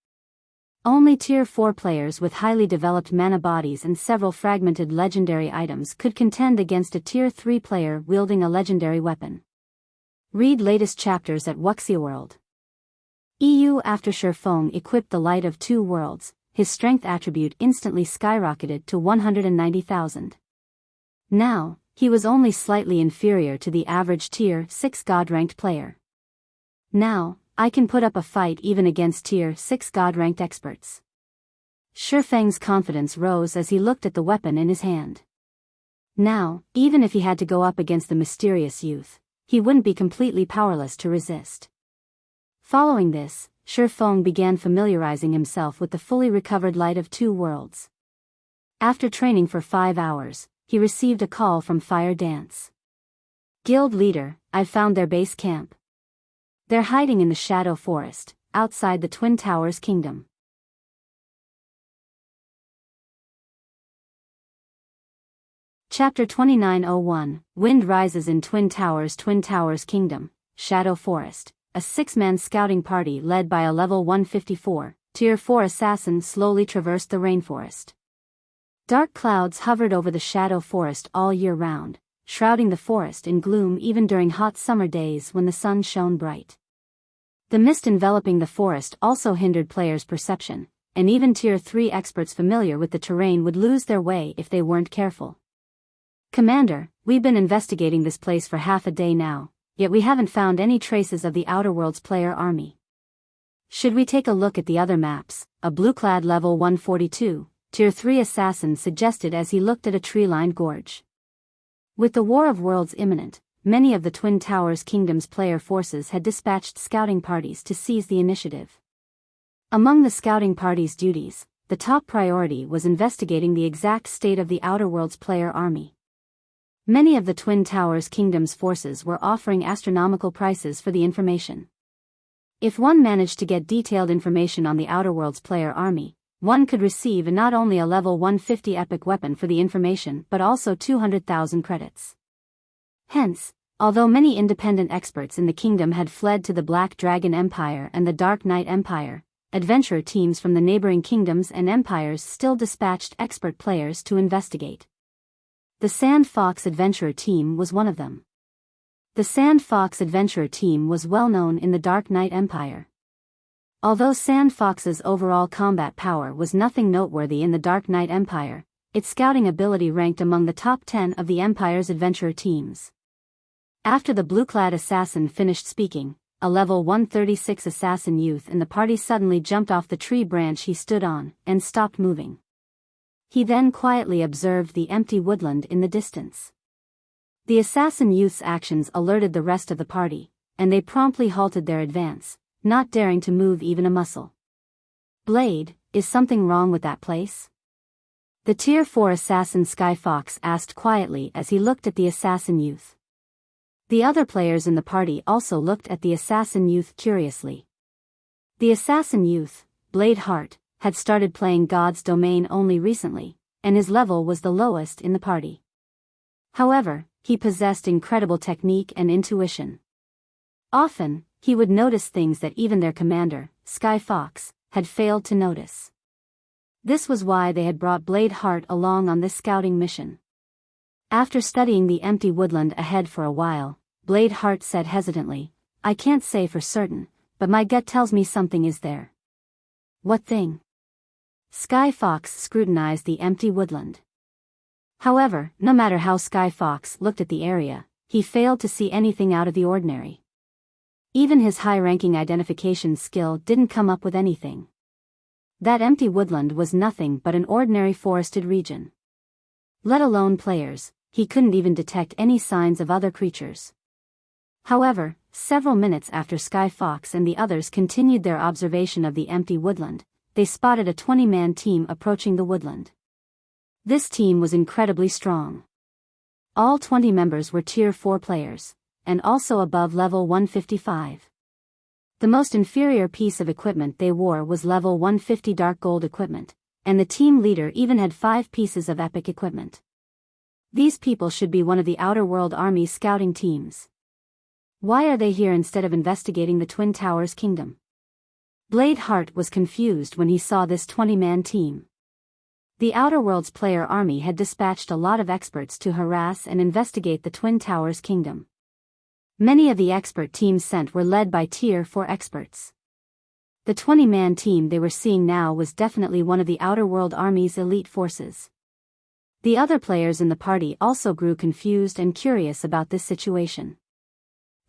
[SPEAKER 1] Only Tier 4 players with highly developed mana bodies and several fragmented legendary items could contend against a Tier 3 player wielding a legendary weapon. Read latest chapters at Wuxia World. EU. After Shifeng equipped the light of 2 worlds, his strength attribute instantly skyrocketed to 190,000. Now, he was only slightly inferior to the average Tier 6 god-ranked player. Now, I can put up a fight even against Tier 6 god-ranked experts. Shifeng's confidence rose as he looked at the weapon in his hand. Now, even if he had to go up against the mysterious youth, he wouldn't be completely powerless to resist. Following this, Shifeng began familiarizing himself with the fully recovered light of 2 worlds. After training for 5 hours, he received a call from Fire Dance. Guild leader, I've found their base camp. They're hiding in the Shadow Forest, outside the Twin Towers Kingdom. Chapter 2901, Wind Rises in Twin Towers Kingdom, Shadow Forest. A 6-man scouting party led by a level 154, Tier 4 assassin slowly traversed the rainforest. Dark clouds hovered over the Shadow Forest all year round, shrouding the forest in gloom even during hot summer days when the sun shone bright. The mist enveloping the forest also hindered players' perception, and even Tier 3 experts familiar with the terrain would lose their way if they weren't careful. Commander, we've been investigating this place for half a day now, yet we haven't found any traces of the Outer Worlds player army. Should we take a look at the other maps? A blue-clad level 142, Tier 3 assassin suggested as he looked at a tree-lined gorge. With the War of Worlds imminent, many of the Twin Towers Kingdom's player forces had dispatched scouting parties to seize the initiative. Among the scouting party's duties, the top priority was investigating the exact state of the Outer Worlds player army. Many of the Twin Towers Kingdom's forces were offering astronomical prices for the information. If one managed to get detailed information on the Outer Worlds player army, one could receive not only a level 150 epic weapon for the information but also 200,000 credits. Hence, although many independent experts in the kingdom had fled to the Black Dragon Empire and the Dark Knight Empire, adventurer teams from the neighboring kingdoms and empires still dispatched expert players to investigate. The Sand Fox Adventurer Team was one of them. The Sand Fox Adventurer Team was well known in the Dark Knight Empire. Although Sand Fox's overall combat power was nothing noteworthy in the Dark Knight Empire, its scouting ability ranked among the top 10 of the Empire's adventurer teams. After the blue-clad assassin finished speaking, a level 136 assassin youth in the party suddenly jumped off the tree branch he stood on and stopped moving. He then quietly observed the empty woodland in the distance. The assassin youth's actions alerted the rest of the party, and they promptly halted their advance, not daring to move even a muscle. "Blade, is something wrong with that place?" The Tier 4 assassin Sky Fox asked quietly as he looked at the assassin youth. The other players in the party also looked at the assassin youth curiously. The assassin youth, Blade Heart, had started playing God's Domain only recently, and his level was the lowest in the party. However, he possessed incredible technique and intuition. Often, he would notice things that even their commander, Sky Fox, had failed to notice. This was why they had brought Blade Heart along on this scouting mission. After studying the empty woodland ahead for a while, Blade Heart said hesitantly, "I can't say for certain, but my gut tells me something is there." "What thing?" Sky Fox scrutinized the empty woodland. However, no matter how Sky Fox looked at the area, he failed to see anything out of the ordinary. Even his high-ranking identification skill didn't come up with anything. That empty woodland was nothing but an ordinary forested region. Let alone players, he couldn't even detect any signs of other creatures. However, several minutes after Sky Fox and the others continued their observation of the empty woodland, they spotted a 20-man team approaching the woodland. This team was incredibly strong. All 20 members were Tier 4 players, and also above level 155. The most inferior piece of equipment they wore was level 150 dark gold equipment, and the team leader even had 5 pieces of epic equipment. These people should be one of the Outer World Army's scouting teams. Why are they here instead of investigating the Twin Towers Kingdom? Blade Heart was confused when he saw this 20-man team. The Outer World's player army had dispatched a lot of experts to harass and investigate the Twin Towers Kingdom. Many of the expert teams sent were led by Tier 4 experts. The 20-man team they were seeing now was definitely one of the Outer World Army's elite forces. The other players in the party also grew confused and curious about this situation.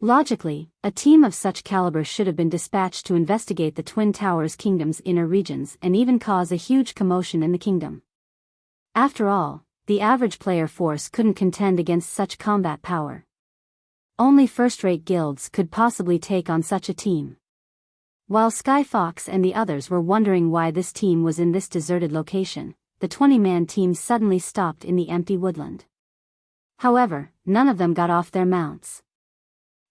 [SPEAKER 1] Logically, a team of such caliber should have been dispatched to investigate the Twin Towers Kingdom's inner regions and even cause a huge commotion in the kingdom. After all, the average player force couldn't contend against such combat power. Only first-rate guilds could possibly take on such a team. While Sky Fox and the others were wondering why this team was in this deserted location, the 20-man team suddenly stopped in the empty woodland. However, none of them got off their mounts.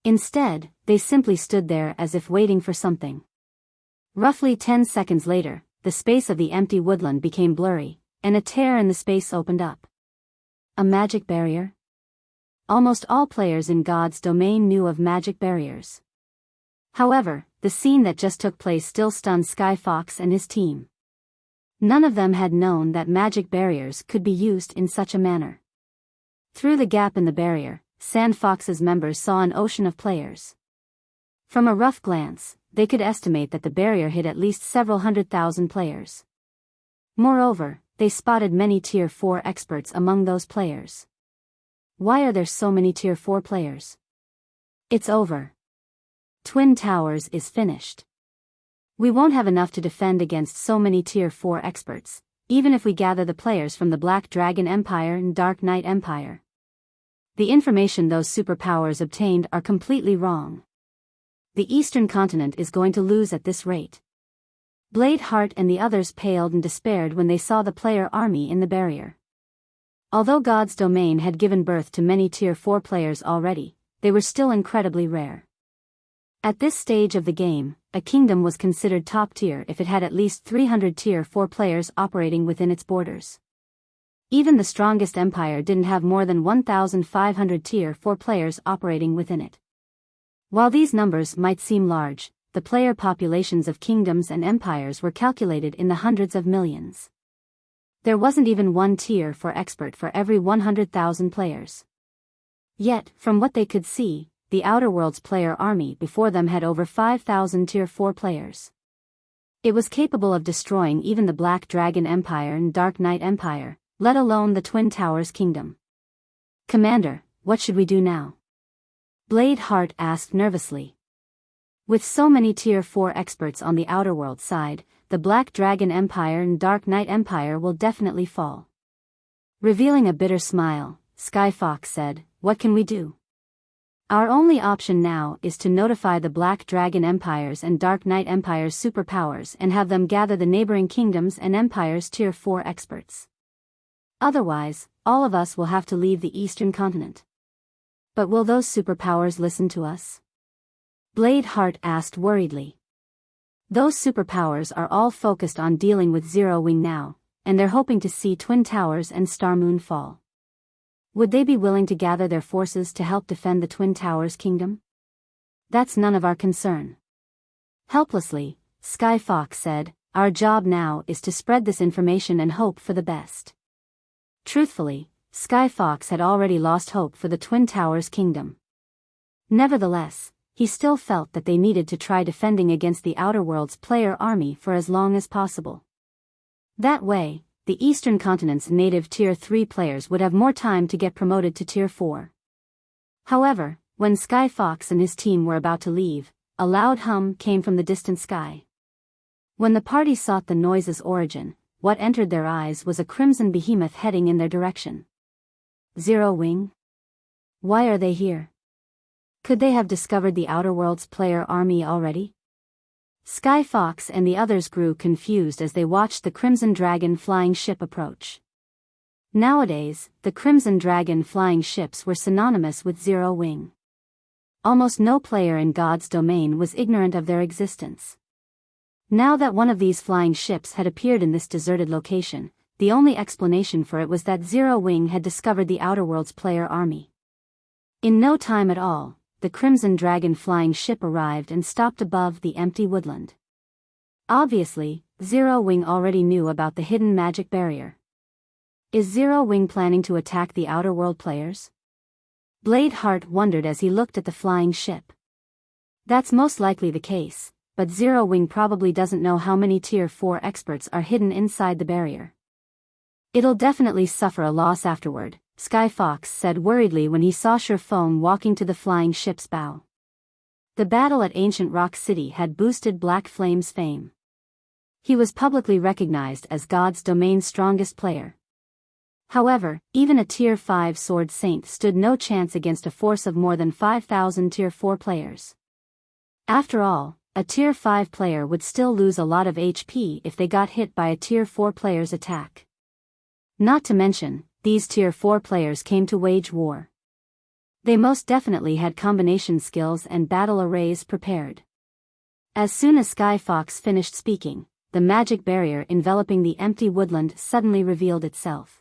[SPEAKER 1] Instead, they simply stood there as if waiting for something. Roughly 10 seconds later, the space of the empty woodland became blurry, and a tear in the space opened up. A magic barrier? Almost all players in God's Domain knew of magic barriers. However, the scene that just took place still stunned Sky Fox and his team. None of them had known that magic barriers could be used in such a manner. Through the gap in the barrier, Sand Fox's members saw an ocean of players. From a rough glance, they could estimate that the barrier hid at least several 100,000 players. Moreover, they spotted many Tier 4 experts among those players. Why are there so many Tier 4 players? It's over. Twin Towers is finished. We won't have enough to defend against so many Tier 4 experts, even if we gather the players from the Black Dragon Empire and Dark Knight Empire. The information those superpowers obtained are completely wrong. The Eastern continent is going to lose at this rate. Blade Heart and the others paled and despaired when they saw the player army in the barrier. Although God's Domain had given birth to many Tier 4 players already, they were still incredibly rare. At this stage of the game, a kingdom was considered top tier if it had at least 300 Tier 4 players operating within its borders. Even the strongest empire didn't have more than 1,500 Tier 4 players operating within it. While these numbers might seem large, the player populations of kingdoms and empires were calculated in the hundreds of millions. There wasn't even one tier 4 expert for every 100,000 players. Yet, from what they could see, the Outer Worlds player army before them had over 5,000 tier 4 players. It was capable of destroying even the Black Dragon Empire and Dark Knight Empire, let alone the Twin Towers Kingdom. "Commander, what should we do now?" Blade Heart asked nervously. With so many tier 4 experts on the Outer Worlds side, the Black Dragon Empire and Dark Knight Empire will definitely fall. Revealing a bitter smile, Sky Fox said, "What can we do? Our only option now is to notify the Black Dragon Empire's and Dark Knight Empire's superpowers and have them gather the neighboring kingdoms and empires' tier 4 experts. Otherwise, all of us will have to leave the Eastern continent." "But will those superpowers listen to us?" Blade Heart asked worriedly. "Those superpowers are all focused on dealing with Zero Wing now, and they're hoping to see Twin Towers and Star Moon fall. Would they be willing to gather their forces to help defend the Twin Towers Kingdom? That's none of our concern." Helplessly, Sky Fox said, "Our job now is to spread this information and hope for the best." Truthfully, Sky Fox had already lost hope for the Twin Towers Kingdom. Nevertheless, he still felt that they needed to try defending against the Outer Worlds player army for as long as possible. That way, the Eastern Continent's native Tier 3 players would have more time to get promoted to Tier 4. However, when Sky Fox and his team were about to leave, a loud hum came from the distant sky. When the party sought the noise's origin, what entered their eyes was a crimson behemoth heading in their direction. Zero Wing? Why are they here? Could they have discovered the Outer Worlds player army already? Sky Fox and the others grew confused as they watched the Crimson Dragon flying ship approach. Nowadays, the Crimson Dragon flying ships were synonymous with Zero Wing. Almost no player in God's domain was ignorant of their existence. Now that one of these flying ships had appeared in this deserted location, the only explanation for it was that Zero Wing had discovered the Outer Worlds player army. In no time at all, the Crimson Dragon flying ship arrived and stopped above the empty woodland. Obviously, Zero Wing already knew about the hidden magic barrier. Is Zero Wing planning to attack the Outer World players? Blade Heart wondered as he looked at the flying ship. That's most likely the case, but Zero Wing probably doesn't know how many Tier 4 experts are hidden inside the barrier. It'll definitely suffer a loss afterward, Sky Fox said worriedly when he saw Sherfone walking to the flying ship's bow. The battle at Ancient Rock City had boosted Black Flame's fame. He was publicly recognized as God's domain's strongest player. However, even a Tier 5 Sword Saint stood no chance against a force of more than 5,000 Tier 4 players. After all, a Tier 5 player would still lose a lot of HP if they got hit by a Tier 4 player's attack. Not to mention, these Tier 4 players came to wage war. They most definitely had combination skills and battle arrays prepared. As soon as Sky Fox finished speaking, the magic barrier enveloping the empty woodland suddenly revealed itself.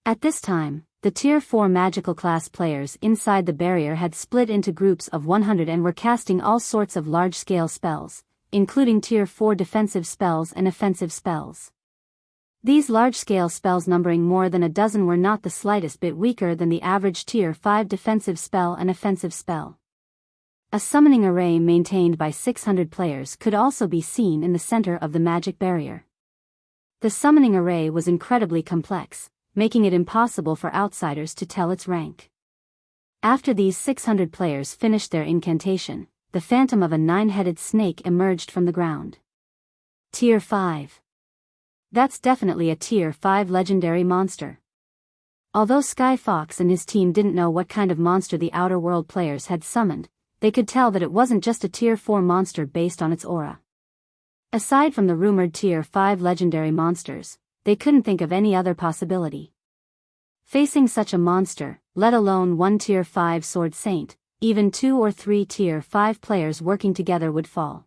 [SPEAKER 1] At this time, the Tier 4 magical class players inside the barrier had split into groups of 100 and were casting all sorts of large-scale spells, including Tier 4 defensive spells and offensive spells. These large-scale spells numbering more than a dozen were not the slightest bit weaker than the average Tier 5 defensive spell and offensive spell. A summoning array maintained by 600 players could also be seen in the center of the magic barrier. The summoning array was incredibly complex, making it impossible for outsiders to tell its rank. After these 600 players finished their incantation, the phantom of a 9-headed snake emerged from the ground. Tier 5. That's definitely a Tier 5 legendary monster. Although Sky Fox and his team didn't know what kind of monster the Outer World players had summoned, they could tell that it wasn't just a Tier 4 monster based on its aura. Aside from the rumored Tier 5 legendary monsters, they couldn't think of any other possibility. Facing such a monster, let alone one Tier 5 Sword Saint, even 2 or 3 Tier 5 players working together would fall.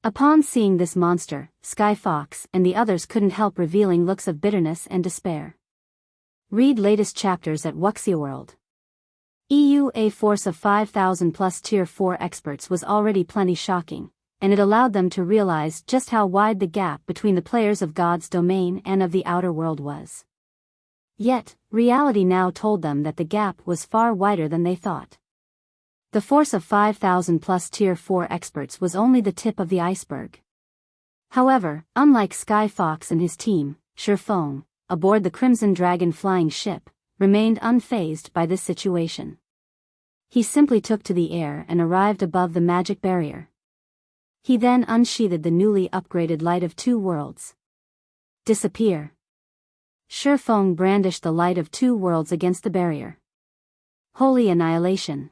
[SPEAKER 1] Upon seeing this monster, Sky Fox and the others couldn't help revealing looks of bitterness and despair. Read latest chapters at Wuxia World. A force of 5,000 plus Tier 4 experts was already plenty shocking, and it allowed them to realize just how wide the gap between the players of God's domain and of the outer world was. Yet, reality now told them that the gap was far wider than they thought. The force of 5,000 plus Tier 4 experts was only the tip of the iceberg. However, unlike Sky Fox and his team, Shifeng, aboard the Crimson Dragon flying ship, remained unfazed by this situation. He simply took to the air and arrived above the magic barrier. He then unsheathed the newly upgraded Light of Two Worlds. Disappear. Shifeng brandished the Light of Two Worlds against the barrier. Holy annihilation.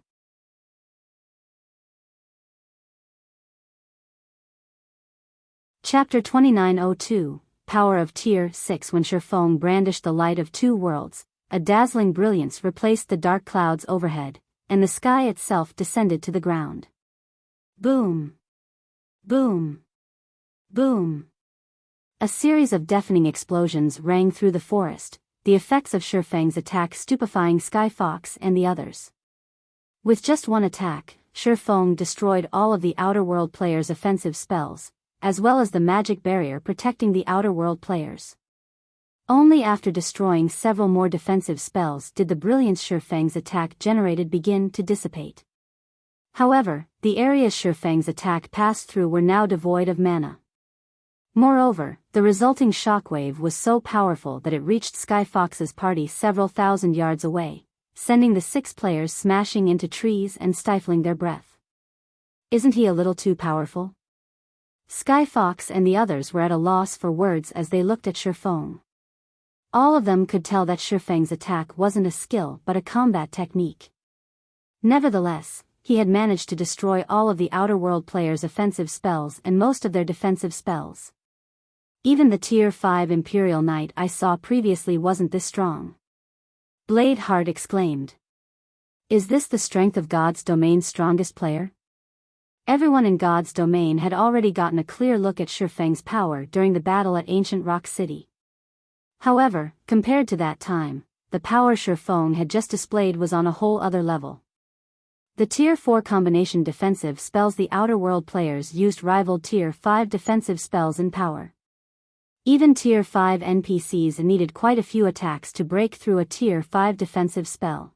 [SPEAKER 1] Chapter 2902, Power of Tier 6. When Shifeng brandished the Light of Two Worlds, a dazzling brilliance replaced the dark clouds overhead, and the sky itself descended to the ground. Boom! Boom! Boom! A series of deafening explosions rang through the forest, the effects of Shifeng's attack stupefying Sky Fox and the others. With just one attack, Shifeng destroyed all of the Outer World players' offensive spells, as well as the magic barrier protecting the Outer World players. Only after destroying several more defensive spells did the brilliance Shifeng's attack generated begin to dissipate. However, the areas Shifeng's attack passed through were now devoid of mana. Moreover, the resulting shockwave was so powerful that it reached Sky Fox's party several thousand yards away, sending the 6 players smashing into trees and stifling their breath. Isn't he a little too powerful? Sky Fox and the others were at a loss for words as they looked at Shifeng. All of them could tell that Shifeng's attack wasn't a skill but a combat technique. Nevertheless, he had managed to destroy all of the Outer World players' offensive spells and most of their defensive spells. Even the Tier 5 Imperial Knight I saw previously wasn't this strong. Bladeheart exclaimed. Is this the strength of God's domain's strongest player? Everyone in God's domain had already gotten a clear look at Shifeng's power during the battle at Ancient Rock City. However, compared to that time, the power Shifeng had just displayed was on a whole other level. The Tier 4 combination defensive spells the Outer World players used rivaled Tier 5 defensive spells in power. Even Tier 5 NPCs needed quite a few attacks to break through a Tier 5 defensive spell.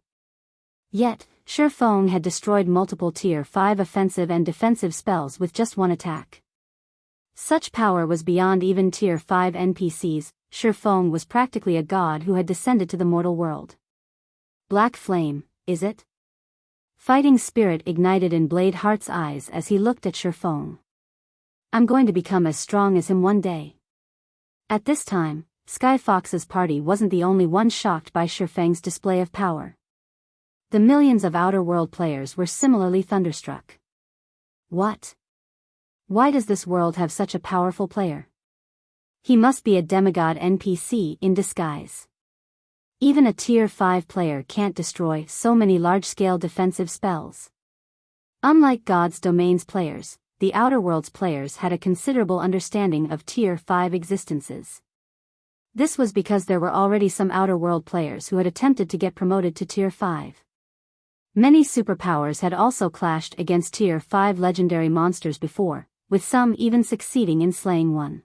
[SPEAKER 1] Yet, Shifeng had destroyed multiple Tier 5 offensive and defensive spells with just one attack. Such power was beyond even Tier 5 NPCs. Shifeng was practically a god who had descended to the mortal world. Black flame, is it? Fighting spirit ignited in Bladeheart's eyes as he looked at Shifeng. I'm going to become as strong as him one day. At this time, Sky Fox's party wasn't the only one shocked by Shifeng's display of power. The millions of Outer World players were similarly thunderstruck. What? Why does this world have such a powerful player? He must be a demigod NPC in disguise. Even a Tier 5 player can't destroy so many large-scale defensive spells. Unlike God's Domain's players, the Outer Worlds players had a considerable understanding of Tier 5 existences. This was because there were already some Outer World players who had attempted to get promoted to Tier 5. Many superpowers had also clashed against Tier 5 legendary monsters before, with some even succeeding in slaying one.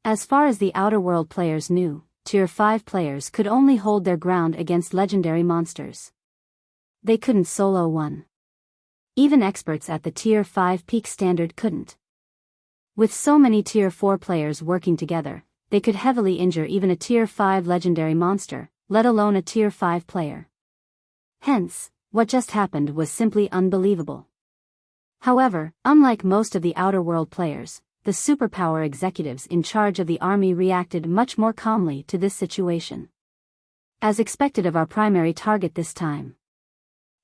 [SPEAKER 1] As far as the Outer World players knew, Tier 5 players could only hold their ground against legendary monsters. They couldn't solo one. Even experts at the Tier 5 peak standard couldn't. With so many Tier 4 players working together, they could heavily injure even a Tier 5 legendary monster, let alone a Tier 5 player. Hence, what just happened was simply unbelievable. However, unlike most of the Outer World players, the superpower executives in charge of the army reacted much more calmly to this situation. As expected of our primary target this time.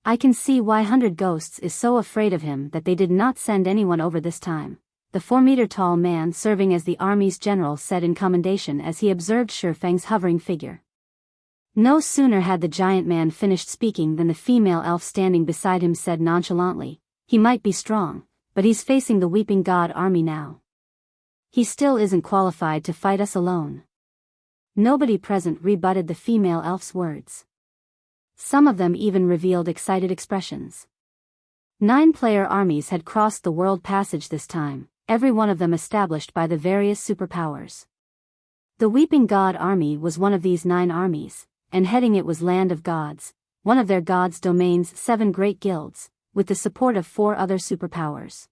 [SPEAKER 1] I can see why 100 Ghosts is so afraid of him that they did not send anyone over this time, the 4-meter-tall man serving as the army's general said in commendation as he observed Shifeng's hovering figure. No sooner had the giant man finished speaking than the female elf standing beside him said nonchalantly, "He might be strong, but he's facing the Weeping God army now. He still isn't qualified to fight us alone." Nobody present rebutted the female elf's words. Some of them even revealed excited expressions. 9-player armies had crossed the world passage this time, every one of them established by the various superpowers. The Weeping God army was one of these 9 armies, and heading it was Land of Gods, one of their gods' domains, 7 great guilds, with the support of 4 other superpowers.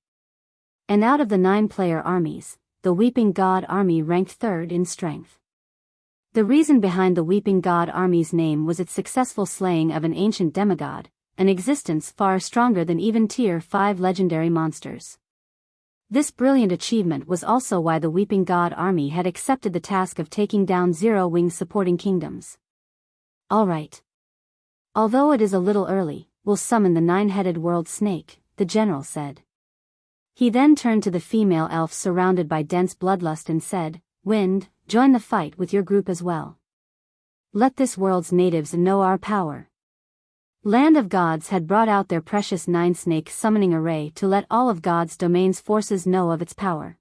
[SPEAKER 1] And out of the 9-player armies, the Weeping God army ranked 3rd in strength. The reason behind the Weeping God army's name was its successful slaying of an ancient demigod, an existence far stronger than even Tier 5 legendary monsters. This brilliant achievement was also why the Weeping God army had accepted the task of taking down Zero-Wing supporting kingdoms. Alright. Although it is a little early, we'll summon the 9-headed world snake, the general said. He then turned to the female elf surrounded by dense bloodlust and said, Wind, join the fight with your group as well. Let this world's natives know our power. Land of Gods had brought out their precious 9-snake summoning array to let all of God's domain's forces know of its power.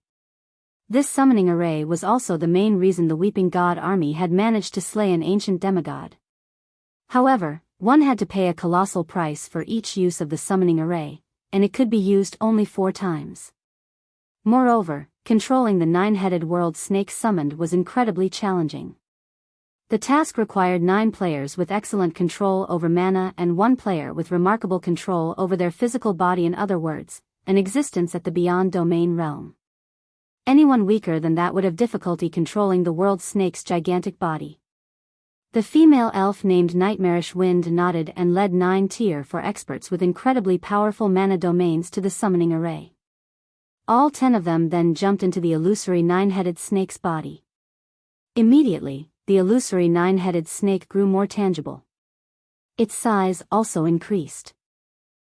[SPEAKER 1] This summoning array was also the main reason the Weeping God army had managed to slay an ancient demigod. However, one had to pay a colossal price for each use of the summoning array, and it could be used only 4 times. Moreover, controlling the 9-headed world snake summoned was incredibly challenging. The task required 9 players with excellent control over mana and 1 player with remarkable control over their physical body, in other words, an existence at the beyond domain realm. Anyone weaker than that would have difficulty controlling the world snake's gigantic body. The female elf named Nightmarish Wind nodded and led 9 Tier 4 experts with incredibly powerful mana domains to the summoning array. All 10 of them then jumped into the illusory 9-headed snake's body. Immediately, the illusory 9-headed snake grew more tangible. Its size also increased.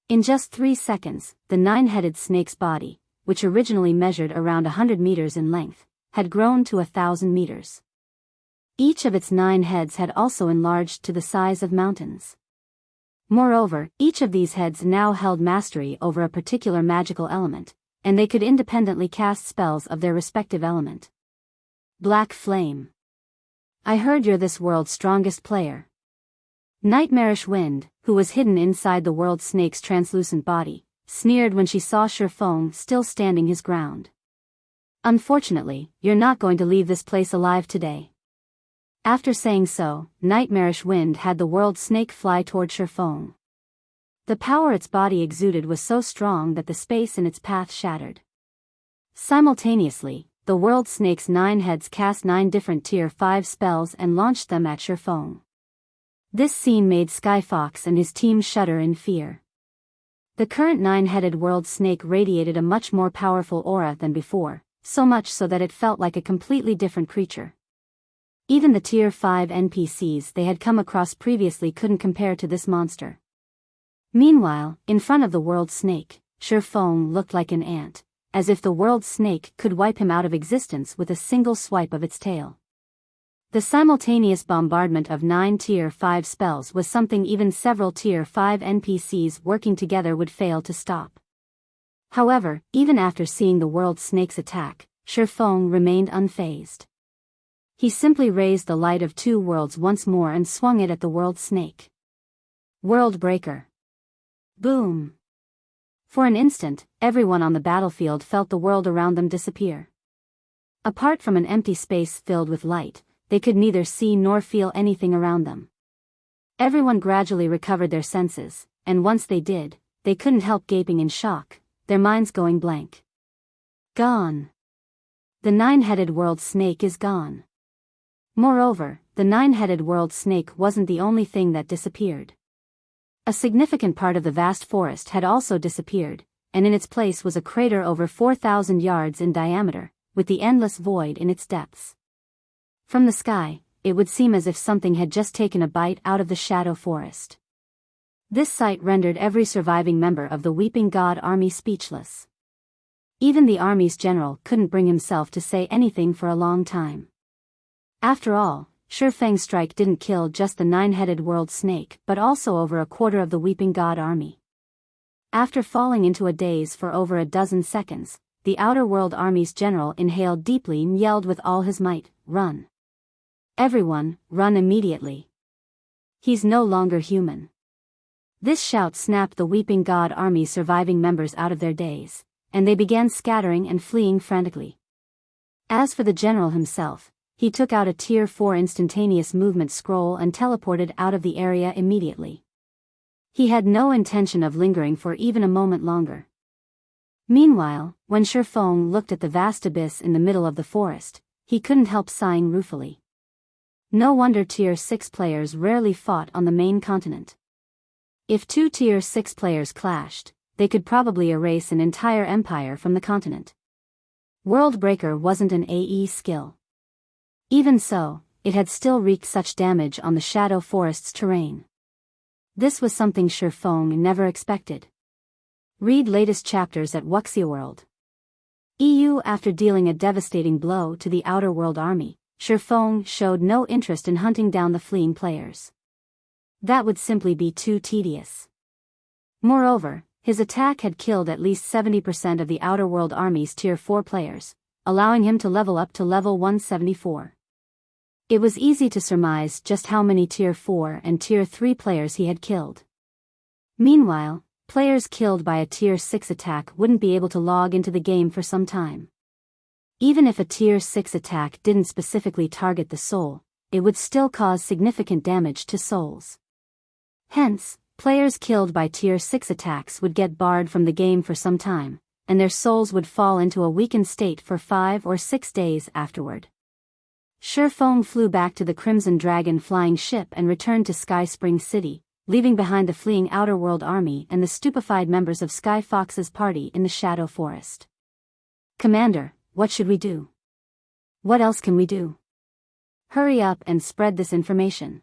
[SPEAKER 1] In just 3 seconds, the 9-headed snake's body, which originally measured around 100 meters in length, had grown to 1,000 meters. Each of its 9 heads had also enlarged to the size of mountains. Moreover, each of these heads now held mastery over a particular magical element, and they could independently cast spells of their respective element. Black Flame. I heard you're this world's strongest player. Nightmarish Wind, who was hidden inside the world snake's translucent body, sneered when she saw Shifeng still standing his ground. Unfortunately, you're not going to leave this place alive today. After saying so, Nightmarish Wind had the world snake fly toward Shifeng. The power its body exuded was so strong that the space in its path shattered. Simultaneously, the world snake's 9 heads cast 9 different Tier 5 spells and launched them at Shifeng. This scene made Skyfox and his team shudder in fear. The current 9-headed world snake radiated a much more powerful aura than before, so much so that it felt like a completely different creature. Even the Tier 5 NPCs they had come across previously couldn't compare to this monster. Meanwhile, in front of the world snake, Shifeng looked like an ant, as if the world snake could wipe him out of existence with a single swipe of its tail. The simultaneous bombardment of 9 Tier 5 spells was something even several Tier 5 NPCs working together would fail to stop. However, even after seeing the world snake's attack, Shifeng remained unfazed. He simply raised the Light of 2 Worlds once more and swung it at the world snake. World Breaker. Boom. For an instant, everyone on the battlefield felt the world around them disappear. Apart from an empty space filled with light, they could neither see nor feel anything around them. Everyone gradually recovered their senses, and once they did, they couldn't help gaping in shock, their minds going blank. Gone. The 9-headed world snake is gone. Moreover, the 9-headed world snake wasn't the only thing that disappeared. A significant part of the vast forest had also disappeared, and in its place was a crater over 4,000 yards in diameter, with the endless void in its depths. From the sky, it would seem as if something had just taken a bite out of the shadow forest. This sight rendered every surviving member of the Weeping God army speechless. Even the army's general couldn't bring himself to say anything for a long time. After all, Shifeng's strike didn't kill just the 9-headed world snake but also over a quarter of the Weeping God army. After falling into a daze for over a dozen seconds, the Outer World Army's general inhaled deeply and yelled with all his might, "Run! Everyone, run immediately! He's no longer human." This shout snapped the Weeping God Army's surviving members out of their daze, and they began scattering and fleeing frantically. As for the general himself, he took out a Tier 4 instantaneous movement scroll and teleported out of the area immediately. He had no intention of lingering for even a moment longer. Meanwhile, when Shifeng looked at the vast abyss in the middle of the forest, he couldn't help sighing ruefully. No wonder Tier 6 players rarely fought on the main continent. If two Tier 6 players clashed, they could probably erase an entire empire from the continent. Worldbreaker wasn't an AE skill. Even so, it had still wreaked such damage on the Shadow Forest's terrain. This was something Shifeng never expected. Read latest chapters at Wuxia World. EU. After dealing a devastating blow to the Outer World army, Shifeng showed no interest in hunting down the fleeing players. That would simply be too tedious. Moreover, his attack had killed at least 70% of the Outer World army's Tier 4 players, allowing him to level up to level 174. It was easy to surmise just how many Tier 4 and Tier 3 players he had killed. Meanwhile, players killed by a Tier 6 attack wouldn't be able to log into the game for some time. Even if a Tier 6 attack didn't specifically target the soul, it would still cause significant damage to souls. Hence, players killed by Tier 6 attacks would get barred from the game for some time, and their souls would fall into a weakened state for 5 or 6 days afterward. Shifeng flew back to the Crimson Dragon flying ship and returned to Sky Spring City, leaving behind the fleeing Outer World army and the stupefied members of Sky Fox's party in the Shadow Forest. "Commander, what should we do? What else can we do? Hurry up and spread this information.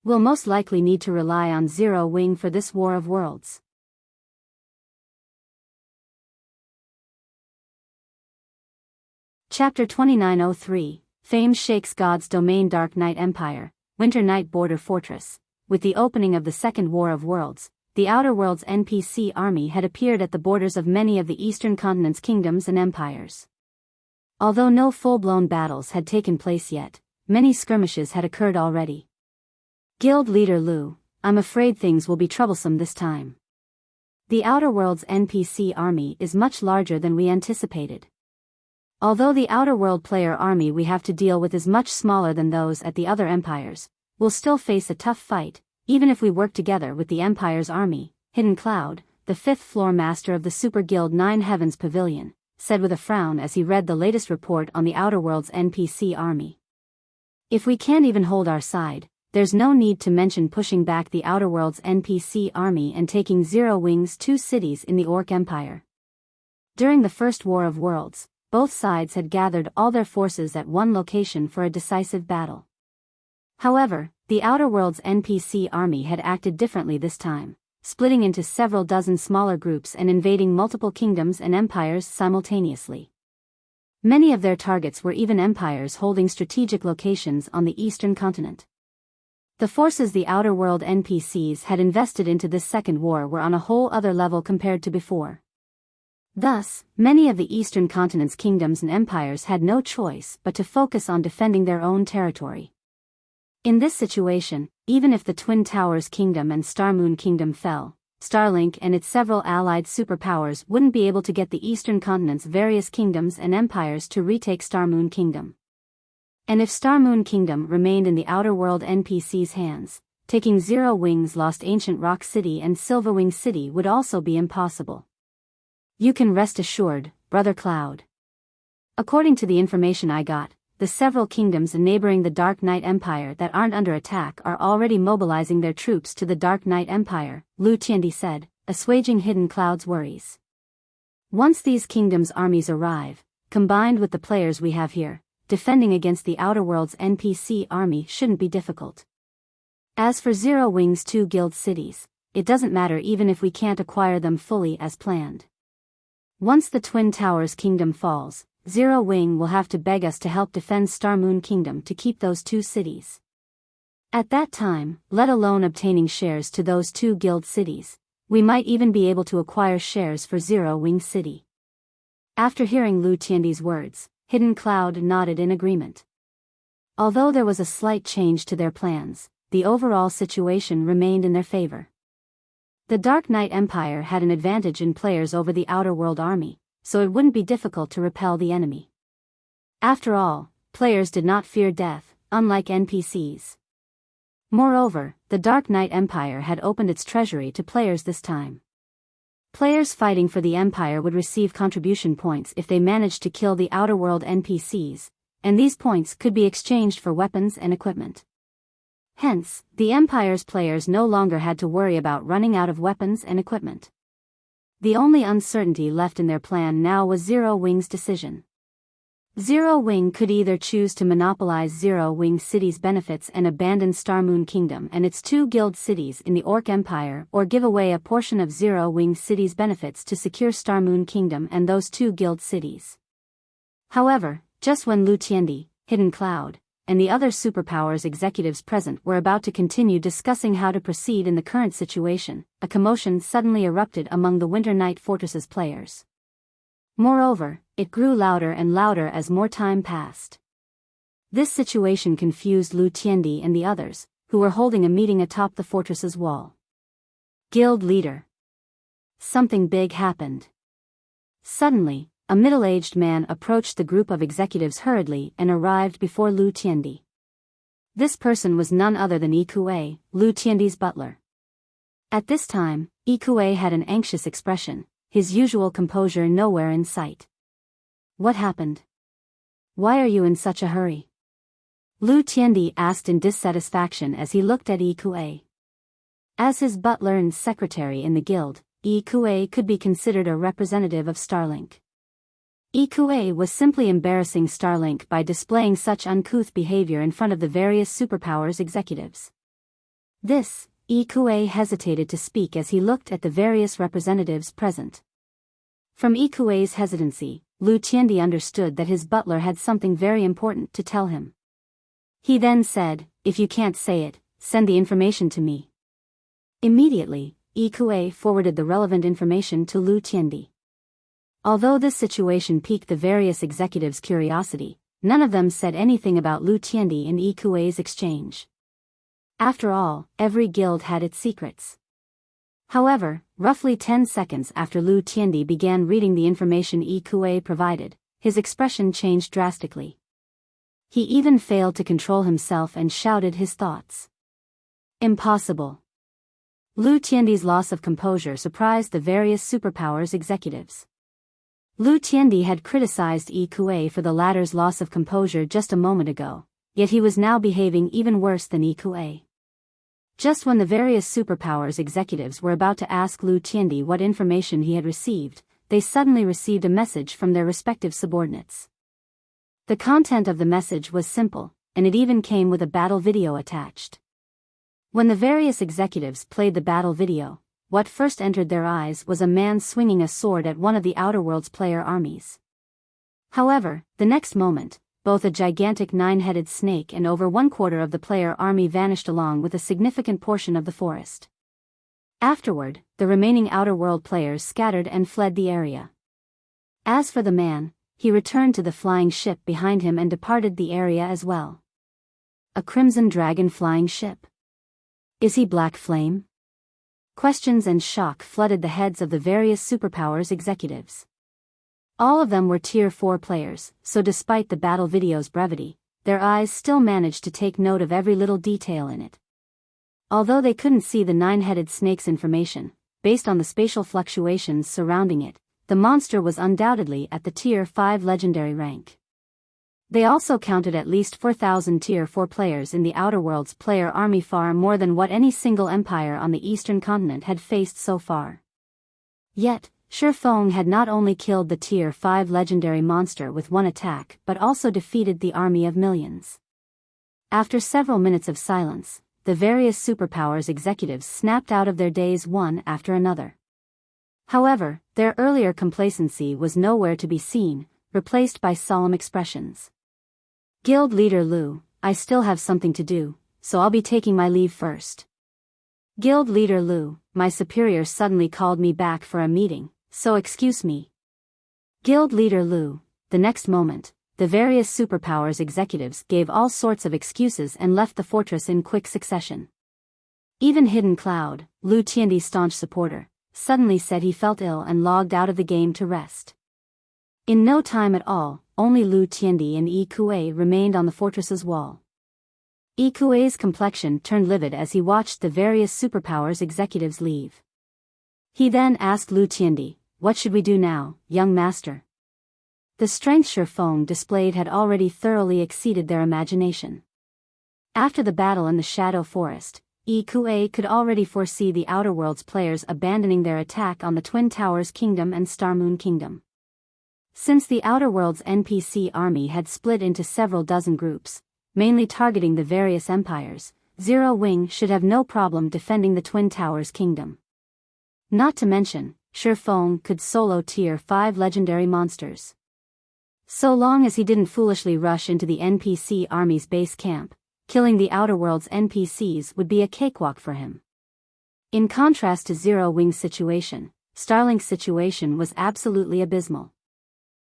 [SPEAKER 1] We'll most likely need to rely on Zero Wing for this War of Worlds." Chapter 2903, Fame shakes God's domain. Dark Knight Empire, Winter Night Border Fortress. With the opening of the Second War of Worlds, the Outer Worlds NPC army had appeared at the borders of many of the Eastern Continent's kingdoms and empires. Although no full-blown battles had taken place yet, many skirmishes had occurred already. Guild leader Lu, "I'm afraid things will be troublesome this time. The Outer Worlds NPC army is much larger than we anticipated. Although the Outer World player army we have to deal with is much smaller than those at the other empires, we'll still face a tough fight, even if we work together with the Empire's army." Hidden Cloud, the 5th floor master of the Super Guild 9 Heavens Pavilion, said with a frown as he read the latest report on the Outer Worlds NPC army. "If we can't even hold our side, there's no need to mention pushing back the Outer Worlds NPC army and taking Zero Wing's 2 cities in the Orc Empire." During the First War of Worlds, both sides had gathered all their forces at one location for a decisive battle. However, the Outer Worlds NPC army had acted differently this time, splitting into several dozen smaller groups and invading multiple kingdoms and empires simultaneously. Many of their targets were even empires holding strategic locations on the Eastern continent. The forces the Outer World NPCs had invested into this second war were on a whole other level compared to before. Thus, many of the Eastern continent's kingdoms and empires had no choice but to focus on defending their own territory. In this situation, even if the Twin Towers Kingdom and Starmoon Kingdom fell, Starlink and its several allied superpowers wouldn't be able to get the Eastern continent's various kingdoms and empires to retake Starmoon Kingdom. And if Starmoon Kingdom remained in the Outer World NPC's hands, taking Zero Wing's lost ancient Rock City and Silverwing City would also be impossible. "You can rest assured, Brother Cloud. According to the information I got, the several kingdoms neighboring the Dark Knight Empire that aren't under attack are already mobilizing their troops to the Dark Knight Empire," Lu Tiandi said, assuaging Hidden Cloud's worries. "Once these kingdoms' armies arrive, combined with the players we have here, defending against the Outer Worlds NPC army shouldn't be difficult. As for Zero Wing's 2 guild cities, it doesn't matter even if we can't acquire them fully as planned. Once the Twin Towers Kingdom falls, Zero Wing will have to beg us to help defend Starmoon Kingdom to keep those 2 cities. At that time, let alone obtaining shares to those 2 guild cities, we might even be able to acquire shares for Zero Wing City." After hearing Lu Tiandi's words, Hidden Cloud nodded in agreement. Although there was a slight change to their plans, the overall situation remained in their favor. The Dark Knight Empire had an advantage in players over the Outer World army, so it wouldn't be difficult to repel the enemy. After all, players did not fear death, unlike NPCs. Moreover, the Dark Knight Empire had opened its treasury to players this time. Players fighting for the Empire would receive contribution points if they managed to kill the Outer World NPCs, and these points could be exchanged for weapons and equipment. Hence, the Empire's players no longer had to worry about running out of weapons and equipment. The only uncertainty left in their plan now was Zero Wing's decision. Zero Wing could either choose to monopolize Zero Wing City's benefits and abandon Starmoon Kingdom and its 2 guild cities in the Orc Empire, or give away a portion of Zero Wing City's benefits to secure Starmoon Kingdom and those 2 guild cities. However, just when Lu Tiandi, Hidden Cloud, and the other superpowers executives present were about to continue discussing how to proceed in the current situation, a commotion suddenly erupted among the Winter Night Fortress's players. Moreover, it grew louder and louder as more time passed. This situation confused Lu Tiandi and the others, who were holding a meeting atop the fortress's wall. Guild leader. Something big happened. Suddenly, a middle-aged man approached the group of executives hurriedly and arrived before Lu Tiandi. This person was none other than Ikue, Lu Tiandi's butler. At this time, Ikue had an anxious expression, his usual composure nowhere in sight. What happened? Why are you in such a hurry? Lu Tiandi asked in dissatisfaction as he looked at Ikue. As his butler and secretary in the guild, Ikue could be considered a representative of Starlink. Ikue was simply embarrassing Starlink by displaying such uncouth behavior in front of the various superpowers executives. Ikue hesitated to speak as he looked at the various representatives present. From Ikue's hesitancy, Lu Tiandi understood that his butler had something very important to tell him. He then said, "If you can't say it, send the information to me." Immediately, Ikue forwarded the relevant information to Lu Tiandi. Although this situation piqued the various executives' curiosity, none of them said anything about Lu Tiandi and Ikue's exchange. After all, every guild had its secrets. However, roughly 10 seconds after Lu Tiandi began reading the information Ikue provided, his expression changed drastically. He even failed to control himself and shouted his thoughts. Impossible. Lu Tiandi's loss of composure surprised the various superpowers executives. Lu Tiandi had criticized Ikue for the latter's loss of composure just a moment ago, yet he was now behaving even worse than Ikue. Just when the various superpowers executives were about to ask Lu Tiandi what information he had received, they suddenly received a message from their respective subordinates. The content of the message was simple, and it even came with a battle video attached. When the various executives played the battle video, what first entered their eyes was a man swinging a sword at one of the Outer Worlds player armies. However, the next moment, both a gigantic 9-headed snake and over 1/4 of the player army vanished along with a significant portion of the forest. Afterward, the remaining Outer World players scattered and fled the area. As for the man, he returned to the flying ship behind him and departed the area as well. A Crimson Dragon flying ship. Is he Black Flame? Questions and shock flooded the heads of the various superpowers executives. All of them were Tier 4 players, so despite the battle video's brevity, their eyes still managed to take note of every little detail in it. Although they couldn't see the 9-headed snake's information, based on the spatial fluctuations surrounding it, the monster was undoubtedly at the Tier 5 legendary rank. They also counted at least 4,000 Tier 4 players in the Outer Worlds player army, far more than what any single empire on the eastern continent had faced so far. Yet, Shifeng had not only killed the Tier 5 legendary monster with one attack but also defeated the army of millions. After several minutes of silence, the various superpowers executives snapped out of their daze one after another. However, their earlier complacency was nowhere to be seen, replaced by solemn expressions. Guild leader Lu, I still have something to do, so I'll be taking my leave first. Guild leader Lu, my superior suddenly called me back for a meeting, so excuse me. Guild leader Lu, the next moment, the various superpowers executives gave all sorts of excuses and left the fortress in quick succession. Even Hidden Cloud, Lu Tiandi's staunch supporter, suddenly said he felt ill and logged out of the game to rest. In no time at all, only Lu Tiandi and Yi Kuei remained on the fortress's wall. Yi Kuei's complexion turned livid as he watched the various superpowers executives leave. He then asked Lu Tiandi, "What should we do now, young master?" The strength Shifeng displayed had already thoroughly exceeded their imagination. After the battle in the Shadow Forest, Yi Kuei could already foresee the Outer Worlds players abandoning their attack on the Twin Towers Kingdom and Starmoon Kingdom. Since the Outer Worlds NPC army had split into several dozen groups, mainly targeting the various empires, Zero Wing should have no problem defending the Twin Towers Kingdom. Not to mention, Shifeng could solo tier 5 legendary monsters. So long as he didn't foolishly rush into the NPC army's base camp, killing the Outer Worlds NPCs would be a cakewalk for him. In contrast to Zero Wing's situation, Starlink's situation was absolutely abysmal.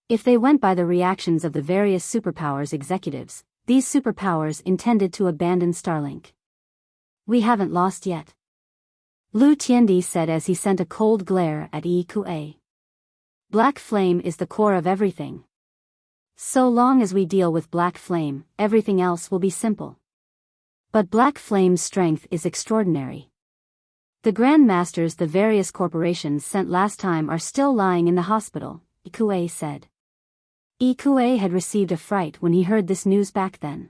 [SPEAKER 1] If they went by the reactions of the various superpowers executives, these superpowers intended to abandon Starlink. "We haven't lost yet," Lu Tiandi said as he sent a cold glare at Yi Kuei. "Black Flame is the core of everything. So long as we deal with Black Flame, everything else will be simple. But Black Flame's strength is extraordinary. The Grandmasters the various corporations sent last time are still lying in the hospital," Yi Kuei said. Yi Kuei had received a fright when he heard this news back then.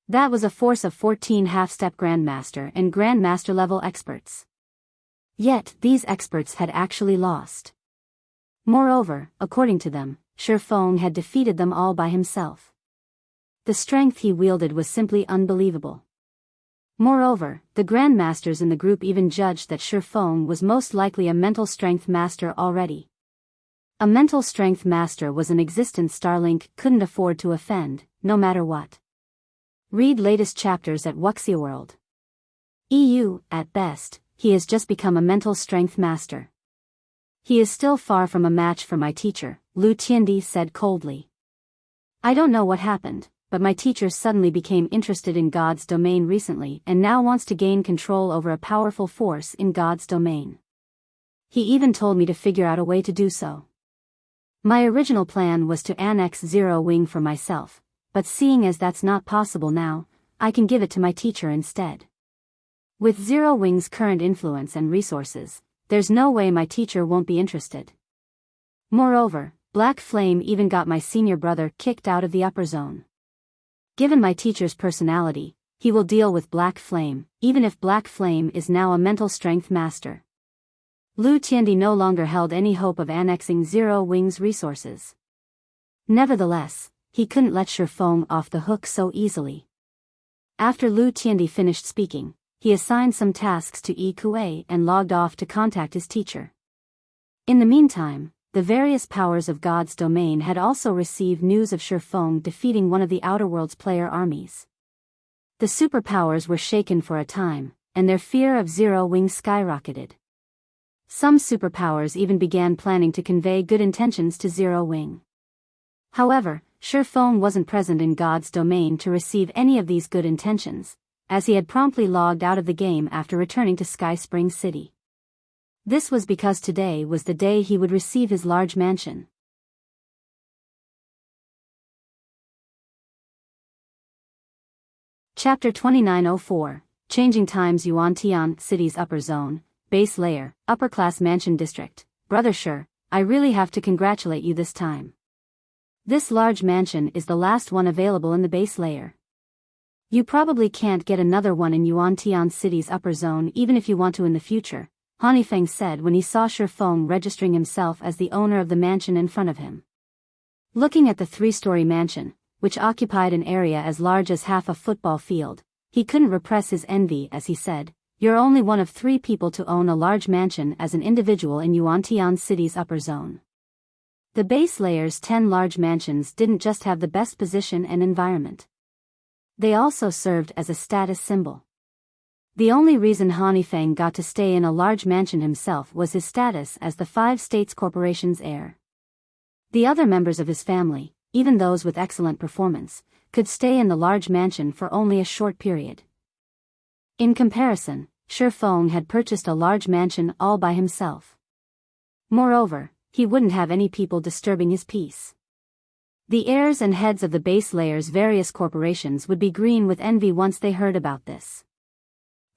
[SPEAKER 1] That was a force of 14 half-step Grandmaster and Grandmaster level experts. Yet, these experts had actually lost. Moreover, according to them, Shifeng had defeated them all by himself. The strength he wielded was simply unbelievable. Moreover, the Grandmasters in the group even judged that Shifeng was most likely a mental strength master already. A mental strength master was an existence Starlink couldn't afford to offend, no matter what. Read latest chapters at Wuxia World. EU, at best, he has just become a mental strength master. He is still far from a match for my teacher, Lu Tiandi said coldly. "I don't know what happened, but my teacher suddenly became interested in God's domain recently and now wants to gain control over a powerful force in God's domain. He even told me to figure out a way to do so. My original plan was to annex Zero Wing for myself, but seeing as that's not possible now, I can give it to my teacher instead. With Zero Wing's current influence and resources, there's no way my teacher won't be interested. Moreover, Black Flame even got my senior brother kicked out of the upper zone. Given my teacher's personality, he will deal with Black Flame, even if Black Flame is now a mental strength master." Lu Tiandi no longer held any hope of annexing Zero Wing's resources. Nevertheless, he couldn't let Shifeng off the hook so easily. After Lu Tiandi finished speaking, he assigned some tasks to Yi Kuei and logged off to contact his teacher. In the meantime, the various powers of God's domain had also received news of Shifeng defeating one of the Outer Worlds player armies. The superpowers were shaken for a time, and their fear of Zero Wing skyrocketed. Some superpowers even began planning to convey good intentions to Zero Wing. However, Shifeng wasn't present in God's domain to receive any of these good intentions, as he had promptly logged out of the game after returning to Sky Spring City. This was because today was the day he would receive his large mansion. Chapter 2904, Changing Times. Yuantian City's Upper Zone, Base Layer, Upper Class Mansion District. Brother Shi, I really have to congratulate you this time. This large mansion is the last one available in the base layer. You probably can't get another one in Yuantian City's upper zone even if you want to in the future, Hanifeng said when he saw Shifeng registering himself as the owner of the mansion in front of him. Looking at the 3-story mansion, which occupied an area as large as half a football field, he couldn't repress his envy as he said, "You're only one of 3 people to own a large mansion as an individual in Yuantian City's upper zone." The base layer's 10 large mansions didn't just have the best position and environment. They also served as a status symbol. The only reason Hanifeng got to stay in a large mansion himself was his status as the 5 States Corporation's heir. The other members of his family, even those with excellent performance, could stay in the large mansion for only a short period. In comparison, Shi Feng had purchased a large mansion all by himself. Moreover, he wouldn't have any people disturbing his peace. The heirs and heads of the base layer's various corporations would be green with envy once they heard about this.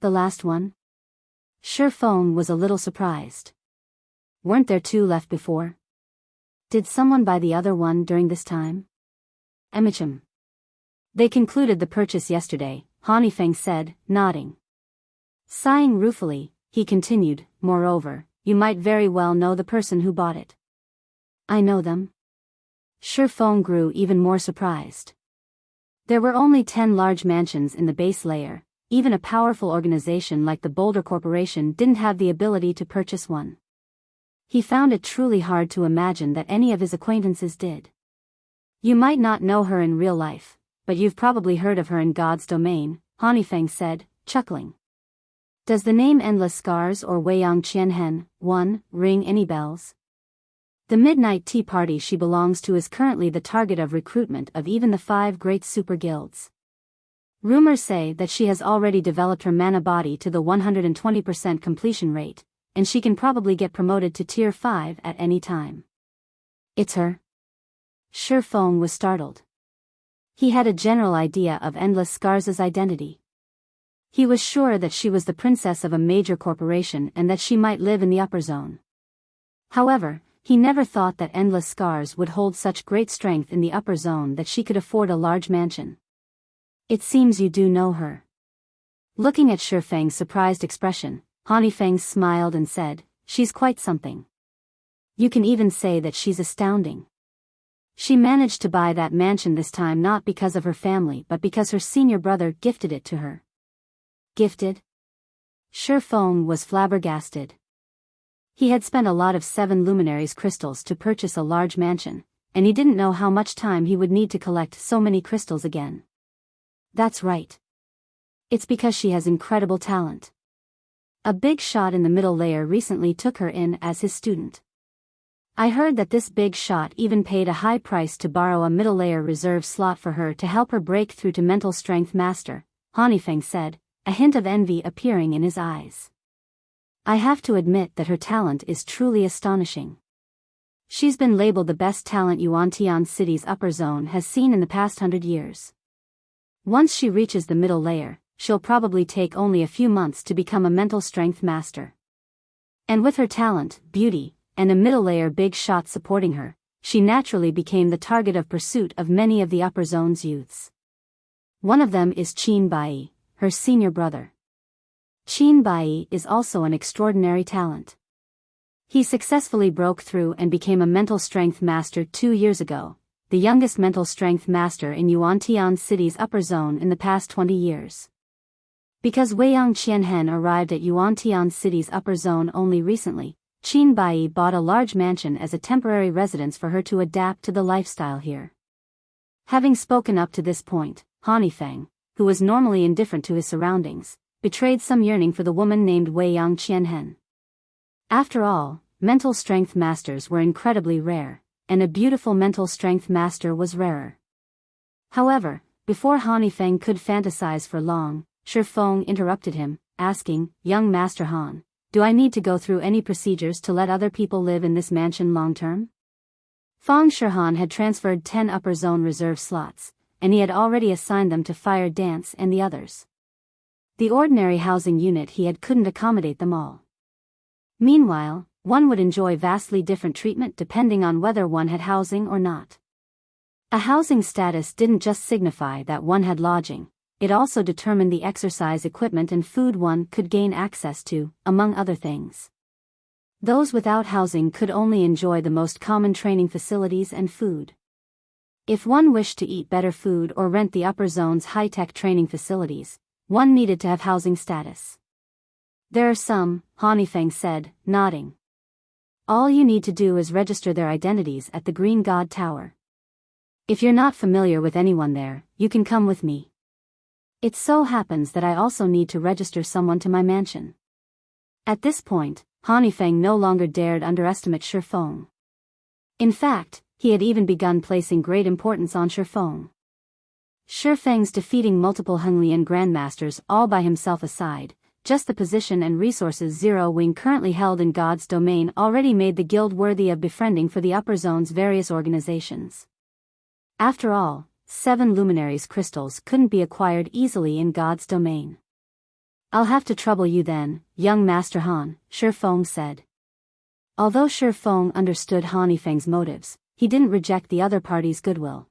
[SPEAKER 1] The last one? Shi Feng was a little surprised. Weren't there 2 left before? Did someone buy the other one during this time? Emichim. They concluded the purchase yesterday, Hanifeng said, nodding. Sighing ruefully, he continued, moreover, you might very well know the person who bought it. I know them. Shi Feng grew even more surprised. There were only 10 large mansions in the base layer. Even a powerful organization like the Boulder Corporation didn't have the ability to purchase one. He found it truly hard to imagine that any of his acquaintances did. You might not know her in real life, but you've probably heard of her in God's domain, Hanifeng said, chuckling. Does the name Endless Scars or Weiyang Qianhen, 1, ring any bells? The Midnight Tea Party she belongs to is currently the target of recruitment of even the 5 great super guilds. Rumors say that she has already developed her mana body to the 120% completion rate, and she can probably get promoted to Tier 5 at any time. It's her? Shi Feng was startled. He had a general idea of Endless Scars' identity. He was sure that she was the princess of a major corporation and that she might live in the upper zone. However, he never thought that Endless Scars would hold such great strength in the upper zone that she could afford a large mansion. It seems you do know her. Looking at Shi Feng's surprised expression, Hanifeng smiled and said, she's quite something. You can even say that she's astounding. She managed to buy that mansion this time not because of her family but because her senior brother gifted it to her. Gifted? Shi Feng was flabbergasted. He had spent a lot of 7 luminaries crystals to purchase a large mansion, and he didn't know how much time he would need to collect so many crystals again. That's right. It's because she has incredible talent. A big shot in the middle layer recently took her in as his student. I heard that this big shot even paid a high price to borrow a middle layer reserve slot for her to help her break through to Mental Strength Master, Hanifeng said, a hint of envy appearing in his eyes. I have to admit that her talent is truly astonishing. She's been labeled the best talent Yuantian City's upper zone has seen in the past 100 years. Once she reaches the middle layer, she'll probably take only a few months to become a Mental Strength Master. And with her talent, beauty, and a middle layer big shot supporting her, she naturally became the target of pursuit of many of the upper zone's youths. One of them is Qin Bai, her senior brother. Qin Bai is also an extraordinary talent. He successfully broke through and became a Mental Strength Master 2 years ago, the youngest Mental Strength Master in Yuantian City's upper zone in the past 20 years. Because Weiyang Qianhen arrived at Yuantian City's upper zone only recently, Qin Bai bought a large mansion as a temporary residence for her to adapt to the lifestyle here. Having spoken up to this point, Hanifeng, who was normally indifferent to his surroundings, betrayed some yearning for the woman named Weiyang Qianhen. After all, Mental Strength Masters were incredibly rare, and a beautiful Mental Strength Master was rarer. However, before Hanifeng could fantasize for long, Shi Feng interrupted him, asking, young Master Han, do I need to go through any procedures to let other people live in this mansion long-term? Feng Shihan had transferred 10 upper zone reserve slots, and he had already assigned them to Fire Dance and the others. The ordinary housing unit he had couldn't accommodate them all. Meanwhile, one would enjoy vastly different treatment depending on whether one had housing or not. A housing status didn't just signify that one had lodging, it also determined the exercise equipment and food one could gain access to, among other things. Those without housing could only enjoy the most common training facilities and food. If one wished to eat better food or rent the upper zone's high-tech training facilities, one needed to have housing status. There are some, Hanifeng said, nodding. All you need to do is register their identities at the Green God Tower. If you're not familiar with anyone there, you can come with me. It so happens that I also need to register someone to my mansion. At this point, Hanifeng no longer dared underestimate Shi Feng. In fact, he had even begun placing great importance on Shi Feng. Shi Feng's defeating multiple Henglian grandmasters all by himself aside, just the position and resources Zero Wing currently held in God's domain already made the guild worthy of befriending for the upper zone's various organizations. After all, 7 luminaries crystals couldn't be acquired easily in God's domain. "I'll have to trouble you then, young Master Han," Shi Feng said. Although Shi Feng understood Han Yifeng's motives, he didn't reject the other party's goodwill.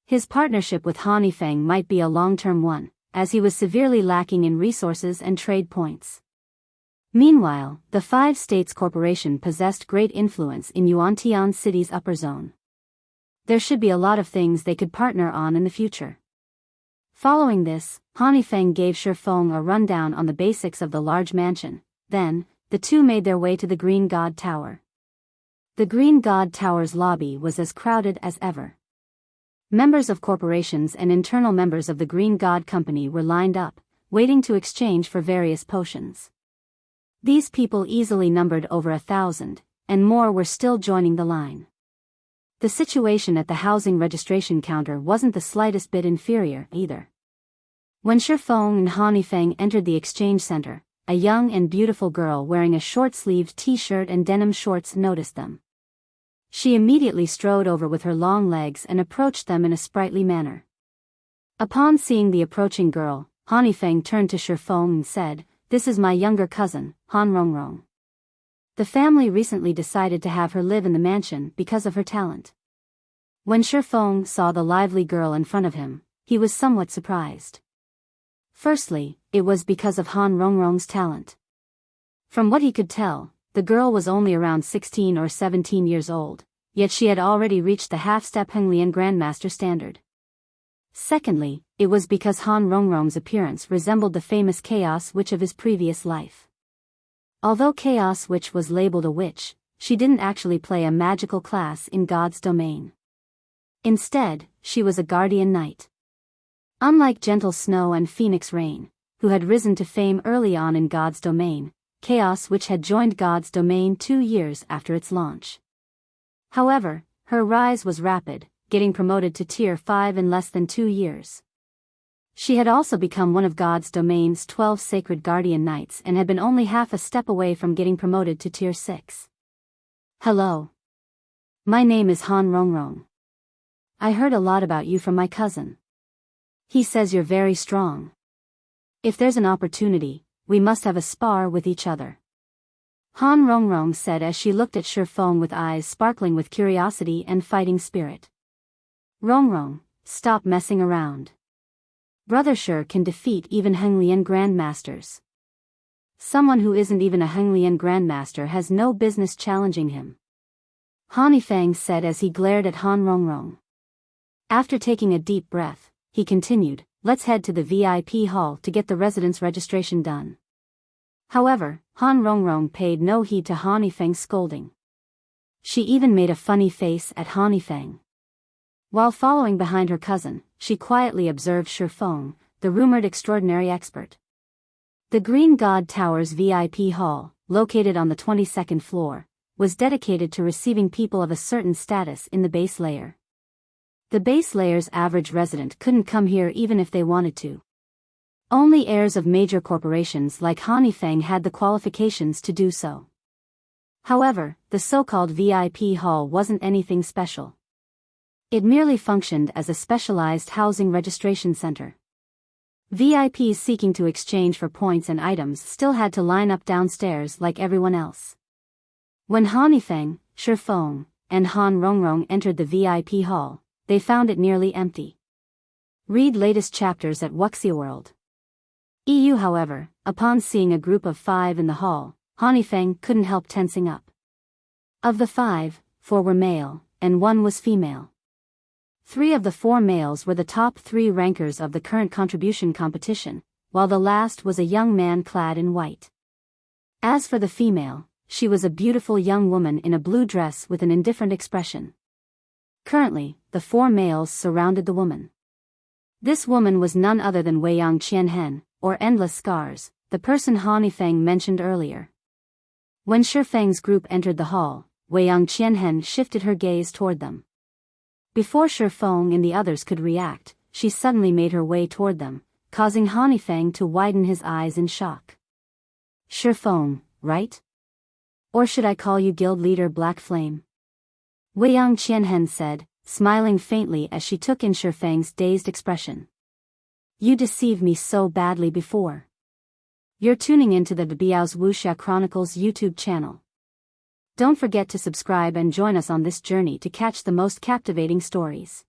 [SPEAKER 1] His partnership with Han Yifeng might be a long-term one, as he was severely lacking in resources and trade points. Meanwhile, the 5 States Corporation possessed great influence in Yuantian City's upper zone. There should be a lot of things they could partner on in the future. Following this, Han Yifeng gave Shi Feng a rundown on the basics of the large mansion. Then, the two made their way to the Green God Tower. The Green God Tower's lobby was as crowded as ever. Members of corporations and internal members of the Green God Company were lined up, waiting to exchange for various potions. These people easily numbered over 1,000, and more were still joining the line. The situation at the housing registration counter wasn't the slightest bit inferior, either. When Shi Feng and Han Yifeng entered the exchange center, a young and beautiful girl wearing a short-sleeved t-shirt and denim shorts noticed them. She immediately strode over with her long legs and approached them in a sprightly manner. Upon seeing the approaching girl, Han Yifeng turned to Shi Feng and said, "This is my younger cousin, Han Rongrong. The family recently decided to have her live in the mansion because of her talent." When Shi Feng saw the lively girl in front of him, he was somewhat surprised. Firstly, it was because of Han Rongrong's talent. From what he could tell, the girl was only around 16 or 17 years old, yet she had already reached the half-step Henglian Grandmaster standard. Secondly, it was because Han Rongrong's appearance resembled the famous Chaos Witch of his previous life. Although Chaos Witch was labeled a witch, she didn't actually play a magical class in God's domain. Instead, she was a guardian knight. Unlike Gentle Snow and Phoenix Rain, who had risen to fame early on in God's domain, Chaos Witch had joined God's domain 2 years after its launch. However, her rise was rapid, getting promoted to Tier 5 in less than 2 years. She had also become one of God's domain's 12 sacred guardian knights and had been only half a step away from getting promoted to Tier 6. "Hello. My name is Han Rongrong. I heard a lot about you from my cousin. He says you're very strong. If there's an opportunity, we must have a spar with each other," Han Rongrong said as she looked at Shi Feng with eyes sparkling with curiosity and fighting spirit. "Rongrong, stop messing around. Brother Shi can defeat even Henglian Grandmasters. Someone who isn't even a Henglian Grandmaster has no business challenging him," Han Yifeng said as he glared at Han Rongrong. After taking a deep breath, he continued, "Let's head to the VIP hall to get the residence registration done." However, Han Rongrong paid no heed to Han Yifeng's scolding. She even made a funny face at Han Yifeng. While following behind her cousin, she quietly observed Shi Feng, the rumored extraordinary expert. The Green God Tower's VIP hall, located on the 22nd floor, was dedicated to receiving people of a certain status in the base layer. The base layer's average resident couldn't come here even if they wanted to. Only heirs of major corporations like Han Yifeng had the qualifications to do so. However, the so-called VIP hall wasn't anything special. It merely functioned as a specialized housing registration center. VIPs seeking to exchange for points and items still had to line up downstairs like everyone else. When Han Yifeng, Shi Feng, and Han Rongrong entered the VIP hall, they found it nearly empty. Read latest chapters at Wuxia World. EU. However, upon seeing a group of 5 in the hall, Han Yifeng couldn't help tensing up. Of the 5, 4 were male, and 1 was female. 3 of the 4 males were the top 3 rankers of the current contribution competition, while the last was a young man clad in white. As for the female, she was a beautiful young woman in a blue dress with an indifferent expression. Currently, the 4 males surrounded the woman. This woman was none other than Weiyang Qianhen, or Endless Scars, the person Han Yifeng mentioned earlier. When Shi Feng's group entered the hall, Weiyang Qianhen shifted her gaze toward them. Before Shi Feng and the others could react, she suddenly made her way toward them, causing Han Yifeng to widen his eyes in shock. Shifeng, right? Or should I call you guild leader Black Flame? Weiyang Qianhen said, smiling faintly as she took in Shifeng's dazed expression. You deceived me so badly before. You're tuning into the Biyao's Wuxia Chronicles YouTube channel. Don't forget to subscribe and join us on this journey to catch the most captivating stories.